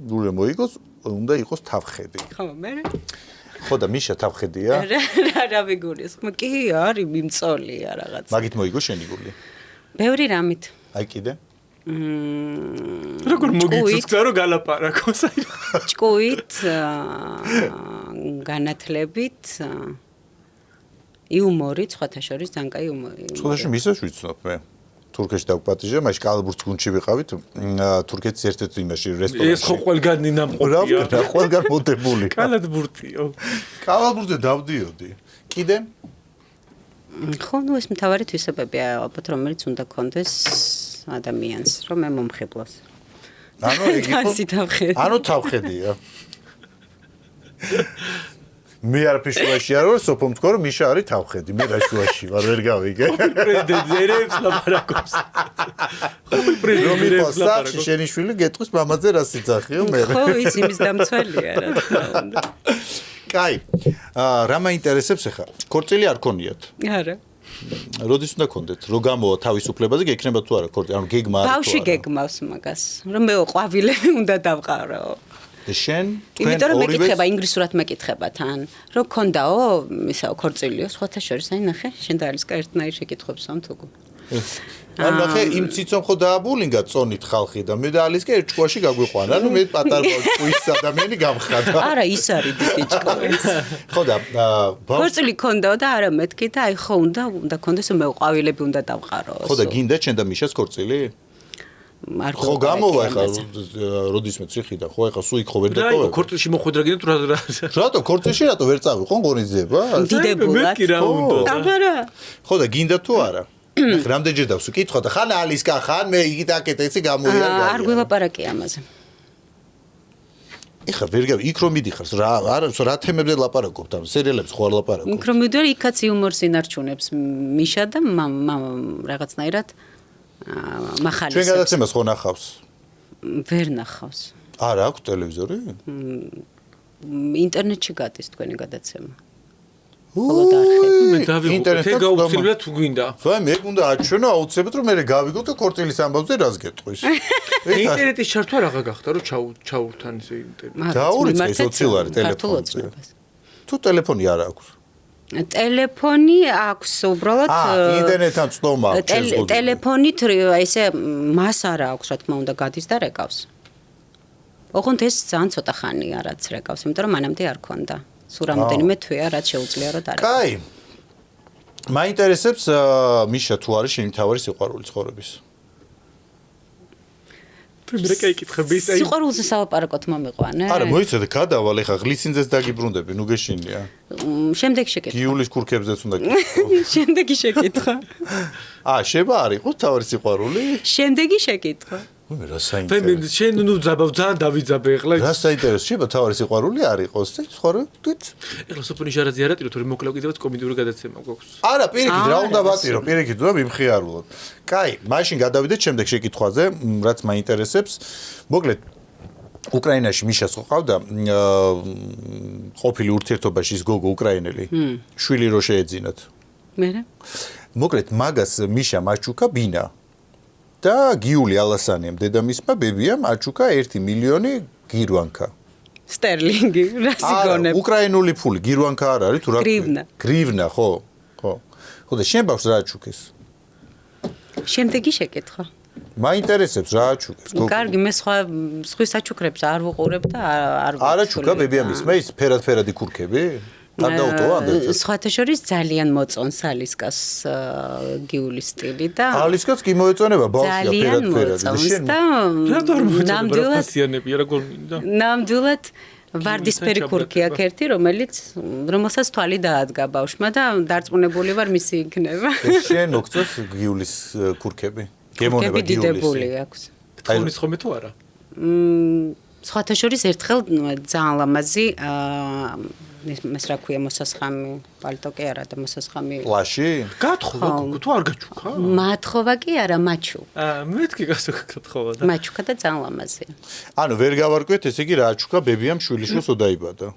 Speaker 2: გული რომ მოიგოს, უნდა იყოს თავხედი.
Speaker 4: ხო, მე
Speaker 2: ხო და მიშა თავხედია?
Speaker 4: რა ვიგულის? კი, არის მიმწოლია რაღაც.
Speaker 2: მაგით მოიგო შენი გული?
Speaker 4: ბევრი რამით.
Speaker 2: აი კიდე?
Speaker 1: როგორ მოგიწევს რომ გალაპარაკოს აი
Speaker 4: ჭკუით განათლებით იუმორით სხვათა შორის ძალიან კაი იუმორი
Speaker 2: სხვათა შორის მისას ვიცნობ მე თურქეთში დავპატიჟე მაშინ კალაბურთის გუნდში ვიყავით თურქეთის ერთ-ერთ იმაში რესტორანში
Speaker 1: ეს ხო ყველგანი ნამყოფია
Speaker 2: რა ყველგან მოდებული
Speaker 1: კალაბურთიო
Speaker 2: კალაბურთზე დავდიოდი კიდე
Speaker 4: ხო ნუ ეს მთავარი თვისებებია ალბათ რომელიც უნდა კონდეს ადამიანს რომ მე მომხიბლოს.
Speaker 2: ანუ იგი ანუ თავხედია. მე არაფერ შუაში არ ვარ, სოფომ თქვა რომ მიშა არის თავხედი, მე რა შუაში ვარ, ვერ გავიგე.
Speaker 1: პრეზიდენტი ერებს ლაპარაკობს.
Speaker 2: პრეზიდენტი საჩი შენი შვილი გეტყვის მამაზე რა სიძახიო მე.
Speaker 4: ხო, ის იმის დამცველია რა თქმა უნდა.
Speaker 2: კაი. რა მაინტერესებს ახლა? ქორწილი არ ქონიათ?
Speaker 4: არა.
Speaker 2: როდის უნდა გქონდეთ? რო გამოვა თავისუფლებაზე გეკნება თუ არა ქორწილი? ანუ გეგმა არის თუ არა?
Speaker 4: ბავშვი გეგმავს მაგას. რომ მე ყვავილები უნდა დავყარო.
Speaker 2: და შენ
Speaker 4: იმიტომ რომ მეკითხება ინგლისურად მეკითხება თან. რო გქონდაო, ისაო ქორწილიო, სხვათა შორის, აი ნახე, შენ და ალისკა ერთნაირ შეკითხებს ამ თუგო.
Speaker 2: ანუ ნახე, იმ ციცომ ხო დააბულინგა წონით ხალხი და მე და ალისკა ერთ ჭკუაში გაგვიყვანა, ანუ მე პატარა ჭკუის ადამიანი გამხადა.
Speaker 4: არა, ის არის დიდი ჭკუის.
Speaker 2: ხო და
Speaker 4: ქორწილი ქონდაო და არა მეთქი და აი ხო უნდა ქონდეს მე ყვავილები უნდა დავყაროს.
Speaker 2: ხო და გინდა შენ და მიშას ქორწილი? ხო გამოვა ახლა როდის მე ციხიდან ხო ახლა სულ იქ ხო ვერ დატოვე
Speaker 1: ქორწილში მოხვედრა გინდა თუ
Speaker 2: რატო ქორწილში რატო ვერ წავიყო ღონისძიება
Speaker 4: დიდებულად აბარა
Speaker 2: ხო და გინდა თუ არა რამდენჯერ დავსუ კითხვა და ხან ალისკა ხან მე იგიტაკეთ ეცი გამოია
Speaker 4: არ გველაპარაკე ამაზე
Speaker 2: ეხლა ვერ გავი იქ რომ მიდიხარს რა თემებზე ლაპარაკობთ ამ სერიალებს ხო არ ლაპარაკობთ
Speaker 4: იქ რომ მიდარ იქაც იუმორს ინარჩუნებს მიშა და რაღაცნაირად მახალისებს.
Speaker 2: ჩვენ გადაცემას ხო ნახავს?
Speaker 4: ვერ ნახავს.
Speaker 2: არა აქვს ტელევიზორი?
Speaker 4: ინტერნეტში გადის თქვენი გადაცემა.
Speaker 1: ხოლოდ არხები. მე დავიღო, გაუცილებლად თუ გვინდა.
Speaker 2: ვაი, მე გუნდა აჩვენო აუცილებლად რომ მე გავიგო და ქორწილის ამბავზე რას გეტყვის.
Speaker 1: ინტერნეტის ჩართვა რა გახდა რომ ჩაურთან ისე ინტერნეტი.
Speaker 2: დაურიცხე სოციალური ტელეფონზე. თუ ტელეფონი არ აქვს?
Speaker 4: ტელეფონი აქვს უბრალოდ
Speaker 2: ინტერნეტთან წდომა
Speaker 4: ტელეფონით ესე მას არა აქვს რა თქმა უნდა გადის და რეკავს. ოღონდ ეს ძალიან ცოტა ხანია რაც რეკავს, იმიტომ რომ მანამდე არ ქონდა. სულ რამოდენიმე თვეა რაც შეუძლია რომ დარეკავს.
Speaker 2: კაი. მაინტერესებს მიშა თუ არის შენი თავარი სიყვარული ცხოვრების.
Speaker 1: მე კითხები ის აი
Speaker 4: სიყვარულზე სალაპარაკოთ მომიყვანე?
Speaker 2: არა, მოიცადე, გადავალ ეხა ღლიცინძეს დაგიბრუნდები, ნუ გეშინია.
Speaker 4: შემდეგ შეკითხა.
Speaker 2: გიულის კურქებზეც უნდა გეკითხო.
Speaker 4: შემდეგი შეკითხა.
Speaker 2: შეება არ იყო თავარი სიყვარული?
Speaker 4: შემდეგი შეკითხა.
Speaker 2: მე რა საინტერესო.
Speaker 1: შენ ნუ ძაბავ ძალიან დავიძაბე ეხლა.
Speaker 2: რა საინტერესო, შეება თავარი სიყვარული არ იყოს, სიყვარული?
Speaker 1: ეხლა სოფონი ჟარაძე არ ატირო, თორემ მოკლედ კიდევაც კომედიური გადაცემა გვაქვს.
Speaker 2: არა, პირიქით რა უნდა ვატირო, პირიქით უნდა მიმხიარულოთ. კაი, მაშინ გადავიდეთ შემდეგ შეკითხვაზე, რაც მაინტერესებს. მოკლედ უკრაინაში მიშას ყავდა ყოფილი ურთიერთობაში ის გოგო უკრაინელი. შვილი რო შეეძინათ.
Speaker 4: მე?
Speaker 2: მოკლედ მაგას მიშა მაჩუკა ბინა და გიული ალასანიამ დედამისმა ბებიამ აჩუკა 1 მილიონი გირვანკა.
Speaker 4: სტერლინგი, რა სიგონებ.
Speaker 2: უკრაინული ფული, გირვანკა არ არის თუ რა? გრივნა, ხო? ხო. ხო და შენ ბავშვს რა აჩუკეს?
Speaker 4: შემდეგი შეკითხვა.
Speaker 2: მაინტერესებს რა აჩუკეს?
Speaker 4: კარგი, მე სხვის აჩუქრებს არ ვუყურებ და არ
Speaker 2: აჩუკა ბებიამ ისმა ის ფერად-ფერადი კურქები? არ დაუტოვა ანდერს?
Speaker 4: სხვათა შორის ძალიან მოწონს ალისკას გიულის სტილი და
Speaker 2: ალისკაც კი მოეწონება ბავშვია ფერად-ფერადი.
Speaker 4: შენ
Speaker 1: რატო არ მოეწონება ფასიანები რა გონინდა?
Speaker 4: ნამდვილად ვარდისფერი კურქი აქვს ერთი, რომელსაც თვალი დაადგა ბავშვმა და დარწმუნებული ვარ მისი იქნება.
Speaker 2: შენ მოგწონს გიულის კურქები? გემონება გიულის.
Speaker 4: დიდებული აქვს.
Speaker 1: თხოვნის ხომე თუ არა?
Speaker 4: სხვათა შორის ერთხელ ძალიან ლამაზი ეს რა ქვია მოსასხამი პალტოკი არა და მოსასხამი
Speaker 2: პლაში?
Speaker 1: გათხოვა თუ არ გაჩუქა?
Speaker 4: მათხოვა კი არა, მაჩუ.
Speaker 1: მეთქი გათხოვა და
Speaker 4: მაჩუკა და ძალიან ლამაზია.
Speaker 2: ანუ ვერ გავარკვეთ, ესე იგი რა აჩუქა ბებიამ შვილიშვილს ოდაიბადა.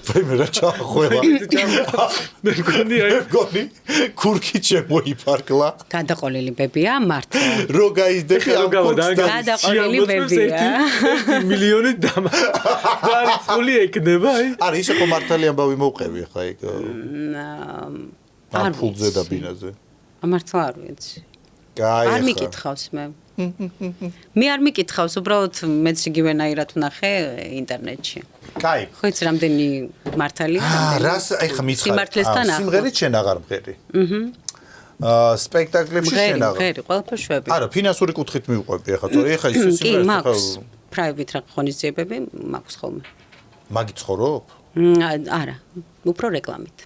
Speaker 2: ვაი მე რა ჩახყველა. მე მგონი კურკი შემოიფარკლა.
Speaker 4: გადაყოლილი ბებია მართლა.
Speaker 2: რო გაიზდები ამ კურკს
Speaker 4: გადაყოლილი ბებია.
Speaker 1: 1 მილიონი დარიცხული ეკნება აი.
Speaker 2: არა ისე ხო მართალი ამბავი მოვყევი ხა იქ. არ ფულზე და ბინაზე.
Speaker 4: მართლა არ ვიცი.
Speaker 2: კაი
Speaker 4: არ მიკითხავს მე. მე არ მიკითხავს, უბრალოდ მეც იგივენაირად ვნახე ინტერნეტში.
Speaker 2: კაი.
Speaker 4: ხო იცი რამდენი მართალია?
Speaker 2: რას ეხა მითხარი?
Speaker 4: სიმართლესთან ახლოს.
Speaker 2: სიმღერით შენ აღარ მღერი. სპექტაკლებში შენ აღარ.
Speaker 4: მღერი, ყველაფერს შვები.
Speaker 2: არა, ფინანსური კუთხით მივყვები ეხა, თორე ეხა ის სიმღერას
Speaker 4: ახლა პრაივეტ რა ღონისძიებები მაქვს ხოლმე.
Speaker 2: მაგით ცხოვრობ?
Speaker 4: არა, უფრო რეკლამით.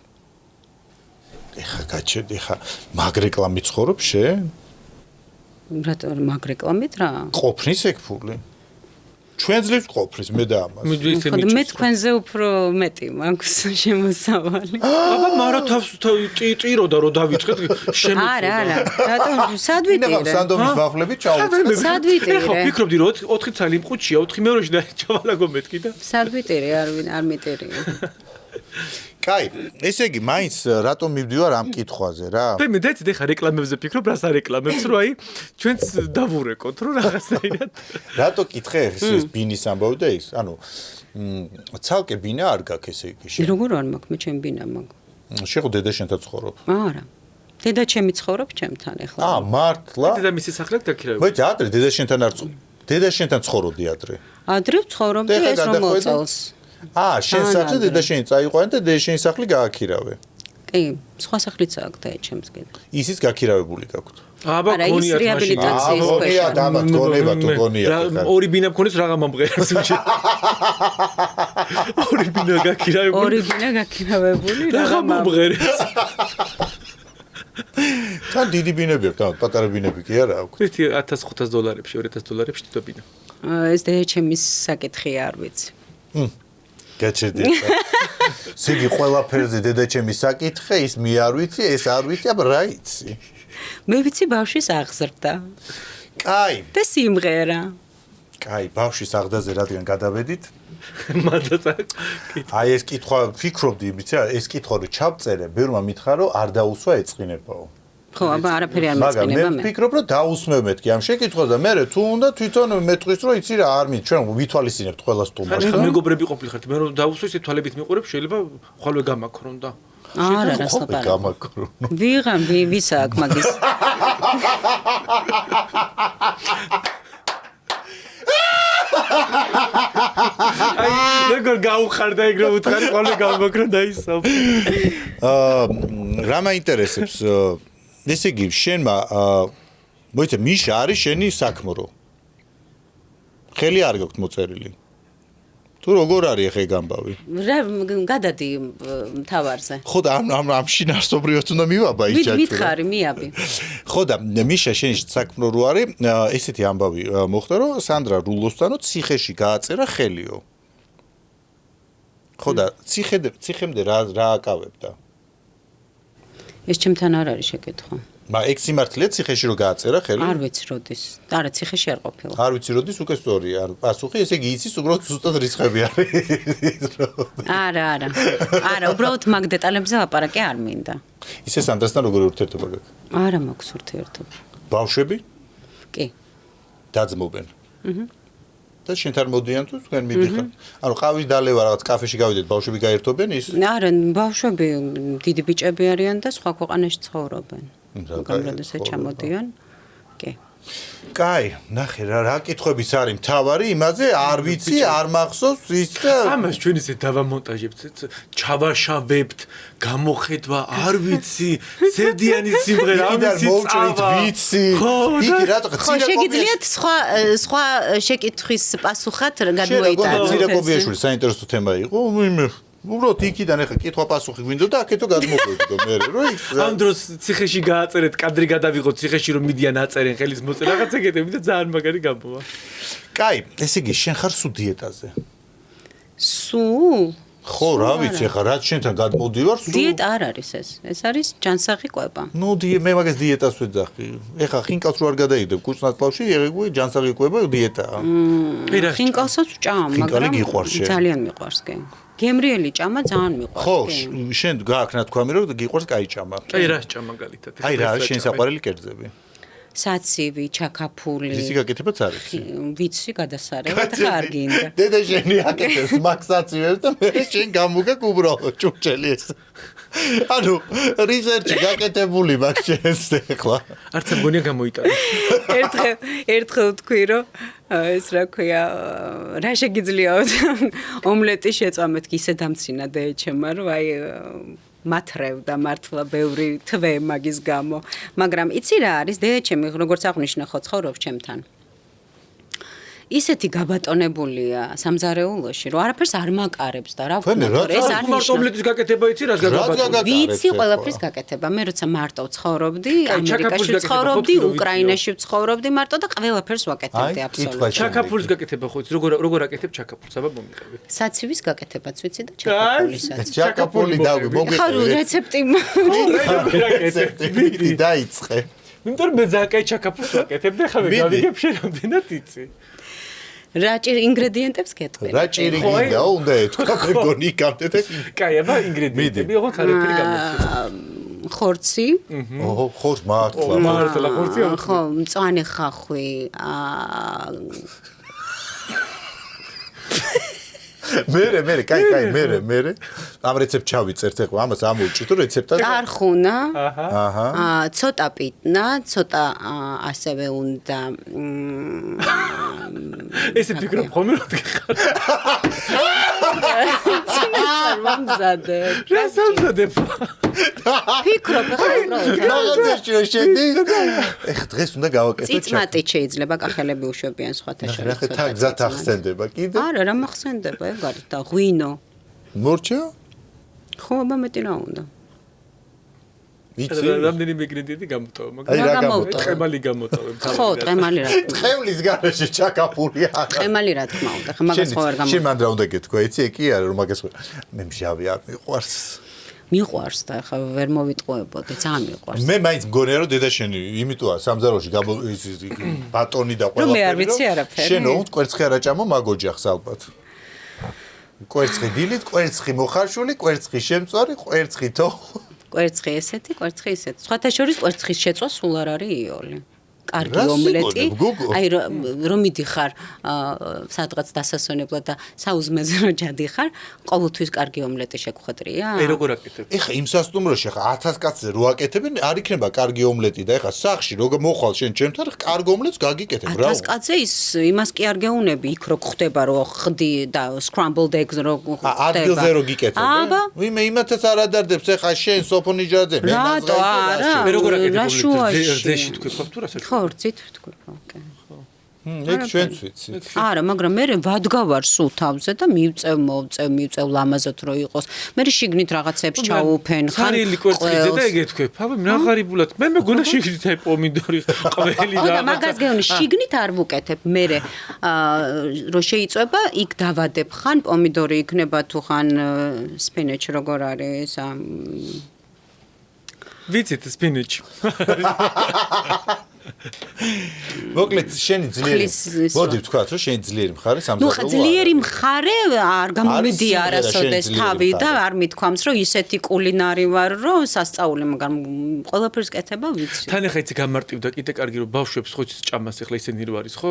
Speaker 2: ეხა გაჩერდი ხა, მაგ რეკლამით ცხოვრობ შენ?
Speaker 4: რატო მაგ რეკლამით რა?
Speaker 2: ყოფნის ეგ ფული. ჩვენ ძლივს ყოფრის მე და ამას.
Speaker 4: მე თქვენზე უფრო მეტი მაქვს შემოსავალი.
Speaker 1: აბა მარა თავს ტიროდა რომ დავიწყეთ შემოწოდა.
Speaker 4: არა, რატომ სად ვიტირე?
Speaker 2: სანდომის ვაფლები ჩაუწყე.
Speaker 4: სად ვიტირე?
Speaker 1: ეხლა ვფიქრობდი რომ 4 ცალი მყუთშია, 4 მეორეში და ჩავალაგო მეთქი და
Speaker 4: სად ვიტირე? არ მიტირია.
Speaker 2: კაი, ესე იგი, მაინც რატომ მივდივარ ამ კითხვაზე რა?
Speaker 1: მე დეცი ხა რეკლამებზე ფიქრობ, რას არეკლამებს, რომ აი ჩვენც დავურეკოთ, რომ რაღაცაირად.
Speaker 2: რატო კითხე ეს ბინის ამბავი და ის? ანუ ცალკე ბინა არ გაქვს ესე იგი.
Speaker 4: როგორ არ მაქვს მე ჩემ ბინა მაქვს?
Speaker 2: შეხო დედაშენთან ცხოვრობ.
Speaker 4: არა. დედა ჩემი ცხოვრობს ჩემთან ახლა.
Speaker 2: მართლა?
Speaker 1: დედა მისი სახლით დაქირავე.
Speaker 2: მოიცა ადრე დედაშენთან არ დედაშენთან ცხოვრობდი ადრე.
Speaker 4: ადრე ცხოვრობდი ეს რომ მოწელს.
Speaker 2: შენ სახლი დედაშენი წაიყვანე და დედაშენი სახლი გააქირავე.
Speaker 4: კი, სხვა სახლიც აქვს და ჩემს კიდე.
Speaker 2: ისიც გაქირავებული გაქვთ.
Speaker 1: აბა გონიათ
Speaker 4: რეაბილიტაციის
Speaker 2: ქვეშ. აბა გონება თუ გონიათ.
Speaker 1: ორი ბინა მქონეს რაღა მომღერებს იმში. ორი ბინა გაქირავებული.
Speaker 4: ორი ბინა გაქირავებული
Speaker 1: რაღა მომღერებს.
Speaker 2: თან დიდი ბინები აქვს, თან პატარა ბინები კი არა აქვს.
Speaker 1: $1500, $2000 თითო ბინა.
Speaker 4: ეს დედაჩემის საკითხია, არ ვიცი.
Speaker 2: გაჩერდი. სიგი ყველაფერზე დედაჩემის საკითხე, ის მე არ ვიცი, ეს არ ვიცი, აბა რა იცი?
Speaker 4: მე ვიცი ბავშვის აღზრდა.
Speaker 2: კაი.
Speaker 4: და სიმღერა.
Speaker 2: კაი, ბავშვის აღზრდაზე რადგან გადავედით?
Speaker 1: მანდაცა.
Speaker 2: აი ეს კითხვა ფიქრობდი, იცი, ეს კითხვა რომ ჩავწერე, ბევრმა მითხრა რომ არ დაუსვა ეწყინებაო.
Speaker 4: ხო, აბა არაფერი არ მეწყინება
Speaker 2: მე ვფიქრობ რომ დაусმევ მეთქი ამ შეკითხვას და მე თუ უნდა თვითონ მეტყვის რომ იცი რა არ მით ჩვენ ვითვალისწინებთ ყველა სტუმარს.
Speaker 1: ხა მეგობრები ყოფილიყართ, მე რომ დაусვი ესე თვალებით მიყურებ, შეიძლება ხვალვე გამაქრონ და.
Speaker 4: არა, რას ლაპარაკობ.
Speaker 2: გამაქრონ.
Speaker 4: ვიღან ვის აქვს მაგის.
Speaker 1: აი, როგორ გაუხარდა ეგ რომ უთხარი ხოლმე გამაქრონ და ისო.
Speaker 2: რა მაინტერესებს ესე იგი შენმა მოიცა მიშა არის შენი საქმრო. ხელი არ გაქვს მოწერილი. თუ როგორ არის ხე გამბავი?
Speaker 4: რა გადადი მთავარზე.
Speaker 2: ხო და ამ შინაარსობრივად უნდა მივაბა ის ჯაჭვი.
Speaker 4: მითხარი, მიაბი.
Speaker 2: ხო და მიშა შენი საქმრო რო არის, ესეთი ამბავი მოხდა რომ სანდრა რულოსთანო ციხეში გააწერა ხელიო. ხო და ციხემდე რა აკავებდა?
Speaker 4: ეს ჩემთან არ არის შეკითხვა.
Speaker 2: ეგ სიმართლეა ციხეში რო გააწერა ხელი?
Speaker 4: არ ვიცი როდის. არა, ციხეში არ ყოფილა.
Speaker 2: არ ვიცი როდის, უკვე სწორია. პასუხი, ესე იგი იცის უბრალოდ ზუსტად რისხები არის.
Speaker 4: არა. არა, უბრალოდ მაგ დეტალებზე ლაპარაკი არ მინდა.
Speaker 2: ისე სანდრასთან როგორი ურთიერთობა გაქვს?
Speaker 4: არა მაქვს ურთიერთობა.
Speaker 2: ბავშვები?
Speaker 4: კი.
Speaker 2: დაძმობენ. და შენთან მოდიან თუ თქვენ მიდიხართ? ანუ ყავის დალევა რაღაც კაფეში გავიდეთ, ბავშვები გაერთობენ ის?
Speaker 4: არა, ბავშვები დიდი ბიჭები არიან და სხვა ქვეყანაში ცხოვრობენ. მაგრამ როდესაც ჩამოდიან? კი.
Speaker 2: კაი, ნახე რა კითხვებიც არის მთავარი, იმაზე არ ვიცი, არ მახსოვს ის და
Speaker 1: ამას ჩვენ ისე დავამონტაჟებთ, ჩავაშავებთ, გამოხედვა, არ ვიცი, სევდიანი სიმღერა, ამისი წავა.
Speaker 2: ვიცი. იგი რატო
Speaker 4: ხო, შეგიძლიათ სხვა შეკითხვის პასუხად გადმოიტანოთ.
Speaker 2: ძირაკობიაშვილი საინტერესო თემა იყო. უბრალოდ იქიდან ახლა კითხვა პასუხი გვინდა და აქეთო გადმოგვიდო მე რომ
Speaker 1: ამ დროს ციხეში გააწერეთ, კადრი გადავიღოთ ციხეში რომ მიდიან აწერენ ხელის მოწერა რაღაც ეგეთები და ძალიან მაგარი გამბოვა.
Speaker 2: კაი, ესე იგი შენ ხარ სუ დიეტაზე.
Speaker 4: სუ?
Speaker 2: ხო, რა ვიცი, ახლა რაც შენთან გადმოდივარ, სუ
Speaker 4: დიეტა არ არის ეს. ეს არის ჯანსაღი კვება.
Speaker 2: ნუ მე მაგას დიეტას ვეძახი. ახლა ხინკალს რო არ გადაიდებ კუჭნაცლავში, ეგ ჯანსაღი კვება დიეტაა.
Speaker 4: ხინკალსაც ვჭამ, მაგრამ ძალიან მიყვარს, კი. გემრიელი ჭამა ძალიან მიყვარს.
Speaker 2: ხო, შენ გააქვს ნათქვამი რომ გიყვარს კაი ჭამა.
Speaker 1: აი რა ჭამა მაგალითად.
Speaker 2: აი რა არის შენ საყვარელი კერძები?
Speaker 4: საცივი, ჩაკაფული.
Speaker 2: ისი გაკეთებაც არის?
Speaker 4: ვიცი, გადასარევად არ გინდა.
Speaker 2: დედა შენი აკეთებს მაქსაცივებს და მე შენ გამოგაკ უბრალოდ ჭურჭელი ეს. ანუ რისერჩი გაკეთებული მაქვს შენს ახლა.
Speaker 1: არც მგონია გამოიტანე.
Speaker 4: ერთხელ თქვი რომ ეს რა ქვია, რა შეგიძლიაოთ ომლეტი შეწვა მეთქი ისე დამცინა დეეჩემა რომ აი მათრევდა მართლა ბევრი თვე მაგის გამო. მაგრამ იცი რა არის დეეჩემი როგორც აღნიშნა ხო ცხოვრობს ჩემთან. ისეთი გაბატონებულია სამზარეულოში, რომ არაფერს არ მაკარებს და რა
Speaker 2: ფენე,
Speaker 4: ვქნა, ეს არ
Speaker 1: მარტო ომლეტის გაკეთება იცი, რას გაგაბატონებ?
Speaker 4: ვიცი ყველაფრის გაკეთება. მე როცა მარტო ვცხოვრობდი, ამერიკაში ვცხოვრობდი, უკრაინაში ვცხოვრობდი მარტო და ყველაფერს ვაკეთებდი აბსოლუტურად.
Speaker 1: ჩაკაფულის გაკეთება ხო იცი, როგორ აკეთებ ჩაკაფულს, აბა მომიყევი.
Speaker 4: საცივის გაკეთებაც ვიცი და ჩაკაფულისაც.
Speaker 2: ჩაკაფული დავი, მოგვიყევი.
Speaker 4: ხარ რეცეპტი
Speaker 2: მიდი დაიწყე.
Speaker 1: იმიტომ მე ზაკაი ჩაკაფულს ვაკეთებ და ხა მე გავიგებ შენ რამდენად იცი.
Speaker 4: რა ინგრედიენტებს გეტყვი?
Speaker 2: რა ჭირი გინდა, უნდა ეთქვა მე გონი გამდე და
Speaker 1: კაი, აბა ინგრედიენტები ოღონდ არაფერი გამოვხდი.
Speaker 4: ხორცი.
Speaker 2: ოჰო, ხორცი მართლა.
Speaker 1: მართლა ხორცი.
Speaker 4: ხო, მწვანე ხახვი,
Speaker 2: მერე, კაი, მერე. ამ რეცეპტს ჩავიწერთ ახლა, ამას ამოვჭით თუ რეცეპტად.
Speaker 4: ტარხუნა.
Speaker 2: აჰა.
Speaker 4: ცოტა პიტნა, ცოტა ასევე უნდა
Speaker 1: ესე ფიქრობ ხომ რომ გიხარ.
Speaker 4: მომზადე.
Speaker 1: რა სამზადებ?
Speaker 4: ფიქრობ ხა უბრალოდ.
Speaker 2: მაგაზიაში შედი. ეხლა დღეს უნდა გავაკეთო
Speaker 4: წიწმატი შეიძლება კახელები უშვებიან სხვათა შორის.
Speaker 2: რა ხე გზად ახსენდება კიდე?
Speaker 4: არა, რა მახსენდება ეგარით და ღვინო.
Speaker 2: მორჩა?
Speaker 4: ხო, აბა მეტი რა უნდა.
Speaker 2: იცი?
Speaker 1: რამდენი ინგრედიენტი გამოტოვე,
Speaker 4: აი რა გამოტოვე?
Speaker 1: ტყემალი გამოტოვე.
Speaker 4: ხო, ტყემალი რა.
Speaker 2: ტყემლის გარეშე ჩაკაფული არა.
Speaker 4: ტყემალი რა თქმა უნდა, ხა მაგას ხო არ გამო.
Speaker 2: შენ მანდ რა უნდა გეთქვა, იცი, ეკი არა რომ მაგას მე მჟავი არ მიყვარს.
Speaker 4: მიყვარს და ხა ვერ მოვიტყუებოდი, ძალიან მიყვარს.
Speaker 2: მე მაინც მგონია რომ დედა შენი იმიტოა სამზაროში ბატონი და ყველაფერი.
Speaker 4: მე არ ვიცი არაფერი.
Speaker 2: შენ ოღონდ კვერცხი არ აჭამო მაგ ოჯახს ალბათ. კვერცხი დილით, კვერცხი მოხარშული, კვერცხი შემწვარი, კვერცხი თო.
Speaker 4: კვერცხი ესეთი, კვერცხი ისეთი. სხვათა შორის კვერცხის შეწვა სულ არ არის იოლი. კარგი ომლეტი. აი რომ მიდიხარ სადღაც დასასვენებლად და საუზმეზე რო ჯადიხარ, ყოველთვის კარგი ომლეტი შეგხვედრია?
Speaker 1: აი როგორ აკეთებ?
Speaker 2: ეხა იმ სასტუმროში ხა 1000 კაცზე რო აკეთებენ, არ იქნება კარგი ომლეტი და ეხა სახში როგორ მოხვალ შენ ჩემთან კარგი ომლეტს გაგიკეთებ რა.
Speaker 4: 1000 კაცზე იმას კი არ გეუნები, იქ რო ხდება რო ხდი და scrambled eggs რო ხდება.
Speaker 2: ადგილზე რო გიკეთებ. ვიმე იმათაც არ ადარდებს ეხა შენ სოფონიჯაძე მე
Speaker 4: რატო არა?
Speaker 1: მე როგორ აკეთებ? ზეში თქვენ თუ რასაც?
Speaker 4: ხორცით ვთქვი, ოკეი.
Speaker 2: ეგ ჩვენც ვიცით.
Speaker 4: არა, მაგრამ მე ვადგავარ სულ თავზე და მივწევ ლამაზად რო იყოს. მე შიგნით რაღაცებს ჩაუფენ,
Speaker 1: ხან ხარილი კვერცხიზე და ეგ ეთქვე. ფაბა ნახარიბულად. მე მეგონა შიგნით აი პომიდორი, ყველი
Speaker 4: რა. და მაგას გეუნი შიგნით არ ვუკეთებ. მე რო შეიწובה, იქ დავადებ ხან პომიდორი იქნება თუ ხან სპინაჩი როგორ არის
Speaker 1: ვიცით სპინაჩი.
Speaker 2: მოკლედ შენი ძლიერი მოდი ვთქვათ რომ შენი ძლიერი მხარე სამზარეულო.
Speaker 4: ნუ ხა ძლიერი მხარე არ გამომედია არასოდეს თავი და არ მithქვამს რომ ისეთი კულინარი ვარ რომ სასწაული მაგრამ ყველაფერს კეთება ვიცი.
Speaker 1: თან ახლა იცი გამარტივდა კიდე კარგი რომ ბავშვებს ხო ჭამას ახლა ისინი რო არის ხო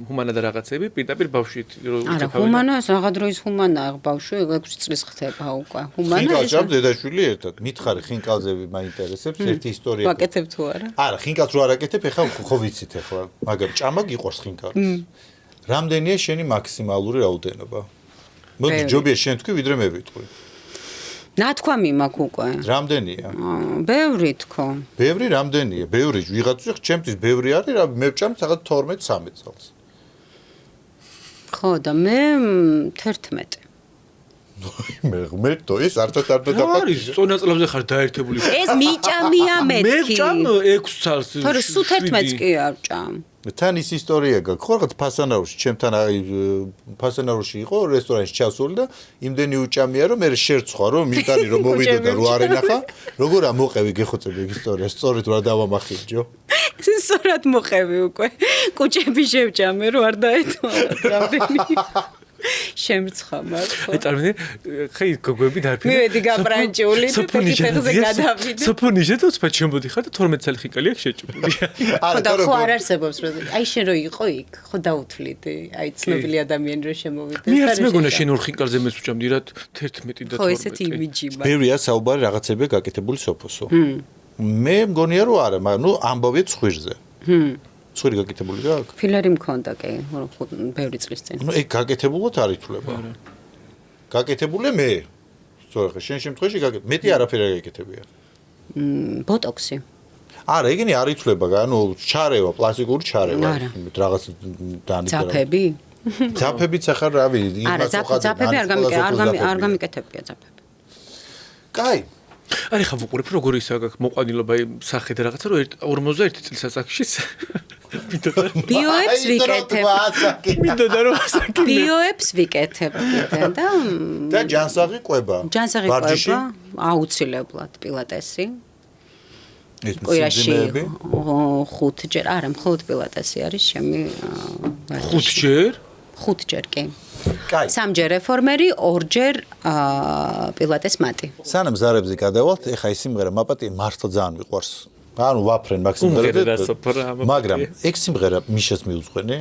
Speaker 1: ჰუმანა და რაღაცები პირდაპირ ბავშვით რო
Speaker 4: არა ჰუმანა რა დროის ჰუმანა ბავშვი 6 წლის ხდება უკვე ჰუმანა
Speaker 2: ეს ხინკალს დედაშვილი ერთად მითხარი ხინკალზები მაინტერესებს ერთი ისტორია.
Speaker 4: ვაკეთებ თუ არა?
Speaker 2: არა ხინკალს რო არ აკეთებ ეხლა ხო ვიცით ახლა მაგრამ ჭამა გიყვარს ხინკალს. რამდენია შენი მაქსიმალური რაოდენობა? მოდი ჯობია შენ თქვი ვიდრე მე ვიტყვი.
Speaker 4: ნათქვამი მაქვს უკვე.
Speaker 2: რამდენია?
Speaker 4: ბევრი თქო.
Speaker 2: ბევრი რამდენია? ბევრი ვიღაცის ჩემთვის ბევრი არის რა მე ვჭამ რაღაც 12-13 წელს.
Speaker 4: ხო და მე 11.
Speaker 2: მე თო ეს არცად არ დაფაქცია.
Speaker 1: არის წონა წლებზე ხარ დაერთებული.
Speaker 4: ეს მიჭამია მეთქი.
Speaker 1: მე ვჭამ 6 წელს.
Speaker 4: თორე სულ 11 კი არ ვჭამ.
Speaker 2: თან ის ისტორია გაქვს ხო რაღაც ფასანაურში ჩემთან ფასანაურში იყო რესტორანში ჩასული და იმდენი უჭამია რომ მე შერცხვა რომ მიტანი რომ მოვიდო და რო არ ენახა როგორ ამოყევი გეხოცები ეგ ისტორია სწორედ რა დავამახინჯო
Speaker 4: სწორად მოყევი უკვე კუჭები შევჭამე რომ არ დაეთვალა რამდენი შემრცხა მართლა.
Speaker 1: აი წარმოვიდგინე, ხე გოგოები დარფინე.
Speaker 4: მივედი გაბრანჭული და ფეხზე გადავიდე.
Speaker 1: სოფონიჟე და უცბად შემოდი ხარ და 12 წელი ხინკალი აქვს შეჭებული.
Speaker 4: ხო და ხო არ არსებობს რომ აი შენ რო იყო იქ, ხო დაუთვლიდი, აი ცნობილი ადამიანი რო შემოვიდეს.
Speaker 1: მე არც მეგონა შენ ორ ხინკალზე მეც ვჭამდი რა 11 და 12.
Speaker 4: ხო ესეთი იმიჯი მაქვს.
Speaker 2: ბევრია საუბარი რაღაცები გაკეთებული სოფოსო. მე მგონია რომ არა, მაგრამ ნუ ამბობი ცხვირზე. ცხვირი გაკეთებული გაქვს?
Speaker 4: ფილერი მქონდა კი, ბევრი წლის წინ.
Speaker 2: ნუ ეგ გაკეთებულად არ ითვლება. გაკეთებული მე. სწორედ შენ შემთხვევაში მეტი არაფერი არ გაკეთებია.
Speaker 4: ბოტოქსი.
Speaker 2: არა, ეგენი არ ითვლება, ანუ ჩარევა, პლასტიკური ჩარევა, რაღაც დანიკერა.
Speaker 4: ძაფები?
Speaker 2: ძაფებიც ახლა რავი,
Speaker 4: არა, ძაფები არ გამიკეთებია ძაფები.
Speaker 2: კაი.
Speaker 1: აი ხა ვუყურებ როგორ ისაა გაქვს მოყვანილობა სახე და რაღაცა რომ 41 წელსასაკში
Speaker 4: ბიოებს ვიკეთებ.
Speaker 1: მინდოდა რომ ასაკი.
Speaker 4: ბიოებს ვიკეთებ კიდე
Speaker 2: და ჯანსაღი ყვება.
Speaker 4: ჯანსაღი ყვება აუცილებლად პილატესი.
Speaker 2: ეს
Speaker 4: კვირაში 5 ჯერ, არა, მხოლოდ პილატესი არის ჩემი
Speaker 1: 5 ჯერ?
Speaker 4: 5 ჯერ კი.
Speaker 2: კაი.
Speaker 4: 3 ჯერ რეფორმერი, 2 ჯერ პილატეს მატი.
Speaker 2: სანამ ზარებზე გადავალთ, ეხა ის სიმღერა მაპატი მართლა ძალიან მიყვარს. ანუ ვაფრენ მაგ სიმღერებს. მაგრამ ეგ სიმღერა მიშას მიუძღვენი?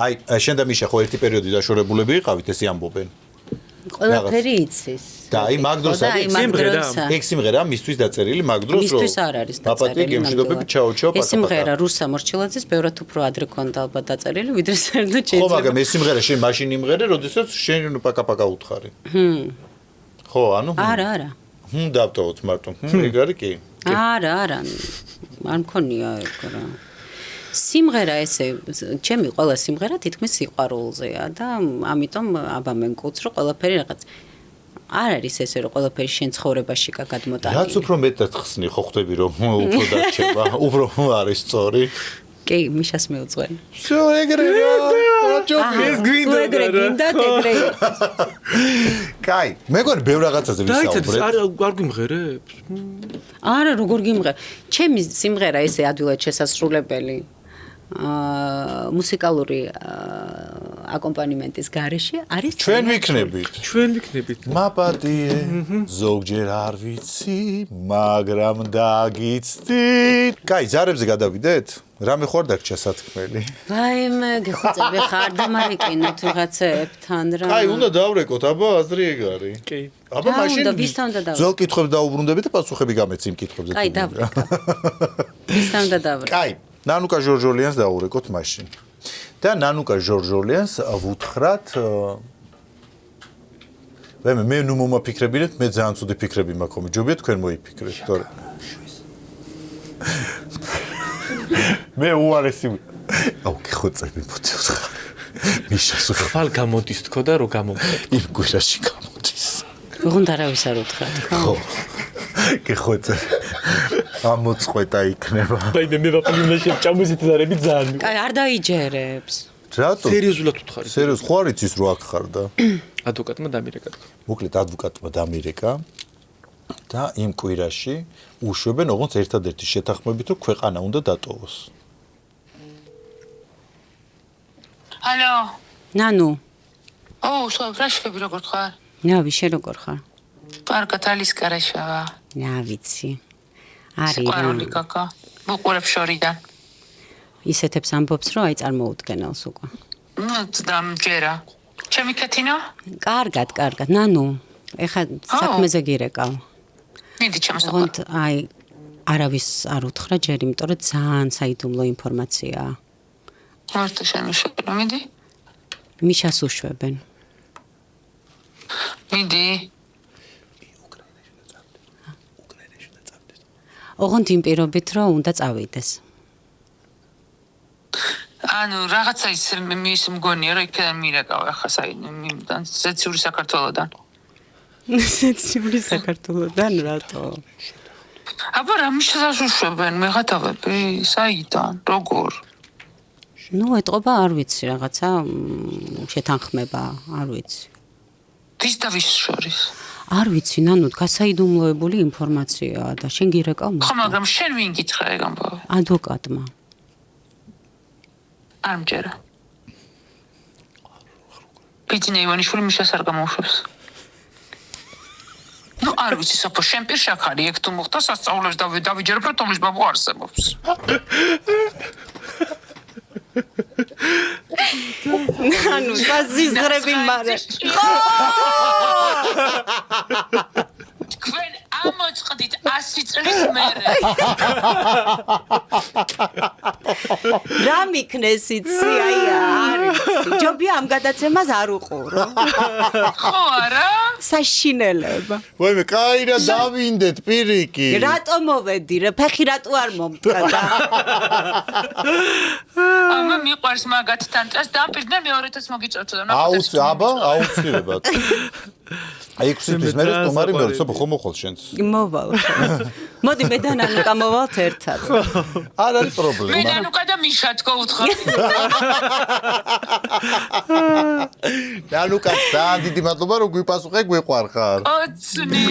Speaker 2: აი, შენ და მიშა ხო ერთი პერიოდი დაშორებულები იყავით, ესე ამბობენ.
Speaker 4: ყველაფერი იცის.
Speaker 2: და აი მაგ დროს არის სიმღერა. ეგ სიმღერა მისთვის დაწერილი მაგ დროს რომ
Speaker 4: მისთვის არ არის დაწერილი.
Speaker 2: მაპატი გემშვიდობები ჩაო პატაპატა.
Speaker 4: ეს სიმღერა რუსა მორჩილაძის ბევრად უფრო ადრე ქონდა ალბათ დაწერილი, ვიდრე სერდო შეიძლება.
Speaker 2: ხო, მაგრამ ეს სიმღერა შენ მაშინ იმღერე, როდესაც შენ პაკაპაკა უთხარი. ხო, ანუ?
Speaker 4: არა.
Speaker 2: დავტოვოთ მარტო. ეგ არის კი.
Speaker 4: არა, არ მქონია ეგ რა. სიმღერა ესე, ჩემი ყველა სიმღერა თითქმის სიყვარულზეა და ამიტომ აბა მენკუც რომ ყველაფერი რაღაც არ არის ესე რომ ყველაფერი შენ ცხოვრებაში გადმოტანილი.
Speaker 2: რაც უფრო მეტად ხსნი ხო ხვდები რომ უფრო დარჩება, უფრო არის სწორი.
Speaker 4: კი, მიშას მეუძღვენი.
Speaker 2: всё, ეგრეა.
Speaker 1: ეს გვინდა
Speaker 4: ეგრე.
Speaker 2: კაი, მეგონი ბევრ რაღაცაზე ვისაუბრეთ.
Speaker 1: არ გიმღერებს?
Speaker 4: არა, როგორ გიმღერ. ჩემი სიმღერა ესე ადვილად შესასრულებელი. მუსიკალური აკომპანიმენტის გარეშე არის
Speaker 2: ჩვენ ვიქნებით.
Speaker 1: მაპატიე,
Speaker 2: ზოგჯერ არ ვიცი, მაგრამ დაგიცდით. კაი, ზარებზე გადავიდეთ? რამე ხوار დაგჭა სათქმელი?
Speaker 4: ვაიმე, გეხოცები ხარ და მარიკინოთ ვიღაცებთან რა.
Speaker 2: კაი, უნდა დავრეკოთ, აბა აზრი ეგ არის.
Speaker 1: კი.
Speaker 2: აბა მაშინ
Speaker 4: ვისთან და დავrek.
Speaker 2: ძველ კითხვებს დაუბრუნდები და პასუხები გამეც იმ კითხვებზე.
Speaker 4: კაი, დავრეკ. ვისთან და დავრეკ.
Speaker 2: კაი, ნანუკა ჟორჟოლიანს დაურეკოთ მაშინ. და ნანუკა ჟორჟოლიანს ვუთხრათ მე ნუ მომაფიქრებინეთ, მე ძალიან ცუდი ფიქრები მაქვს, ჯობია თქვენ მოიფიქრეთ, თორე მე უარესი აუ გიხოცები ფუძებს მიშას
Speaker 1: ხვალ გამოდის თქო და რო გამოდის
Speaker 2: იმ გუშაში გამოდის
Speaker 4: უნდა რავის არ უთხრათ
Speaker 2: ხო გიხოცე ამოწყვეტა იქნება
Speaker 1: ბაიმე მე ვაპინე შეჭამოსით ზარები ძალიან
Speaker 4: კაი არ დაიჯერებს
Speaker 2: რატო
Speaker 1: სერიოზულად უთხარი
Speaker 2: სერიოზ ხო არ იცის რო აქ ხარ და
Speaker 1: ადვოკატმა დამირეკა
Speaker 2: მოკლედ ადვოკატმა დამირეკა და იმ კვირაში უშვებენ ოღონდ ერთადერთი შეთანხმებით რომ ქვეყანა უნდა დატოვოს
Speaker 16: ალო
Speaker 4: ნანუ
Speaker 16: სობრაშები როგორ ხარ
Speaker 4: ნავი შე როგორ ხარ
Speaker 16: პარკად ალის კარაშავა
Speaker 4: ნავიცი არის
Speaker 16: სიყვარული კაკა მოყურებ შორიდან
Speaker 4: ისეთებს ამბობს რომ აი წარმოუდგენელს უკვე
Speaker 16: ნუ დამჯერა ჩემი კეთინა
Speaker 4: კარგად ნანუ ეხა საქმეზე გირეკავ
Speaker 16: მიდი ჩემს
Speaker 4: ოღონდ აი არავის არ უთხრა ჯერ იმიტომ რომ ძალიან საიდუმლო ინფორმაციაა
Speaker 16: მარტო შემიშერო მიდი
Speaker 4: მიშას უშვებენ
Speaker 16: მიდი
Speaker 4: ოღონდ იმ პირობით რომ უნდა წავიდეს
Speaker 16: ანუ რაღაცა ის მის მგონია რომ იქიდან მირეკავ ახლა საიდან სეციური საქართველოდან
Speaker 4: სეციური საქართველოდან რატო
Speaker 16: აბა რა მიშასუშვებენ მეღათავები საიდან როგორ
Speaker 4: ნუ ეტყობა არ ვიცი რაღაცა შეთანხმება არ ვიცი
Speaker 16: ვის და ვის შორის
Speaker 4: არ ვიცი ნანუ გასაიდუმლოებული ინფორმაციაა და შენ გირეკავ
Speaker 16: ხო მაგრამ შენ ვინ გითხრა ეგ ამბავი
Speaker 4: ადვოკატმა
Speaker 16: არ მჯერა პიტინე ივანიშვილი მიშას არ გამოუშვებს ნუ არ ვიცი სოფო შენ პირ შაქარი ეგ თუ მოხდა სასწაულებს დავიჯერებ რომ თოლის ბაბუ არსებობს
Speaker 4: ნანუ გაზიზღრები მარე
Speaker 16: თქვენ ამოწყდით 100 წლის მერე.
Speaker 4: რა მიქნეს იცი აი არის ჯობია ამ გადაცემას არ უყურო
Speaker 16: ხო არა
Speaker 4: საშინელება
Speaker 2: ვაიმე კაი რა დავინდეთ პირიკი
Speaker 4: რატო მოვედი რა ფეხი რატო არ მომტყდა
Speaker 16: ამა მიყვარს მაგათთან წას დამპირდა მეორეთაც მოგიწევთო და
Speaker 2: აუცილებლად აი 6 წლის მერე სტომარი მეორე სოფო ხომ მოხვალ შენს
Speaker 4: მოვალ მოდი მე და ნანუკა მოვალთ ერთად
Speaker 2: არ არის პრობლემა
Speaker 16: მე ნანუკა და მიშა თქო უთხარ
Speaker 2: ნანუკა ძალიან დიდი მადლობა რომ გვიპასუხე გვიყვარხარ
Speaker 16: კოცნი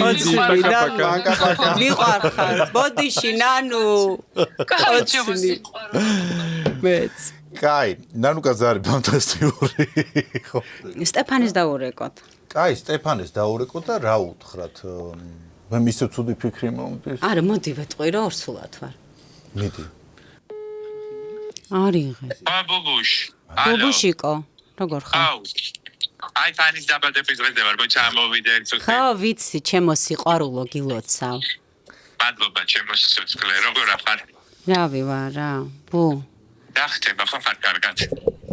Speaker 4: მიყვარხარ ბოდიში ნანუ კოცნი მეც
Speaker 2: კაი ნანუკა ზარი ფანტასტიკური ხო
Speaker 4: სტეფანის დაურეკოთ
Speaker 2: კაი სტეფანეს დაურეკოთ და რა უთხრათ მე მისცე ცუდი ფიქრი მომდის
Speaker 4: არა მოდი ვეტყვი რა ორსულად ვარ
Speaker 2: მიდი
Speaker 4: არიღე ბუბუშიკო როგორ ხარ
Speaker 17: აი ფანის დაბადების დღეზე ვარ ბო ჩამოვიდე ცოტა
Speaker 4: ხო ვიცი ჩემო სიყვარულო გილოცავ
Speaker 17: მადლობა ჩემო სიცოცხლე როგორ ახარ
Speaker 4: რავი ვარ რა ბუ
Speaker 17: დახტება ხო ხარ კარგად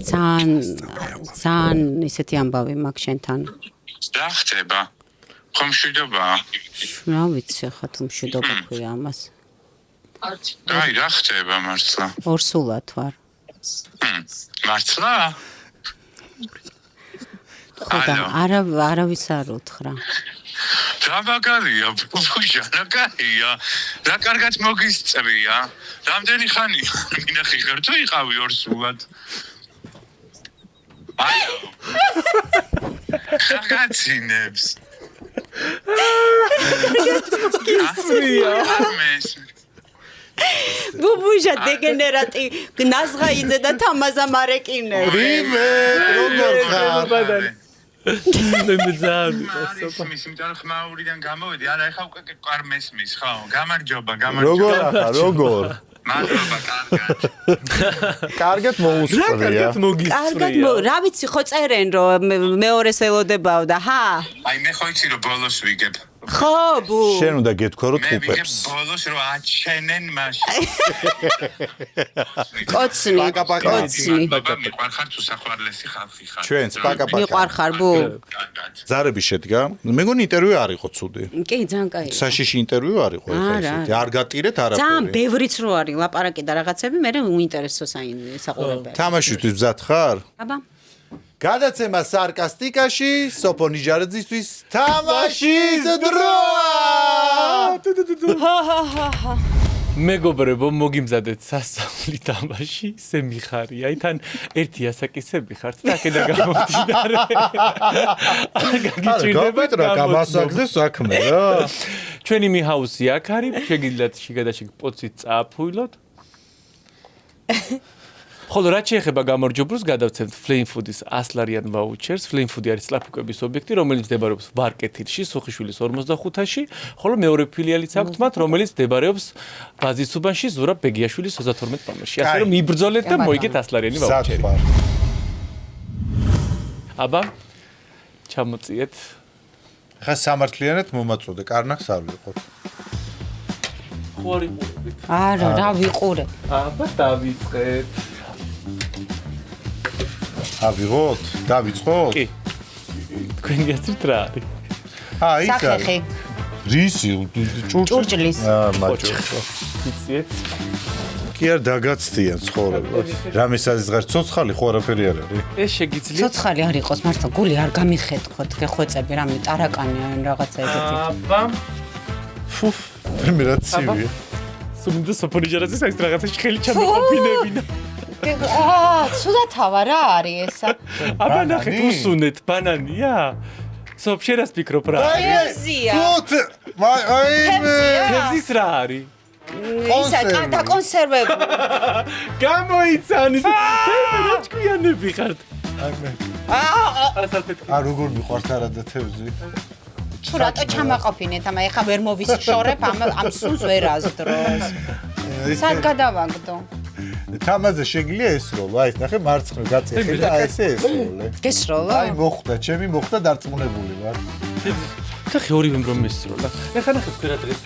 Speaker 4: ძალიან ისეთი ამბავი მაქვს შენთან
Speaker 17: დახტება ხომ მშვიდობა
Speaker 4: რა ვიცი ხა თუ მშვიდობა ქვია ამას
Speaker 17: აი რა ხდება მართლა
Speaker 4: ორსულად ვარ
Speaker 17: მართლა
Speaker 4: ხოდა არავის არ უთხრა
Speaker 17: რა მაგარია ბუშა რა კარგია რა კარგად მოგისწრია რამდენი ხანი მინახი ხერთო იყავი ორსულად აიო ხაგაცინებს
Speaker 4: გისწრია ბუბუშა დეგენერატი ნაზღაიძე და თამაზა მარეკინე
Speaker 2: პრივეტ როგორ ხარ
Speaker 1: მე მძალ
Speaker 17: მის იმიტომ ხმაურიდან გამოვედი არა ეხა უკვე ყარ მესმის ხო გამარჯობა
Speaker 2: როგორ ახარ როგორ
Speaker 17: მადლობა
Speaker 2: კარგად მოუსწრია
Speaker 4: კარგად რა ვიცი ხო წერენ რომ მეორეს ელოდებაო და ჰა
Speaker 17: აი მე ხო იცი რომ ბოლოს ვიგებ
Speaker 4: ხო ბუ
Speaker 2: შენ უნდა გეთქვა რომ
Speaker 17: მე ვიგებ
Speaker 2: ტყუპებს
Speaker 17: ბოლოს რომ აჩენენ მაშინ
Speaker 4: კოცნი კოცნი
Speaker 17: მიყვარხარ თუ სახვალესი ხალხი ხარ
Speaker 2: ჩვენც პაკა-პაკა
Speaker 4: მიყვარხარ ბუ
Speaker 2: ზარები შედგა მე მგონი ინტერვიუ არ იყო ცუდი
Speaker 4: კი ძალიან კაი
Speaker 2: საშიში ინტერვიუ არ იყო ეხლა ისეთი არ გატირეთ არაფერი
Speaker 4: ძალიან ბევრიც რო არის ლაპარაკი და რაღაცები მე უინტერესო საყურებელი
Speaker 2: თამაშისთვის მზად ხარ
Speaker 4: აბა
Speaker 2: გადაცემა სარკასტიკაში სოფო ნიჟარაძისთვის თამაშის დროა
Speaker 1: მეგობრებო მოგიმზადეთ სასწაული თამაში ისე მიხარია აი თან ერთი ასაკისები ხართ და აქედან გამომდინარე გაგიჭირდება
Speaker 2: რა გამასაგზე საქმე რა
Speaker 1: ჩვენი მიჰაუსი აქ არის შეგიძლიათ შიგადაში პოცით წააფუილოთ ხოლო რაც შეეხება გამარჯვებულს გადავცემთ Flame Food-ის 100 ლარიან ვაუჩერს. Flame Food არის წლაფუკების ობიექტი, რომელიც მდებარეობს ვარკეთილში, სუხიშვილის 45-ში, ხოლო მეორე ფილიალიც აქვს მათ, რომელიც მდებარეობს ბაზისუბანში, ზურაბ ბეგიაშვილის 32 ნომერში. ასე რომ იბრძოლეთ და მოიგეთ 100 ლარიანი ვაუჩერი. აბა ჩამოწიეთ.
Speaker 2: ხა სამართლიანად მომაწოდე, კარნახს არ ვიყოთ.
Speaker 1: ხო არ იყურებით.
Speaker 4: არა, რა ვიყურე.
Speaker 1: აბა დავიწყეთ.
Speaker 2: ავიღოთ? დავიწყოთ?
Speaker 1: კი. თქვენი აზრით რა არის?
Speaker 2: ის
Speaker 4: სახეხი.
Speaker 2: რისი?
Speaker 4: ჭურჭლის.
Speaker 2: მაჭურჭლა.
Speaker 1: იცით?
Speaker 2: კი არ დაგაცდიან ცხოვრებას. რამეს აზღარ ცოცხალი ხო არაფერი არ არის.
Speaker 1: ეს შეგიძლიათ?
Speaker 4: ცოცხალი არ იყოს, მართლა გული არ გამიხეთქოთ, გეხვეწები რამე ტარაკანი ან რაღაცა ეგეთი.
Speaker 1: აბა.
Speaker 2: ფუფ, მე რა ცივია.
Speaker 1: სულ სოფონიჟარაძის ეს რაღაცა ხელი ჩამოყობინებინა.
Speaker 4: ცუდათავა რა არის ესა?
Speaker 1: აბა ნახეთ უსუნეთ ბანანია? სოფ შენ რას ფიქრობ რა?
Speaker 4: თევზია.
Speaker 1: თევზის რა არის?
Speaker 4: ისა დაკონსერვებული.
Speaker 1: გამოიცანით. რა ჭკვიანები ხართ?
Speaker 2: როგორ მიყვარს არადა თევზი?
Speaker 4: თუ რატო ჩამაყოფინეთ, ამა ეხა ვერ მოვიშორებ ამ სულს ვერ აზდროს. სად გადავაგდო?
Speaker 2: თამაზე შეგიძლია ესროლო, აი ეს ნახე მარცხნივ გაწიხე და აი ესე ესროლე.
Speaker 4: გესროლო?
Speaker 2: აი მოხდა, ჩემი მოხდა დარწმუნებული ვარ.
Speaker 1: ხახი ორივემ რომ ესროლა. ეხა ნახე თქვენ რა დღეს.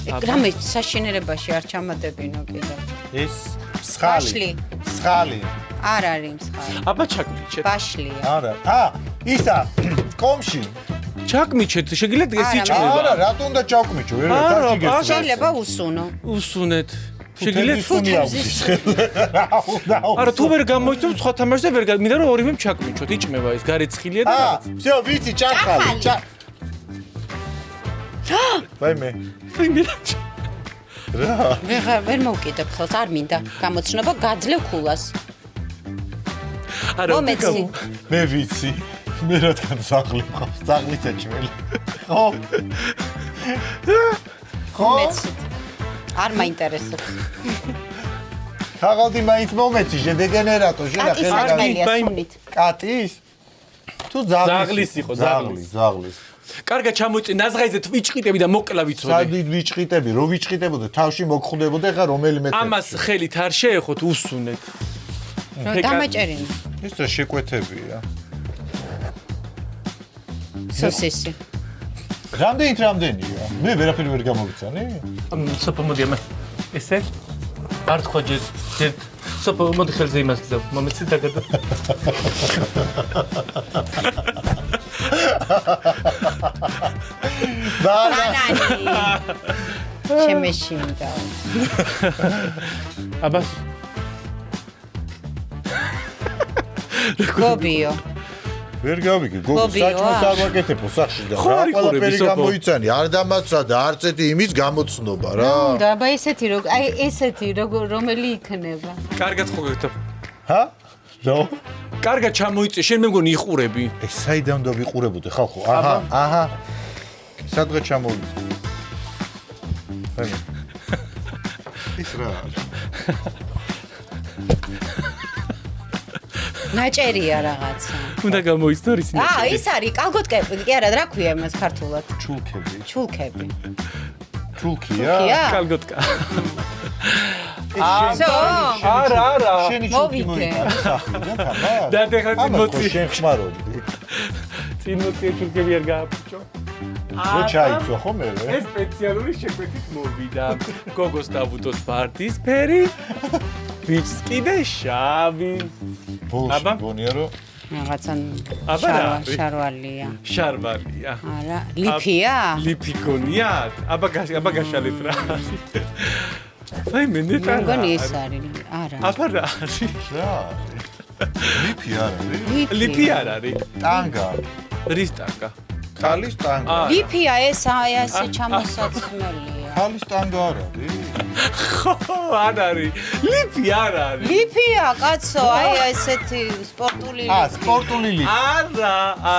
Speaker 4: რამე საშინელებაში არ ჩამადებინო კიდე.
Speaker 2: ეს მსხალი. მსხალი.
Speaker 4: არ არის მსხალი.
Speaker 1: აბა ჩაკმიჩეთ.
Speaker 4: ბაშლია.
Speaker 2: არა. ისა კომში.
Speaker 1: ჩაკმიჩეთ, შეგიძლიათ ეს იჭმება.
Speaker 2: არა, რატო უნდა ჩავკმიჩო? ვერ გაგიგებს.
Speaker 4: შეიძლება უსუნო.
Speaker 1: უსუნეთ. შეგიძლიათ
Speaker 2: ფუთბოლში.
Speaker 1: არა, თუ ვერ გამოიწვევ სხვა თამაშზე ვერ მინდა რომ ორივემ ჩაკმიჩოთ, იჭმება ეს გარეცხილია და რაღაც.
Speaker 2: всё, ვიცი, ჩახალი. ვაიმე.
Speaker 4: რა? ვერ მოვკიდებ ხელს, არ მინდა. გამოცნობა გაძლევ ქულას.
Speaker 1: არა,
Speaker 2: მე ვიცი. მე რადგან ზაღლი მყავს, ზაღლიც ეჭველი. ხო? ხო?
Speaker 4: არ მაინტერესებს.
Speaker 2: ხაღალდი მაინც მომეცი, დეგენერატო, შენა
Speaker 4: ხელს.
Speaker 2: კატის? თუ
Speaker 1: ზაღლის იყო,
Speaker 2: ზაღლის.
Speaker 1: კარგად ჩამოიწი ნაზღაიზე ვიჭყიტები და მოკლა ვიცოდე.
Speaker 2: სადით ვიჭყიტები, რო ვიჭყიტებოდე, თავში მოგხვდებოდა, ხა რომელიმე ტექსტი.
Speaker 1: ამას ხელით არ შეეხოთ, უსუნეთ.
Speaker 4: დამაჭერინე.
Speaker 2: ის რა შეკვეთებია.
Speaker 4: სოსისი.
Speaker 2: რამდენია? მე ვერაფერი ვერ გამოვიცანი?
Speaker 1: სოფო მოდი ამას. ესე? არ თქვა ჯერ სოფო მოდი ხელზე იმას გზავ. მომეცი დაგადა.
Speaker 4: ბანანი. შემეშინდა.
Speaker 1: აბას.
Speaker 4: გობიო.
Speaker 2: ვერ გავიგე, საჭმელს არ ვაკეთებო სახში და რა ყველაფერი გამოიცანი, არ დამაცადა, არ წეთი იმის გამოცნობა რა.
Speaker 4: და აბა ესეთი რომელი იქნება.
Speaker 1: კარგად ხო გეთო.
Speaker 2: ჰა? რა?
Speaker 1: კარგად ჩამოიწე, შენ მე მგონი იყურები.
Speaker 2: ეს საიდან უნდა ვიყურებოდე ხალხო? აჰა. სადღაც ჩამოვიდა. ის რა?
Speaker 4: ნაჭერია რაღაცა.
Speaker 1: უნდა გამოიცნო რის ნაჭერი.
Speaker 4: ის არის კალგოტკები, კი არა, რა ქვია იმას ქართულად?
Speaker 2: ჩულკები.
Speaker 4: ჩულკია?
Speaker 1: კალგოტკა.
Speaker 2: არა. შენი ჩულკი მოიწა სახლიდან თამა?
Speaker 1: და ეხლა მოცი.
Speaker 2: შენ ხმარობდი.
Speaker 1: წინ მოცი ჩულკები არ გააფუჭო.
Speaker 2: რო ჩაიცვა ხო მე?
Speaker 1: ეს სპეციალური შეკვეთით მოვიდა. გოგოს დავუდოთ ვარდისფერი. ბიჭს კიდე შავი.
Speaker 2: აბა გონია რომ
Speaker 4: რაღაცა შარვალია.
Speaker 1: შარვალია.
Speaker 4: არა, ლიფია?
Speaker 1: ლიფი გონიათ? აბა გაშალეთ რა. ვაიმე ნეტა.
Speaker 4: მგონი ეს არის. არა.
Speaker 1: აბა რა არის?
Speaker 2: რა? ლიფი არ არის?
Speaker 1: ლიფი არ არის.
Speaker 2: ტანგა.
Speaker 1: რის ტანგა?
Speaker 2: ხალის ტანგა.
Speaker 4: ლიფია ესე ჩამოსაცმელია.
Speaker 2: ხალის ტანგა არ არის?
Speaker 1: ხო, არ არის. ლიფი არ არის.
Speaker 4: ლიფია, კაცო, ესეთი სპორტული ლიფი.
Speaker 2: სპორტული ლიფი.
Speaker 1: არა.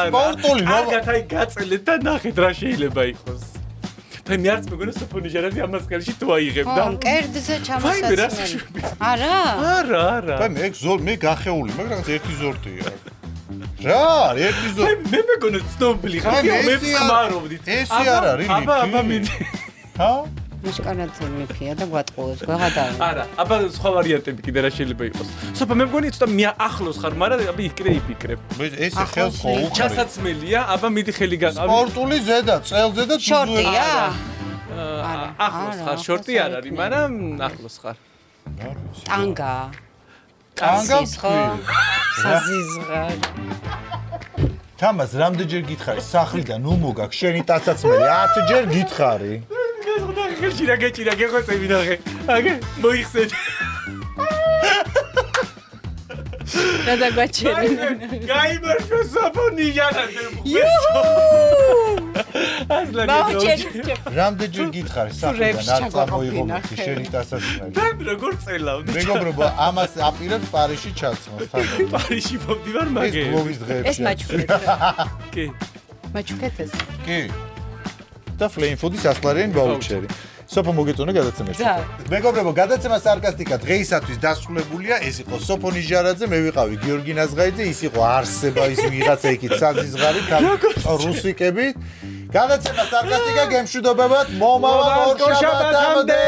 Speaker 2: სპორტული,
Speaker 1: კარგად გაწყლეთ და ნახეთ რა შეიძლება იყოს. მე არც მეგონა სოფონი ჟარაზი ამას ხელში თუ აიღებდა.
Speaker 4: კერძზე ჩამოსაცმელი. არა?
Speaker 1: არა.
Speaker 2: მე გახეული, მაგრამ ერთი ზორტია. რა, ერთი ზორტი.
Speaker 1: მე მეგონა ცნობილი ხარ, მე ვხმარობდით.
Speaker 2: ესე არ არის ლიფი.
Speaker 1: აბა მიდი.
Speaker 2: ჰა?
Speaker 4: მიშკანათი ლიფია და გვატყუებს, გვაღადავ.
Speaker 1: არა, აბა სხვა ვარიანტები კიდე რა შეიძლება იყოს. სოფა მე მგონი ცოტა ახლოს ხარ, მაგრამ აბა იქ იფიქრებ.
Speaker 2: ესე ხელს ხო უხარ.
Speaker 1: ჩასაცმელია, აბა მიდი ხელი გაყავი.
Speaker 2: სპორტული ზედა, წელზე და
Speaker 4: შორტია?
Speaker 1: ახლოს ხარ, შორტი არ არის, მაგრამ ახლოს ხარ.
Speaker 4: ტანგა.
Speaker 2: ტანგა
Speaker 4: ხო? საზიზღარ.
Speaker 2: თამას რამდენჯერ გითხარი სახლიდან უმოგაქ შენი ტაცაცმელი 10 ჯერ გითხარი.
Speaker 1: ხელში რა გეჭირა გეხოცები ნახე. აგე მოიხსენე.
Speaker 4: და დაგვაჩერე.
Speaker 1: გაიმარჯვა საფონი ჟანაზე.
Speaker 2: რამდენჯერ გითხარი სახლიდან არ წამოიღო შენი ტაცაცმელი.
Speaker 1: და როგორ წელავდი?
Speaker 2: მეგობრებო, ამას აპირებს პარიზში ჩაცმოს თამაში.
Speaker 1: პარიზში მოვდივარ მაგე.
Speaker 2: ეს გლოვის დღეებში.
Speaker 4: ეს მაჩუქეთ.
Speaker 1: კი.
Speaker 4: მაჩუქეთ ეს.
Speaker 2: კი. და ფლეინფუდის ასკლარიანი ბაუჩერი. სოფო მოგეწონა გადაცემაში. მეგობრებო, გადაცემა სარკასტიკა დღეისათვის დასრულებულია. ეს იყო სოფონი ჟარაძე, მე ვიყავი გიორგი ნაზღაიძე, ის იყო არსება ის ვიღაცა იქით საზიზღარი, რუსიკები. გადაცემა სარკასტიკა გემშვიდობებად მომავალ ორ შაბათამდე.